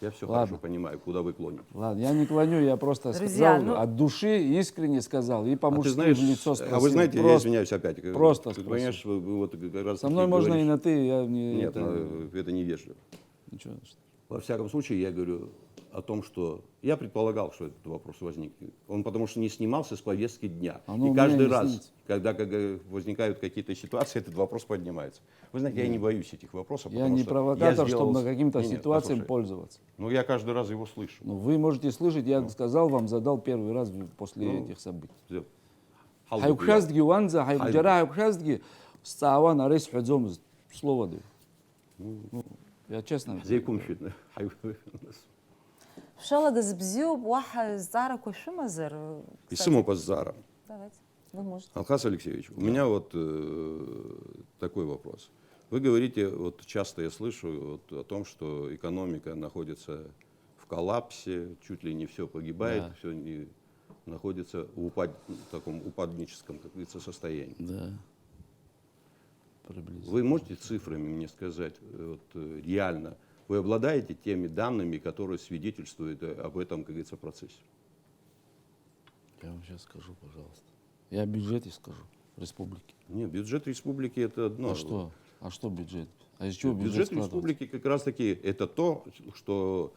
S2: Я все
S4: Ладно.
S2: хорошо понимаю, куда вы клоните.
S4: Ладно, я не клоню, я просто
S1: Друзья,
S4: сказал,
S1: ну-
S4: от души искренне сказал, и
S2: А
S4: по-мужски
S2: ты знаешь,
S4: в лицо спросил.
S2: а вы знаете, я
S4: Просто.
S2: извиняюсь опять.
S4: просто
S2: Ты
S4: спросил.
S2: понимаешь, вы вот как раз
S4: Со мной можно и
S2: говоришь-
S4: на «ты», я не...
S2: Нет, это невежливо.
S4: Ничего.
S2: Во всяком случае, я говорю о том, что я предполагал, что этот вопрос возникнет. Он потому что не снимался с повестки дня.
S4: А ну, у
S2: И
S4: меня
S2: каждый
S4: не
S2: раз,
S4: снимется.
S2: когда возникают какие-то ситуации, этот вопрос поднимается. Вы знаете, я не боюсь этих вопросов.
S4: Я
S2: потому
S4: не
S2: что
S4: провокатор,
S2: сделал-
S4: чтобы каким-то
S2: Не,
S4: ситуациям
S2: послушай,
S4: пользоваться.
S2: Ну, я каждый раз его слышу.
S4: Ну, вы можете слышать, я сказал вам, задал первый раз после этих событий.
S2: Всё.
S4: Хайкхаздги ванза, хайкджара хайкхаздги, сцаван арес худзомз. Слово даю. Ну, я честно.
S2: Зейкум щит.
S1: Шалагаз бзю, уаха зара кошумазер.
S2: И саму позара.
S1: Давайте. Вы можете.
S2: Алхас Алексеевич, у меня вот такой вопрос. Вы говорите, вот часто я слышу вот о том, что экономика находится в коллапсе, чуть ли не все погибает,
S3: Да.
S2: все не находится в таком упадническом, как говорится, состоянии.
S3: Да. Приблизительно.
S2: Вы можете цифрами мне сказать, вот, реально, вы обладаете теми данными, которые свидетельствуют об этом, как говорится, процессе?
S3: Я вам сейчас скажу, пожалуйста. Я о бюджете скажу республики.
S2: Нет, бюджет республики это одно.
S3: А что? А что бюджет? А из чего бюджет
S2: Бюджет
S3: складывается?
S2: республики как раз таки это то, что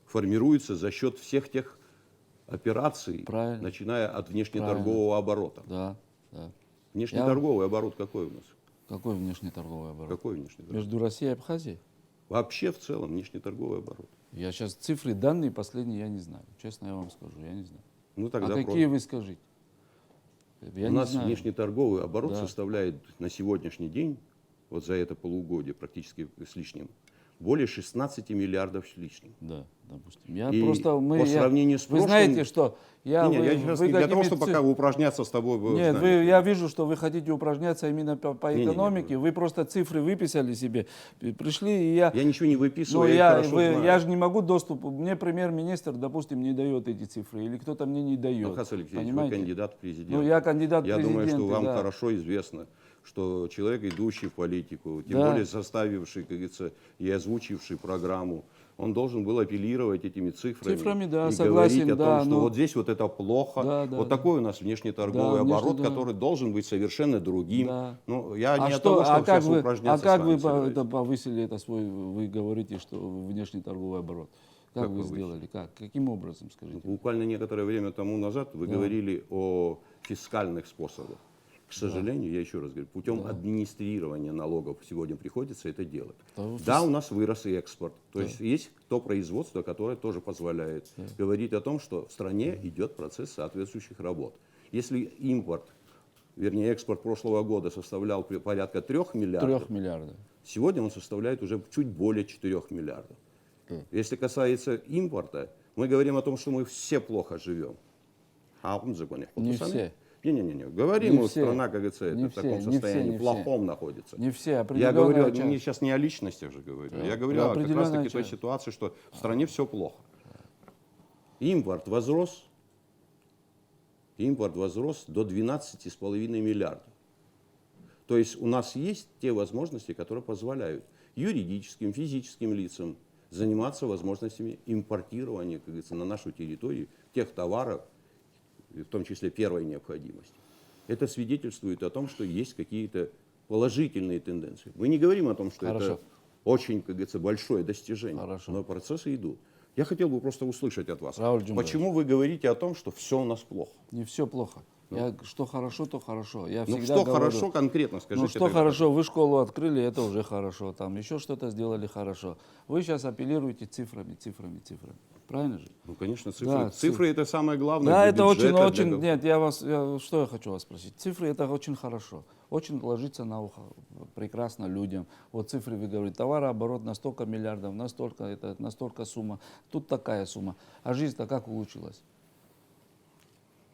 S2: формируется за счет всех тех операций,
S3: Правильно.
S2: начиная от внешнеторгового оборота.
S3: Да, да.
S2: Внешнеторговый оборот какой у нас?
S3: Какой внешнеторговый оборот?
S2: Какой внешнеторговый?
S3: Между Россией и Абхазией?
S2: Вообще в целом внешнеторговый оборот.
S3: Я сейчас цифры, данные последние я не знаю. Честно я вам скажу, я не знаю.
S2: Ну
S3: А
S2: тогда
S3: какие вы скажите? Я
S2: у
S3: не
S2: нас
S3: знаю.
S2: внешнеторговый оборот
S3: Да.
S2: составляет на сегодняшний день, вот за это полугодие практически с лишним, более 16 миллиардов с лишним.
S3: Да, допустим. Я
S2: И
S3: просто
S2: по сравнению с
S3: вы
S2: прошлым-
S3: знаете, что я
S2: Не,
S3: вы-
S2: я сейчас
S3: вы
S2: не для того,
S3: какими
S2: чтобы пока упражняться с тобой. в
S3: Нет,
S2: знаниях.
S3: я вижу, что вы хотите упражняться именно по
S2: Не-не-не.
S3: экономике. Вы просто цифры выписали себе, пришли, и я...
S2: Я ничего не
S3: Ну,
S2: выписываю, я их хорошо знаю.
S3: я же не могу доступ. Мне премьер-министр, допустим, не дает эти цифры, или кто-то мне не дает.
S2: Алхас Алексеевич, вы
S3: Понимаете?
S2: кандидат в президенты.
S3: Ну, я кандидат в
S2: Я думаю, что
S3: президенты,
S2: вам
S3: да.
S2: хорошо известно, что человек, идущий в политику, тем
S3: Да.
S2: более составивший, как говорится, и озвучивший программу, он должен был апеллировать этими цифрами.
S3: Цифрами, да,
S2: и
S3: согласен,
S2: говорить о
S3: да,
S2: том, что
S3: но-
S2: вот здесь вот это плохо.
S3: Да, да,
S2: вот
S3: да.
S2: такой у нас внешнеторговый
S3: Да, внешне,
S2: оборот,
S3: да.
S2: который должен быть совершенно другим.
S3: Да.
S2: Ну, я
S3: А
S2: не от
S3: что,
S2: того, чтобы
S3: как
S2: сейчас
S3: вы,
S2: упражняться
S3: как
S2: с
S3: вы
S2: вами собираюсь.
S3: это повысили это свой, вы говорите, что внешний торговый оборот? Как вы
S2: повысили?
S3: сделали? Как? Каким образом, скажите?
S2: Буквально некоторое время тому назад вы
S3: Да.
S2: говорили о фискальных способах. К сожалению, я еще раз говорю, путем администрирования налогов сегодня приходится это делать. Да, у нас вырос и экспорт. То есть есть то производство, которое тоже позволяет говорить о том, что в стране идет процесс соответствующих работ. Если импорт, вернее экспорт прошлого года составлял порядка 3 миллиардов,
S3: 3 миллиардов.
S2: сегодня он составляет уже чуть более 4 миллиардов. Если касается импорта, мы говорим о том, что мы все плохо живем.
S3: Не все.
S2: Не-не-не. Говорим,
S3: Не
S2: мы,
S3: все.
S2: страна, как говорится,
S3: Не
S2: в таком
S3: все, не
S2: состоянии
S3: все, не
S2: плохом находится.
S3: Не все,
S2: Я
S3: определенная
S2: говорю,
S3: часть.
S2: не, сейчас не о личностях же говорю.
S3: Да.
S2: Я говорю
S3: Да,
S2: о как раз
S3: определенная
S2: таки той
S3: часть.
S2: ситуации, что в стране все плохо. Импорт возрос до 12,5 миллиардов. То есть у нас есть те возможности, которые позволяют юридическим, физическим лицам заниматься возможностями импортирования, как говорится, на нашу территорию тех товаров, в том числе первой необходимости. Это свидетельствует о том, что есть какие-то положительные тенденции. Мы не говорим о том, что
S3: Хорошо.
S2: это очень, как говорится, большое достижение,
S3: Хорошо.
S2: но процессы идут. Я хотел бы просто услышать от вас,
S3: Рауль Джумбаевич.
S2: почему вы говорите о том, что все у нас плохо?
S3: Не все плохо. Что хорошо, то хорошо. Я
S2: Ну
S3: всегда
S2: что
S3: говорю,
S2: хорошо конкретно, скажите.
S3: Ну что
S2: тогда.
S3: хорошо, вы школу открыли, это уже хорошо. Там еще что-то сделали хорошо. Вы сейчас апеллируете цифрами. Правильно же?
S2: Ну, конечно, цифры.
S3: Да,
S2: Цифры это самое главное.
S3: Да,
S2: для
S3: это
S2: бюджета,
S3: очень,
S2: для-
S3: нет, что я хочу вас спросить. Цифры это очень хорошо, очень ложится на ухо, прекрасно людям. Вот цифры вы говорите, товарооборот на столько миллиардов, настолько сумма, тут такая сумма. А жизнь-то как улучшилась?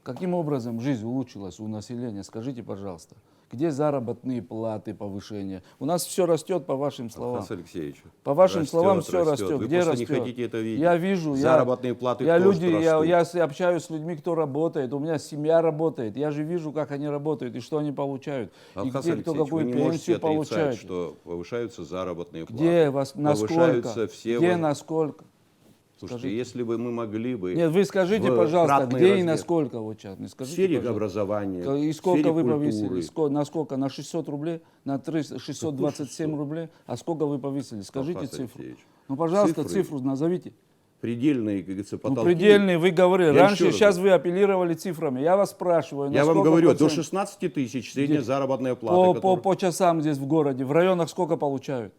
S3: Каким образом жизнь улучшилась у населения? Скажите, пожалуйста. Где заработные платы, повышения? У нас все растет, по вашим словам.
S2: Алхас Алексеевич,
S3: По вашим
S2: растет,
S3: словам, все растет.
S2: Вы
S3: Где
S2: просто
S3: растет?
S2: не хотите это видеть.
S3: Я вижу.
S2: Заработные платы
S3: я
S2: тоже
S3: люди,
S2: растут.
S3: я общаюсь с людьми, кто работает. У меня семья работает. Я же вижу, как они работают и что они получают.
S2: Алхас
S3: и где кто
S2: Алексеевич, вы
S3: какую
S2: не можете
S3: пенсию
S2: отрицать,
S3: получает.
S2: что повышаются заработные платы.
S3: Где вас, насколько?
S2: Повышаются все
S3: Где
S2: вот-
S3: насколько?
S2: Слушайте,
S3: скажите.
S2: если бы мы могли бы
S3: Нет, вы скажите,
S2: в
S3: пожалуйста,
S2: кратный
S3: где и
S2: размер.
S3: насколько вот сейчас? Мне
S2: в
S3: скажите,
S2: сфере
S3: пожалуйста.
S2: образования,
S3: И
S2: в
S3: сколько
S2: сфере
S3: вы
S2: культуры.
S3: повысили? На сколько? На 600 рублей? На 627 рублей? А сколько вы повысили? Скажите
S2: Алхас
S3: цифру.
S2: Алексеевич,
S3: Ну, пожалуйста,
S2: цифры.
S3: цифру назовите.
S2: Предельные, как говорится,
S3: Ну,
S2: потолки.
S3: предельные, вы говорили.
S2: Я
S3: Раньше,
S2: еще раз
S3: сейчас
S2: говорю.
S3: вы апеллировали цифрами. Я вас спрашиваю.
S2: Я
S3: на
S2: вам
S3: сколько
S2: говорю, до
S3: процентов?
S2: 16 тысяч средняя заработная плата. которая-
S3: По часам здесь в городе. В районах сколько получают?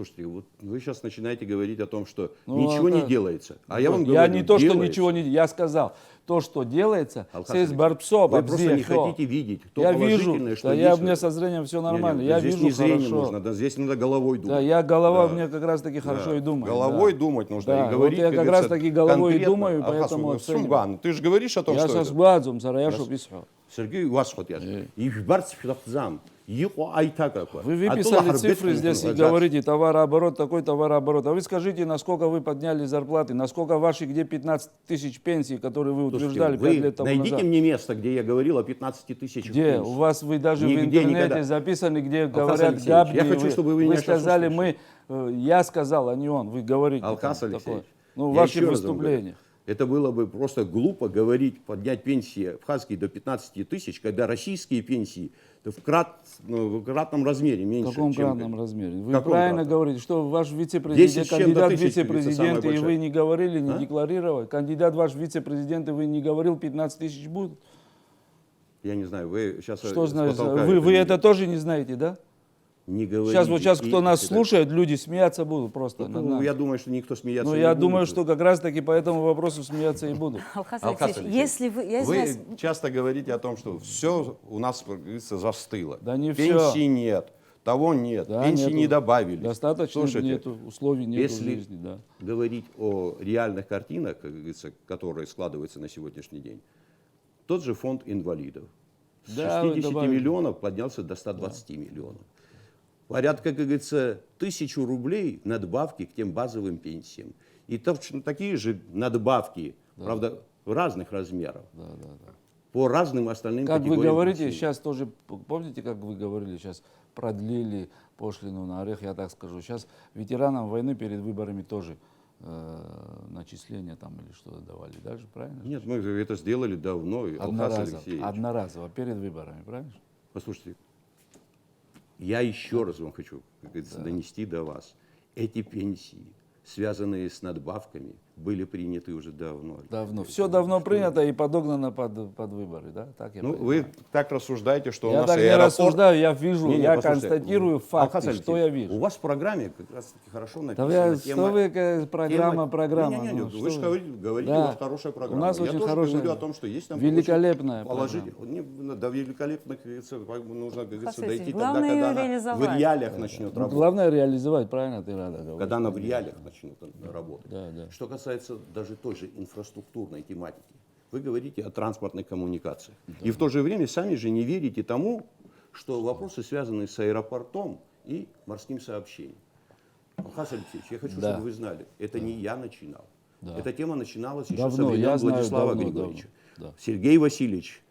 S2: Слушайте, вот вы сейчас начинаете говорить о том, что
S4: Ну,
S2: ничего
S4: а
S2: не
S4: как?
S2: делается. А я вам
S4: Я
S2: говорю,
S4: не то, что
S2: делается.
S4: ничего не... Я сказал, то, что делается,
S2: Алхаз
S4: сез
S2: Алексеевич,
S4: барпсо,
S2: вы просто не хотите видеть то
S4: Я вижу,
S2: положительное, что
S4: да,
S2: есть.
S4: у меня со зрением все нормально,
S2: Не,
S4: я
S2: здесь
S4: вижу
S2: не зрение
S4: хорошо.
S2: нужно, да, здесь надо головой думать.
S4: Да, я голова
S2: Да.
S4: у меня как раз таки хорошо
S2: Да.
S4: и думает.
S2: Головой
S4: да.
S2: думать нужно
S4: Да,
S2: и говорить.
S4: вот я как раз таки головой и думаю, поэтому оцениваю.
S2: Сумган, ты же говоришь о том,
S4: Я
S2: что
S4: со
S2: это.
S4: сбадзом, сараяшу писал.
S2: Сергей Уасхот, я и в барце зам. Его айта какой.
S4: Вы выписали цифры здесь и говорите товарооборот, такой товарооборот. А вы скажите, насколько вы подняли зарплаты, насколько ваши, где 15 тысяч пенсий, которые вы утверждали 5 лет тому
S2: найдите
S4: назад.
S2: мне место, где я говорил о 15 тысячах
S4: Где?
S2: пенсий.
S4: У вас вы даже в
S2: Нигде,
S4: интернете
S2: никогда.
S4: записаны, где
S2: Алхаз
S4: говорят
S2: Алексеевич,
S4: Габни.
S2: я хочу, чтобы вы меня сейчас
S4: сказали,
S2: услышали.
S4: я сказал, а не он. Вы говорите.
S2: Алхаз
S4: там
S2: Алексеевич,
S4: такое. Ну, в
S2: я
S4: ваших
S2: еще раз вам говорю,
S4: выступлениях.
S2: это было бы просто глупо говорить, поднять пенсии абхазские до 15 тысяч, когда российские пенсии в кратном размере меньше.
S4: В каком
S2: чем...
S4: кратном размере? Вы
S2: каком
S4: правильно
S2: кратном?
S4: говорите, что ваш
S2: 10
S4: вице-президент,
S2: с чем-то
S4: кандидат в
S2: тысяч, говорится,
S4: вице-президенты,
S2: самая
S4: и вы
S2: большая.
S4: не говорили, не
S2: А?
S4: декларировали. Кандидат ваш вице-президент, и вы не говорил, 15 тысяч будет.
S2: Я не знаю, вы сейчас...
S4: Что
S2: с
S4: знаете?
S2: потолка
S4: Вы
S2: не-
S4: это тоже не знаете, да?
S2: не говорите.
S4: Сейчас кто нас
S2: И-
S4: слушает, люди смеяться будут просто.
S2: Ну,
S4: над нами.
S2: я думаю, что никто смеяться
S4: Ну,
S2: не
S4: я
S2: будет.
S4: думаю, что как раз таки по этому вопросу смеяться и будут.
S1: Алхаз
S2: Алхаз
S1: Алексеевич, если вы... Я
S2: Вы
S1: знаю,
S2: часто говорите о том, что все у нас, как говорится, застыло.
S4: Да не
S2: Пенсии
S4: всё.
S2: нет, того нет,
S4: Да,
S2: пенсии
S4: нету.
S2: не добавили.
S4: Достаточно
S2: Слушайте,
S4: нету, условий нету
S2: если
S4: жизни, да.
S2: говорить о реальных картинах, как говорится, которые складываются на сегодняшний день, тот же фонд инвалидов с
S4: Да, вы
S2: 60
S4: добавили.
S2: миллионов поднялся до 120 миллионов. Порядка, как говорится, 1000 рублей надбавки к тем базовым пенсиям. И точно такие же надбавки, правда, разных размеров,
S4: Да, да, да.
S2: по разным остальным
S4: Как вы
S2: категориям
S4: говорите,
S2: пенсий.
S4: сейчас тоже, помните, как вы говорили, сейчас продлили пошлину на орех, я так скажу. Сейчас ветеранам войны перед выборами тоже начисления там или что-то давали, даже, правильно?
S2: Нет, мы же это сделали давно. и Алхаз Алексеевич.
S4: Одноразово, перед выборами, правильно?
S2: Послушайте, я еще раз вам хочу, как говорится, донести до вас. Эти пенсии, связанные с надбавками, были приняты уже давно.
S4: Давно. Все давно принято и подогнано под выборы, да? Так я
S2: Ну,
S4: понимаю.
S2: вы так рассуждаете, что у
S4: Я
S2: нас
S4: так не
S2: аэропорт...
S4: рассуждаю, я вижу,
S2: Не-не,
S4: я
S2: послушайте,
S4: констатирую
S2: Алхаз
S4: факты, что я
S2: Алексеевич,
S4: вижу.
S2: У вас в программе как раз таки хорошо
S4: Да
S2: написана
S4: вы, что вы, программа.
S2: Не-не-не,
S4: ну,
S2: вы
S4: что
S2: же говорите,
S4: Да.
S2: у вас хорошая программа.
S4: У нас
S2: я
S4: очень
S2: тоже
S4: хорошая,
S2: говорю о том, что есть там
S4: великолепная
S2: очень положительно. До великолепных, как говорится, нужно, как говорится,
S1: Алхаз
S2: дойти
S1: Алексеевич,
S2: тогда,
S1: главное
S2: когда
S1: её
S2: она в
S1: реализовать.
S2: реалиях начнет
S4: Ну,
S2: работать.
S4: главное реализовать, правильно ты рада говоришь.
S2: Когда она в реалиях начнет работать.
S4: Да, да.
S2: Что касается даже той же инфраструктурной тематики, вы говорите о транспортных коммуникациях. И в то же время сами же не верите тому, что вопросы, связанные с аэропортом и морским сообщением. Алхаз Алексеевич, я хочу,
S4: Да.
S2: чтобы вы знали, это не я начинал.
S4: Да.
S2: Эта тема начиналась еще
S4: Давно,
S2: со времен
S4: я знаю,
S2: Владислава
S4: давно,
S2: Григорьевича.
S4: давно, да.
S2: Сергей Васильевич,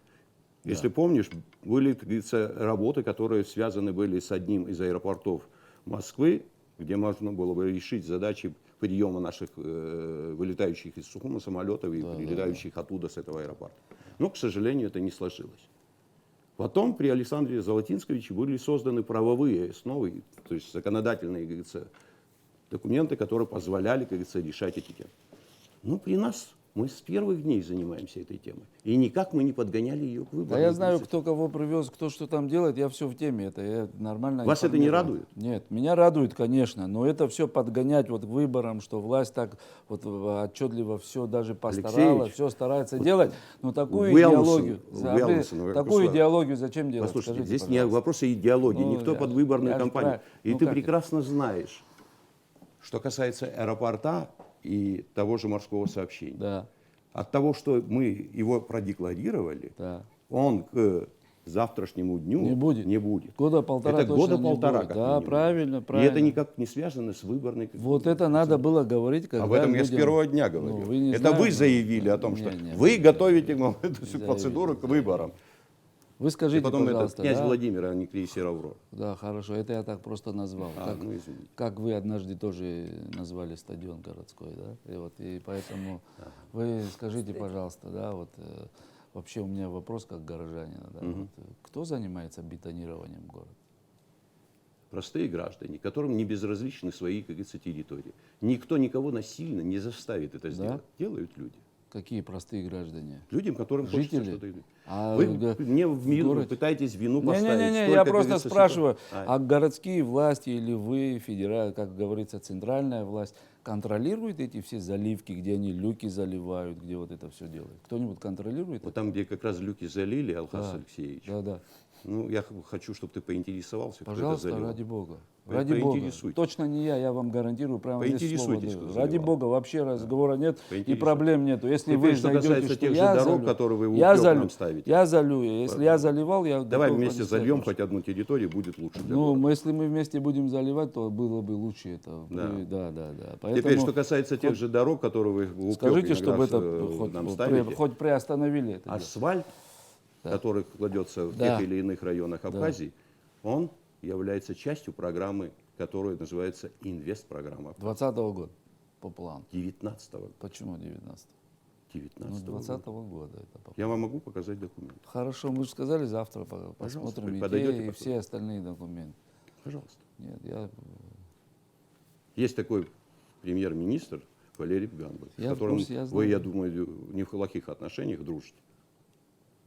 S2: если помнишь, были, как говорится, работы, которые связаны были с одним из аэропортов Москвы, где можно было бы решить задачи приема наших вылетающих из Сухума самолетов и прилетающих оттуда с этого аэропорта. Но, к сожалению, это не сложилось. Потом при Александре Золотинсковиче были созданы правовые основы, то есть законодательные, как говорится, документы, которые позволяли, как говорится, решать эти темы. Но при нас мы с первых дней занимаемся этой темой. И никак мы не подгоняли ее к выборам.
S4: Да я знаю, кто кого привез, кто что там делает, я все в теме, это я нормально.
S2: Вас это не
S4: информирован.
S2: радует?
S4: Нет, меня радует, конечно, но это все подгонять вот к выборам, что власть так вот отчетливо все даже постаралась,
S2: Алексеевич,
S4: все старается делать, но такую
S2: Уэллсон,
S4: идеологию,
S2: Уэллсон,
S4: такую
S2: вы-
S4: идеологию зачем делать?
S2: Послушайте,
S4: Скажите,
S2: здесь не
S4: пожалуйста.
S2: вопрос идеологии,
S4: Ну,
S2: никто
S4: я-
S2: под выборную
S4: я же
S2: кампанию.
S4: правильно.
S2: И
S4: Ну,
S2: ты
S4: как
S2: прекрасно знаешь, что касается аэропорта и того же морского сообщения.
S4: Да,
S2: От того, что мы его продекларировали,
S4: да.
S2: он к завтрашнему дню
S4: Не будет.
S2: не будет.
S4: Года полтора
S2: Это
S4: точно
S2: года
S4: не
S2: полтора,
S4: будет.
S2: как
S4: Да,
S2: минимум.
S4: правильно,
S2: И
S4: правильно.
S2: это никак не связано с выборной...
S4: Вот это надо было говорить, когда
S2: Об этом я с
S4: людям-
S2: первого дня говорю.
S4: Ну, вы не
S2: Это вы
S4: знаете.
S2: заявили о том,
S4: Не,
S2: что
S4: не,
S2: вы
S4: не
S2: готовите эту всю
S4: заявили,
S2: процедуру к выборам.
S4: Вы
S2: И
S4: скажите,
S2: потом это
S4: пожалуйста,
S2: князь
S4: да?
S2: Владимир, а не крейсер «Аврора».
S4: Да, хорошо, это я так просто назвал.
S2: А, ну, извините.
S4: Как вы однажды тоже назвали стадион городской, да? И поэтому вы скажите, пожалуйста, да, вот вообще у меня вопрос как горожанина, да, вот, кто занимается бетонированием города?
S2: Простые граждане, которым не безразличны свои, как говорится, территории. Никто никого насильно не заставит это сделать. Делают люди.
S4: Какие простые граждане?
S2: Людям, которым хочется
S4: Жители?
S2: что-то...
S4: А
S2: Вы
S4: г-
S2: мне в миру
S4: город-
S2: пытаетесь вину поставить.
S4: Не-не-не,
S2: Столько,
S4: я
S2: как
S4: просто
S2: говорится,
S4: спрашиваю,
S2: ситуаций.
S4: а городские власти или вы, федеральная, как говорится, центральная власть, контролирует эти все заливки, где они люки заливают, где вот это все делают? Кто-нибудь контролирует
S2: Вот
S4: это?
S2: там, где как раз люки залили, Алхас
S4: Да.
S2: Алексеевич,
S4: Да.
S2: ну, я хочу, чтобы ты поинтересовался, кто это
S4: Пожалуйста,
S2: залил.
S4: ради Бога.
S2: Вы
S4: Ради Бога.
S2: поинтересуйте.
S4: Точно не я вам гарантирую, прямо здесь слово
S2: Поинтересуйтесь,
S4: даю.
S2: кто
S4: Ради
S2: заливал.
S4: Бога, вообще разговора нет и
S2: Поинтересуйтесь.
S4: проблем нету. Если
S2: Теперь,
S4: вы
S2: что
S4: зайдете,
S2: касается
S4: что
S2: тех же
S4: я
S2: дорог,
S4: залью,
S2: которые вы в
S4: я
S2: упрек
S4: залью,
S2: нам ставите.
S4: я залью. Если я заливал, я
S2: Давай
S4: готов
S2: вместе
S4: понести
S2: зальем
S4: ответственность.
S2: хоть одну территорию, будет лучше для
S4: Ну,
S2: города.
S4: если мы вместе будем заливать, то было бы лучше это.
S2: Да.
S4: Да.
S2: Теперь,
S4: Поэтому
S2: что касается тех же дорог, которые вы в упрек
S4: скажите,
S2: иногда
S4: чтобы это
S2: нам
S4: хоть,
S2: ставите,
S4: хоть приостановили это. дело.
S2: асфальт, который кладется в
S4: Да.
S2: тех или иных районах Абхазии, он является частью программы, которая называется инвестпрограмма
S4: 2020 года по плану.
S2: 19-го.
S4: Почему 19? Ну,
S2: 19
S4: 2020 года это по
S2: Я вам могу показать документ.
S4: Хорошо, мы же сказали, завтра
S2: Пожалуйста,
S4: посмотрим и
S2: подойдете,
S4: те, и
S2: посмотрим.
S4: все остальные документы.
S2: Пожалуйста.
S4: Нет, я
S2: Есть такой премьер-министр Валерий Ганбов, с
S4: Я в
S2: которым
S4: курсе, я
S2: вы,
S4: знаю.
S2: я думаю, не в плохих отношениях дружите.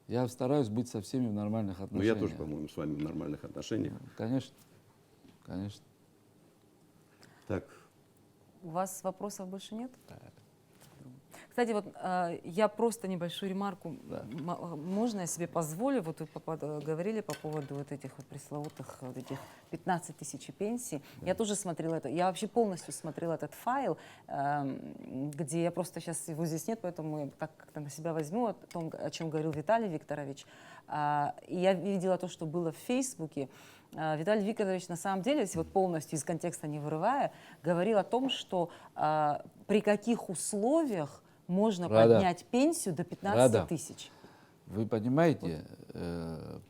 S4: Я стараюсь быть со всеми в нормальных
S2: Но
S4: отношениях.
S2: я тоже, по-моему, с вами в нормальных отношениях.
S4: Конечно, конечно.
S2: Так,
S1: У вас вопросов больше нет? Кстати, вот я просто небольшую ремарку, можно я себе позволю? Вот вы говорили по поводу вот этих вот пресловутых вот этих 15 тысяч пенсий. Я тоже смотрела это, я вообще полностью смотрела этот файл, где я просто сейчас его здесь нет, поэтому я так как-то на себя возьму о том, о чем говорил Виталий Викторович. И я видела то, что было в Фейсбуке. Виталий Викторович на самом деле, если вот полностью из контекста не вырывая, говорил о том, что при каких условиях можно
S4: Рада.
S1: поднять пенсию до 15
S4: Рада.
S1: тысяч.
S4: Вы понимаете,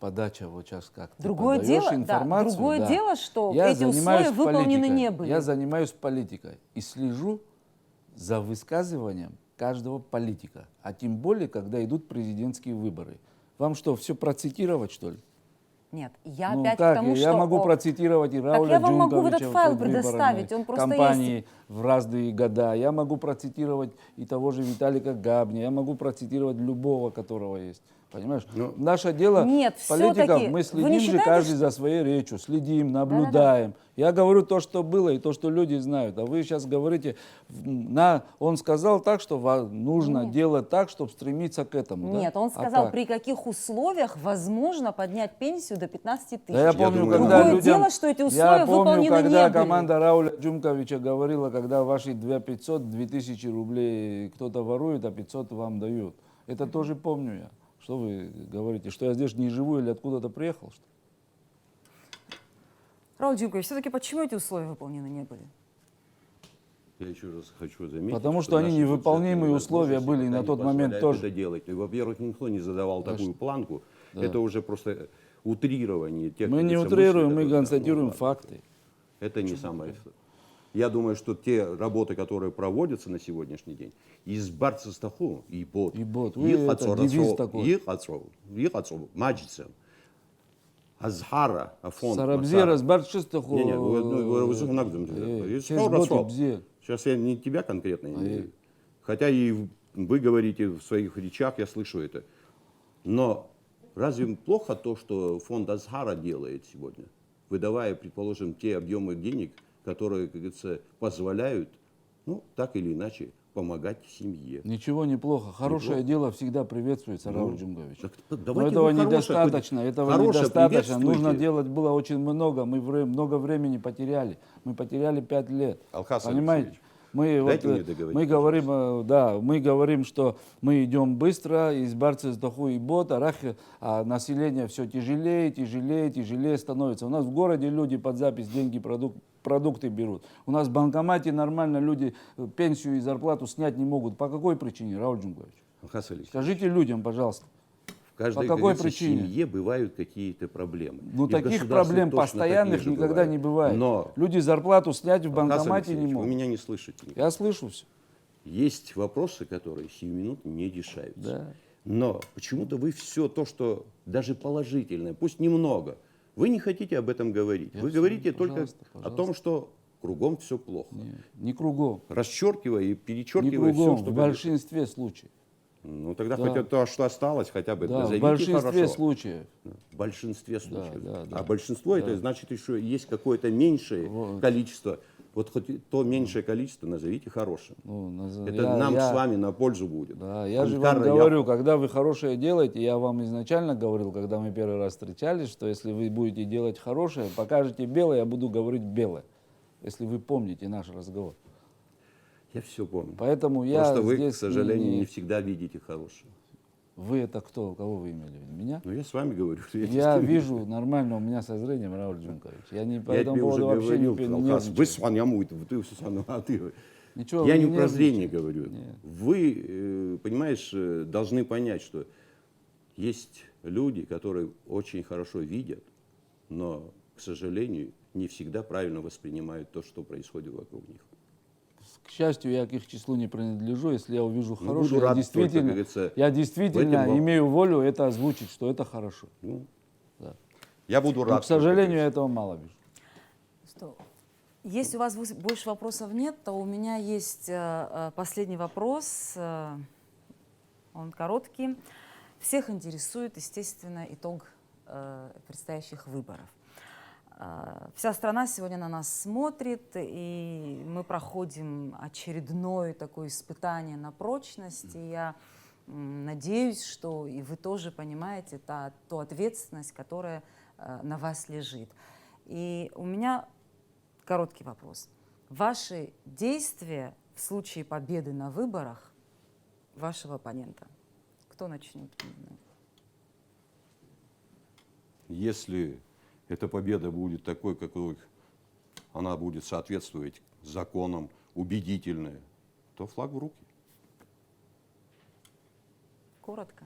S4: подача вот сейчас как ты
S1: Другое
S4: подаешь
S1: дело, да,
S4: информацию.
S1: другое
S4: да.
S1: дело, что
S4: Я
S1: эти условия
S4: занимаюсь
S1: выполнены
S4: политикой.
S1: не были.
S4: Я занимаюсь политикой и слежу за высказыванием каждого политика. А тем более, когда идут президентские выборы. Вам что, все процитировать, что ли?
S1: Нет, я
S4: Ну
S1: опять
S4: как,
S1: к тому,
S4: я
S1: что...
S4: могу процитировать и Рауля
S1: я вам могу
S4: Джунковича
S1: этот файл
S4: в предвыборной
S1: предоставить, он просто
S4: кампании в разные года. Я могу процитировать и того же Виталика Габни, я могу процитировать любого, которого есть. Понимаешь?
S2: Ну,
S4: Наше дело,
S1: Нет,
S4: политиков,
S1: всё-таки
S4: мы
S1: вы
S4: следим
S1: не
S4: же
S1: считаете,
S4: каждый за своей речью, следим, наблюдаем. Я говорю то, что было и то, что люди знают. А вы сейчас говорите, он сказал так, что нужно делать так, чтобы стремиться к этому.
S1: Нет,
S4: да?
S1: он сказал,
S4: как?
S1: при каких условиях возможно поднять пенсию до 15 тысяч.
S4: Да я помню,
S2: думаю,
S4: когда
S1: Другое
S4: людям...
S1: дело, что эти
S4: Я
S1: условия
S4: помню,
S1: выполнены
S4: когда
S1: не были.
S4: команда Рауля Джунковича говорила, когда ваши 2500, 2000 рублей кто-то ворует, а 500 вам дают. Это тоже помню я. Что вы говорите, что я здесь не живу или откуда-то приехал? Что?
S1: Рауль Джункович, все-таки почему эти условия выполнены не были?
S2: я еще раз хочу заметить,
S4: Потому что они
S2: наши
S4: невыполнимые
S2: бюджетные
S4: условия
S2: возможности
S4: были
S2: пока
S4: на
S2: не
S4: тот момент
S2: позволяют
S4: тоже.
S2: это делать. И, во-первых, никто не задавал такую планку. Это уже просто утрирование тех
S4: Мы не
S2: мыслей,
S4: утрируем, мы
S2: которые-
S4: констатируем
S2: ладно.
S4: факты.
S2: Это не самое. Я думаю, что те работы, которые проводятся на сегодняшний день, из Барцестаху и Бот,
S4: И бот. Вы это девиз такой.
S2: Маджица, Азхара, Афон,
S4: Сарабзера с Барчистаху.
S2: Не, сейчас я не тебя конкретно имею. Хотя и вы говорите в своих речах, я слышу это. Но разве плохо то, что фонд Азхара делает сегодня, выдавая, предположим, те объемы денег, которые, как говорится, позволяют, ну, так или иначе, помогать семье?
S4: Ничего неплохо. Хорошее дело всегда приветствуется, Рауль Джунгович.
S2: Так
S4: Но
S2: давайте
S4: этого
S2: вы хорошее
S4: недостаточно, этого
S2: хорошее
S4: недостаточно. Нужно
S2: приветствуйте.
S4: делать было очень много. Мы много времени потеряли. Мы потеряли 5 лет.
S2: Алхас
S4: Понимаете?
S2: Алексеевич,
S4: Мы,
S2: дайте мне договорить,
S4: мы говорим, да, мы говорим, что мы идем быстро, из Барцестаху и Бота, а население все тяжелее, тяжелее, тяжелее становится. У нас в городе люди под запись деньги, продукты берут. У нас в банкомате нормально люди пенсию и зарплату снять не могут. По какой причине, Рауль Джунгович?
S2: Алхас Алексеевич,
S4: Скажите людям, пожалуйста.
S2: в каждой,
S4: по какой
S2: как говорится,
S4: причине?
S2: семье бывают какие-то проблемы.
S4: Ну,
S2: И в
S4: таких
S2: государстве
S4: проблем
S2: точно
S4: постоянных
S2: такие же
S4: никогда не бывает.
S2: Но,
S4: Люди зарплату снять в
S2: Алхас
S4: банкомате не
S2: Алексеевич, вы
S4: могут.
S2: меня не слышите.
S4: Я слышу все.
S2: Есть вопросы, которые сиюминутно не решаются.
S4: Да.
S2: Но почему-то вы все то, что даже положительное, пусть немного, вы не хотите об этом говорить. Вы говорите только
S4: пожалуйста,
S2: о том, что кругом все плохо.
S4: Не кругом.
S2: Расчеркивая и
S4: Не
S2: перечеркивая
S4: кругом,
S2: все, что
S4: в
S2: говорится.
S4: большинстве случаев.
S2: Ну тогда
S4: Да.
S2: хоть то, что осталось, хотя бы
S4: Да, в
S2: назовите
S4: большинстве
S2: хорошо.
S4: случаев.
S2: В большинстве случаев.
S4: да, да.
S2: А большинство это значит еще есть какое-то меньшее
S4: Вот.
S2: количество. Вот хоть то меньшее количество назовите хорошим.
S4: Ну,
S2: Это нам с вами на пользу будет.
S4: Да, я же вам
S2: Анкара,
S4: говорю, когда вы хорошее делаете, я вам изначально говорил, когда мы первый раз встречались, что если вы будете делать хорошее, покажете белое, я буду говорить белое. Если вы помните наш разговор.
S2: Я все помню.
S4: Поэтому я
S2: Просто вы,
S4: здесь
S2: к сожалению, не всегда видите хорошее.
S4: Вы это кто? Кого вы имели в виду? Меня?
S2: Но я с вами говорю. Что
S4: Я вижу нормально, у меня со зрением, Рауль Джункович. Я не по
S2: Я
S4: этому
S2: тебе уже
S4: поводу вообще
S2: говорил,
S4: не
S2: Алхас, вы с
S4: нервничаю.
S2: вами ты.
S4: Ничего,
S2: Я
S4: вы
S2: не
S4: не
S2: про зрение
S4: нервничайте.
S2: говорю.
S4: Нет.
S2: Вы, понимаешь, должны понять, что есть люди, которые очень хорошо видят, но, к сожалению, не всегда правильно воспринимают то, что происходит вокруг них.
S4: К счастью, я к их числу не принадлежу. Если я увижу
S2: Ну,
S4: хорошее,
S2: буду рад только, как говорится,
S4: я
S2: в
S4: действительно
S2: этом
S4: имею волю это озвучить, что это хорошо.
S2: Ну,
S4: Да.
S2: я буду
S4: Но,
S2: рад.
S4: к сожалению, я этого мало вижу.
S1: Что, если у вас больше вопросов нет, то у меня есть последний вопрос. Он короткий. Всех интересует, естественно, итог предстоящих выборов. Вся страна сегодня на нас смотрит, и мы проходим очередное такое испытание на прочность. И я надеюсь, что и вы тоже понимаете ту ответственность, которая на вас лежит. И у меня короткий вопрос. Ваши действия в случае победы на выборах вашего оппонента? Кто начнет?
S2: Если эта победа будет такой, какой она будет соответствовать законам, убедительная, то флаг в руки.
S1: Коротко.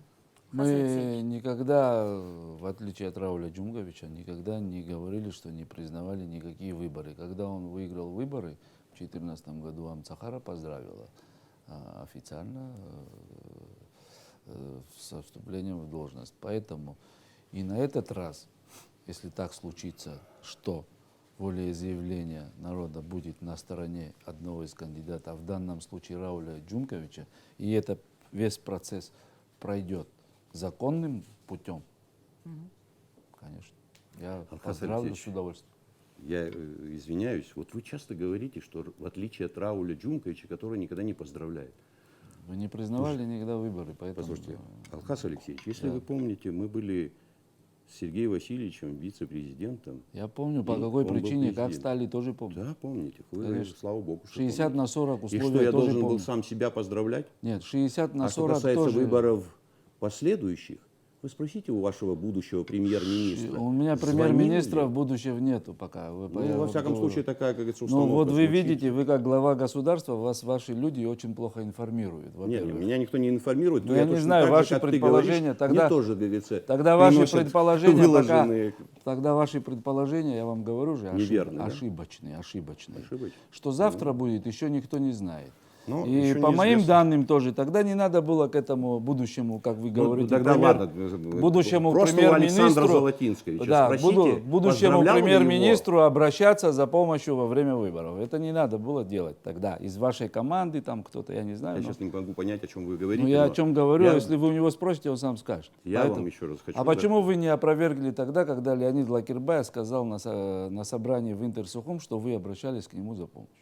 S4: Мы никогда, в отличие от Рауля Джунговича, никогда не говорили, что не признавали никакие выборы. Когда он выиграл выборы в 2014 году, Амцахара поздравила официально со вступлением в должность. Поэтому и на этот раз, если так случится, что волеизъявление народа будет на стороне одного из кандидатов, в данном случае Рауля Джунковича, и это весь процесс пройдет законным путем, конечно, я поздравлю с удовольствием.
S2: Я извиняюсь, вот вы часто говорите, что в отличие от Рауля Джунковича, который никогда не поздравляет.
S4: Вы не признавали никогда выборы, поэтому...
S2: Послушайте, Алхас Алексеевич, если
S4: Да.
S2: вы помните, мы были с Сергеем Васильевичем вице-президентом.
S4: Я помню, по
S2: И
S4: какой
S2: он был
S4: причине, как
S2: президент.
S4: стали, тоже помню.
S2: Да, помните. Вы,
S4: Конечно.
S2: слава богу, что
S4: 60
S2: помните.
S4: на 40
S2: И
S4: условия
S2: что, я
S4: тоже
S2: должен был
S4: помню.
S2: сам себя поздравлять?
S4: Нет, 60 на
S2: А что
S4: 40
S2: касается
S4: тоже...
S2: выборов последующих, вы спросите у вашего будущего премьер-министра.
S4: У меня
S2: звонил
S4: премьер-министра
S2: ли?
S4: в будущем нету пока. Вы
S2: Ну, во всяком случае, такая, как говорится,
S4: Ну
S2: установка
S4: вот вы
S2: случится.
S4: видите, вы как глава государства, вас ваши люди очень плохо информируют.
S2: Нет,
S4: во-первых.
S2: меня никто не информирует.
S4: Ну, я не
S2: точно
S4: знаю,
S2: так же,
S4: ваши
S2: как ты
S4: предположения,
S2: говоришь,
S4: тогда-
S2: мне тоже, как говорится,
S4: Тогда ваши
S2: приносят
S4: предположения
S2: выложенные.
S4: Тогда ваши предположения, я вам говорю же,
S2: Неверно, да?
S4: ошибочные.
S2: Ошибочно.
S4: Что завтра будет, еще никто не знает.
S2: Ну,
S4: И
S2: еще
S4: по моим
S2: неизвестно.
S4: данным тоже, тогда не надо было к этому будущему, как вы
S2: Ну,
S4: говорите,
S2: тогда ладно,
S4: будущему
S2: просто у Александра
S4: премьер-министру,
S2: Золотинского.
S4: да,
S2: Спросите,
S4: будущему
S2: поздравлял ли
S4: премьер-министру обращаться за помощью во время выборов. Это не надо было делать тогда. Из вашей команды там кто-то, я не знаю.
S2: Я
S4: но-
S2: сейчас не могу понять, о чем вы говорите.
S4: Ну, я о
S2: но
S4: чем говорю,
S2: я-
S4: если вы у него спросите, он сам скажет.
S2: Я
S4: Поэтому-
S2: вам еще раз хочу...
S4: А почему вы не опровергли тогда, когда Леонид Лакербай сказал на собрании в Интерсухум, что вы обращались к нему за помощью?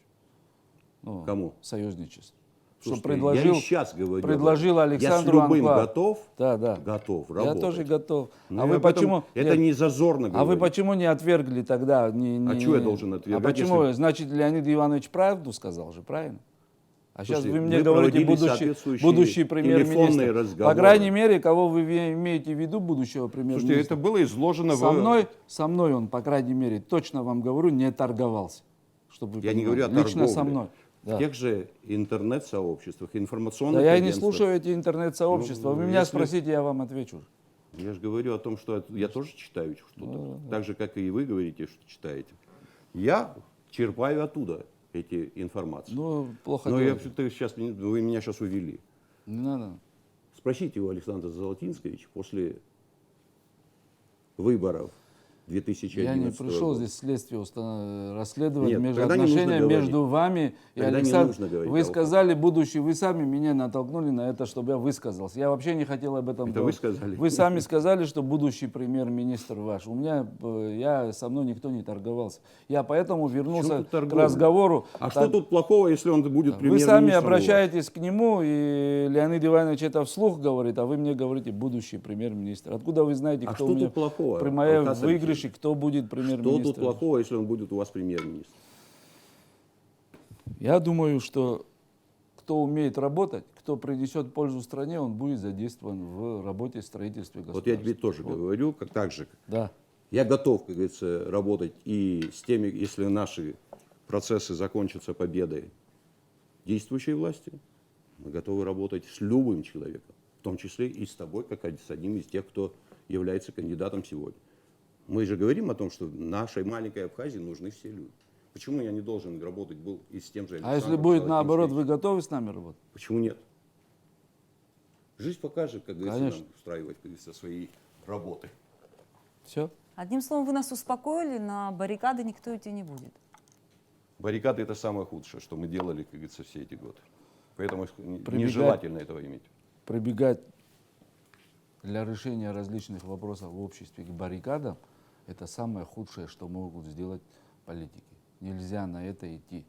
S4: Ну,
S2: Кому?
S4: Союзничество.
S2: Слушайте,
S4: Что предложил,
S2: я и сейчас говорю.
S4: предложил
S2: об этом.
S4: Александру
S2: Я с любым
S4: Анклав.
S2: готов.
S4: Да, да.
S2: Готов
S4: Я
S2: работать.
S4: тоже готов.
S2: Ну,
S4: А
S2: и
S4: вы
S2: об этом-
S4: почему?
S2: Это
S4: Нет.
S2: не зазорно
S4: А вы
S2: говорить.
S4: почему не отвергли тогда?
S2: чего я должен отвергать,
S4: А почему?
S2: если-
S4: Значит, Леонид Иванович правду сказал же, правильно? А сейчас
S2: Слушайте,
S4: вы мне
S2: мы
S4: говорите
S2: проводили соответствующие
S4: будущий
S2: телефонные
S4: премьер-министр. По
S2: разговоры.
S4: крайней мере, кого вы имеете в виду будущего
S2: Слушайте,
S4: премьер-министра?
S2: это было изложено
S4: Со мной он, по крайней мере, точно вам говорю, не торговался. Чтобы вы
S2: Я не
S4: понимали.
S2: говорю о
S4: Лично
S2: торговле.
S4: со мной.
S2: В
S4: Да.
S2: тех же интернет-сообществах, информационных
S4: Да я и не
S2: агентствах.
S4: слушаю эти интернет-сообщества.
S2: Ну,
S4: Вы меня
S2: если-
S4: спросите, я вам отвечу.
S2: Я же говорю о том, что я тоже читаю что-то. Так же, как и вы говорите, что читаете. Я черпаю оттуда эти информации.
S4: Ну, плохо
S2: Но
S4: делаете.
S2: вы меня сейчас увели.
S4: Не надо.
S2: Спросите у Александра Золотинского после выборов, 2011
S4: Я не пришел
S2: года.
S4: здесь следствие расследовать
S2: Нет,
S4: между
S2: тогда не нужно
S4: отношения
S2: говорить.
S4: между вами и
S2: Тогда не
S4: Александром.
S2: нужно говорить
S4: Вы
S2: о
S4: сказали, будущий, вы сами меня натолкнули на это, чтобы я высказался. Я вообще не хотел об этом
S2: Это
S4: говорить.
S2: вы сказали?
S4: Вы сами сказали, что будущий премьер-министр ваш. У меня, со мной никто не торговался. Я поэтому вернулся
S2: тут
S4: к
S2: торговля?
S4: разговору.
S2: А что тут плохого, если он будет
S4: Вы
S2: премьер-министром
S4: сами
S2: у вас?
S4: обращаетесь к нему, и Леонид Иванович это вслух говорит, а вы мне говорите будущий премьер-министр. Откуда вы знаете,
S2: А
S4: кто
S2: что
S4: у меня
S2: тут плохого,
S4: при моем
S2: Алхас
S4: выигрыше,
S2: Алексеевич?
S4: кто будет
S2: Что
S4: премьер-министром?
S2: тут плохого, если он будет у вас премьер-министр?
S4: Я думаю, что кто умеет работать, кто принесет пользу стране, он будет задействован в работе строительства
S2: Вот
S4: государства.
S2: я тебе тоже
S4: Вот.
S2: говорю, как так же.
S4: Да.
S2: Я готов, как говорится, работать и с теми, если наши процессы закончатся победой действующей власти, мы готовы работать с любым человеком, в том числе и с тобой, как с одним из тех, кто является кандидатом сегодня. Мы же говорим о том, что нашей маленькой Абхазии нужны все люди. Почему я не должен работать был и с тем же
S4: А если
S2: Александром
S4: будет
S2: Салахин
S4: наоборот,
S2: Сергеевичем?
S4: вы готовы с нами работать?
S2: Почему нет? Жизнь покажет, как говорится,
S4: Конечно.
S2: нам устраивать, как говорится, свои работы.
S4: Все?
S1: Одним словом, вы нас успокоили, на баррикады никто идти не будет.
S2: Баррикады — это самое худшее, что мы делали, как говорится, все эти годы. Поэтому
S4: Прибегать-
S2: нежелательно этого иметь.
S4: Прибегать для решения различных вопросов в обществе к баррикадам, это самое худшее, что могут сделать политики. Нельзя на это идти.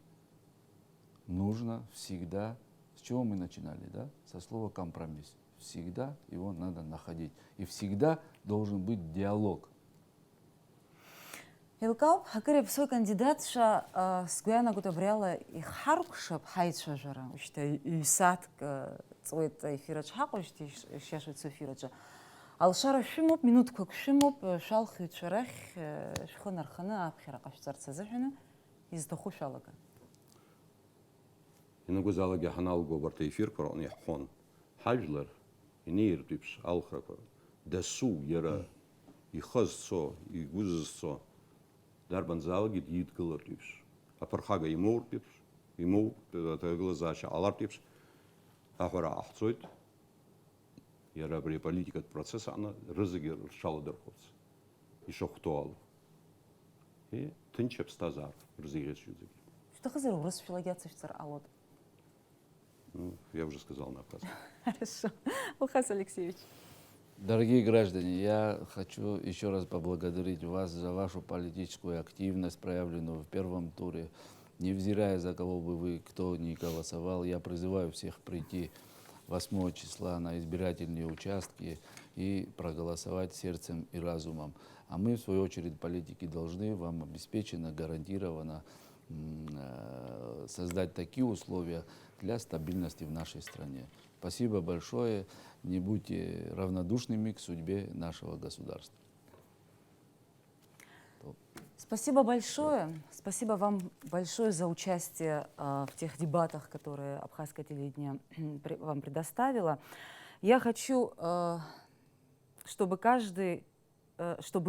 S4: Нужно всегда, с чего мы начинали, да? Со слова компромисс. Всегда его надо находить. И всегда должен быть диалог.
S1: Илкауп, хакыреп свой кандидатша сгуяна гутабряла и харкшап хайчажара, что и сад цвет эфирач хакушти шешет эфирача. Алшара шимоп минутку шимоп шалхи чарах шхонархана абхира кашцарца захина из тохушалага.
S2: إنه جزء على حنال جوبرت يفير كران يحون حجلر ينير تبش آخر دسو يرى يخز صو يجوز صو در بنزال جد يتقلر تبش أفرخاجة يمور تبش يمور تقول زاش على تبش أفرع أحصيت يرى بري политика процесса أنا رزق شال درخوص يشوختوال и тынчеп стазар رزقش يزق.
S1: Что хазару расфилагяться в цар алот?
S2: Я уже сказал на абхазском.
S1: Хорошо. Алхас Алексеевич.
S4: Дорогие граждане, я хочу еще раз поблагодарить вас за вашу политическую активность, проявленную в первом туре. Невзирая за кого бы вы, кто ни голосовал, я призываю всех прийти 8 числа на избирательные участки и проголосовать сердцем и разумом. А мы, в свою очередь, политики, должны вам обеспеченно, гарантированно создать такие условия для стабильности в нашей стране. Спасибо большое. Не будьте равнодушными к судьбе нашего государства.
S1: Спасибо большое. Спасибо вам большое за участие в тех дебатах, которые Абхазское телевидение вам предоставило. Я хочу, чтобы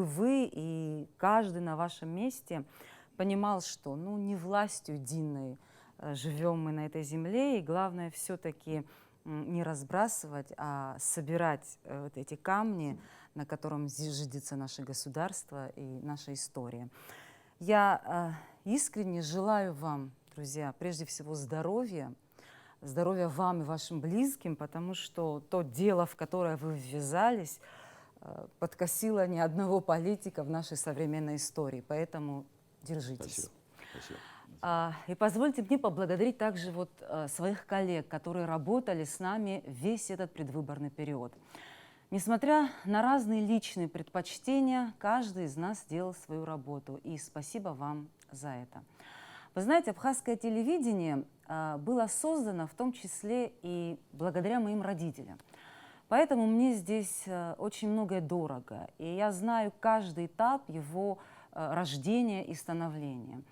S1: вы и каждый на вашем месте понимал, что не властью единой живем мы на этой земле, и главное все-таки не разбрасывать, а собирать вот эти камни, на котором зиждется наше государство и наша история. Я искренне желаю вам, друзья, прежде всего здоровья, здоровья вам и вашим близким, потому что то дело, в которое вы ввязались, подкосило ни одного политика в нашей современной истории. Поэтому держитесь.
S2: Спасибо. Спасибо.
S1: И позвольте мне поблагодарить также своих коллег, которые работали с нами весь этот предвыборный период. Несмотря на разные личные предпочтения, каждый из нас делал свою работу. И спасибо вам за это. Вы знаете, Абхазское телевидение было создано в том числе и благодаря моим родителям. Поэтому мне здесь очень многое дорого. И я знаю каждый этап его рождения и становления.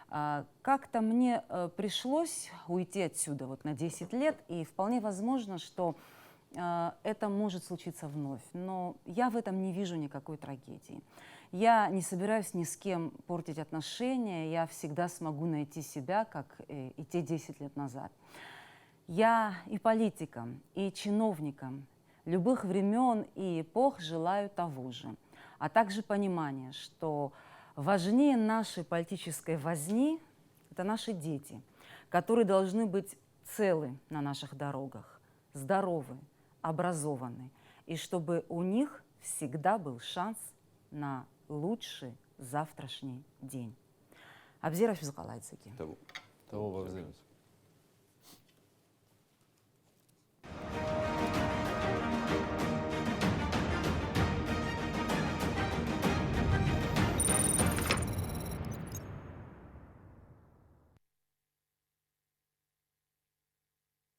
S1: Как-то мне пришлось уйти отсюда на 10 лет, и вполне возможно, что это может случиться вновь. Но я в этом не вижу никакой трагедии. Я не собираюсь ни с кем портить отношения, я всегда смогу найти себя, как и те 10 лет назад. Я и политикам, и чиновникам любых времен и эпох желаю того же. а также понимание, что важнее нашей политической возни — это наши дети, которые должны быть целы на наших дорогах, здоровы, образованы, и чтобы у них всегда был шанс на лучший завтрашний день. Абзира Физкалайцеки.
S3: Того вокзала.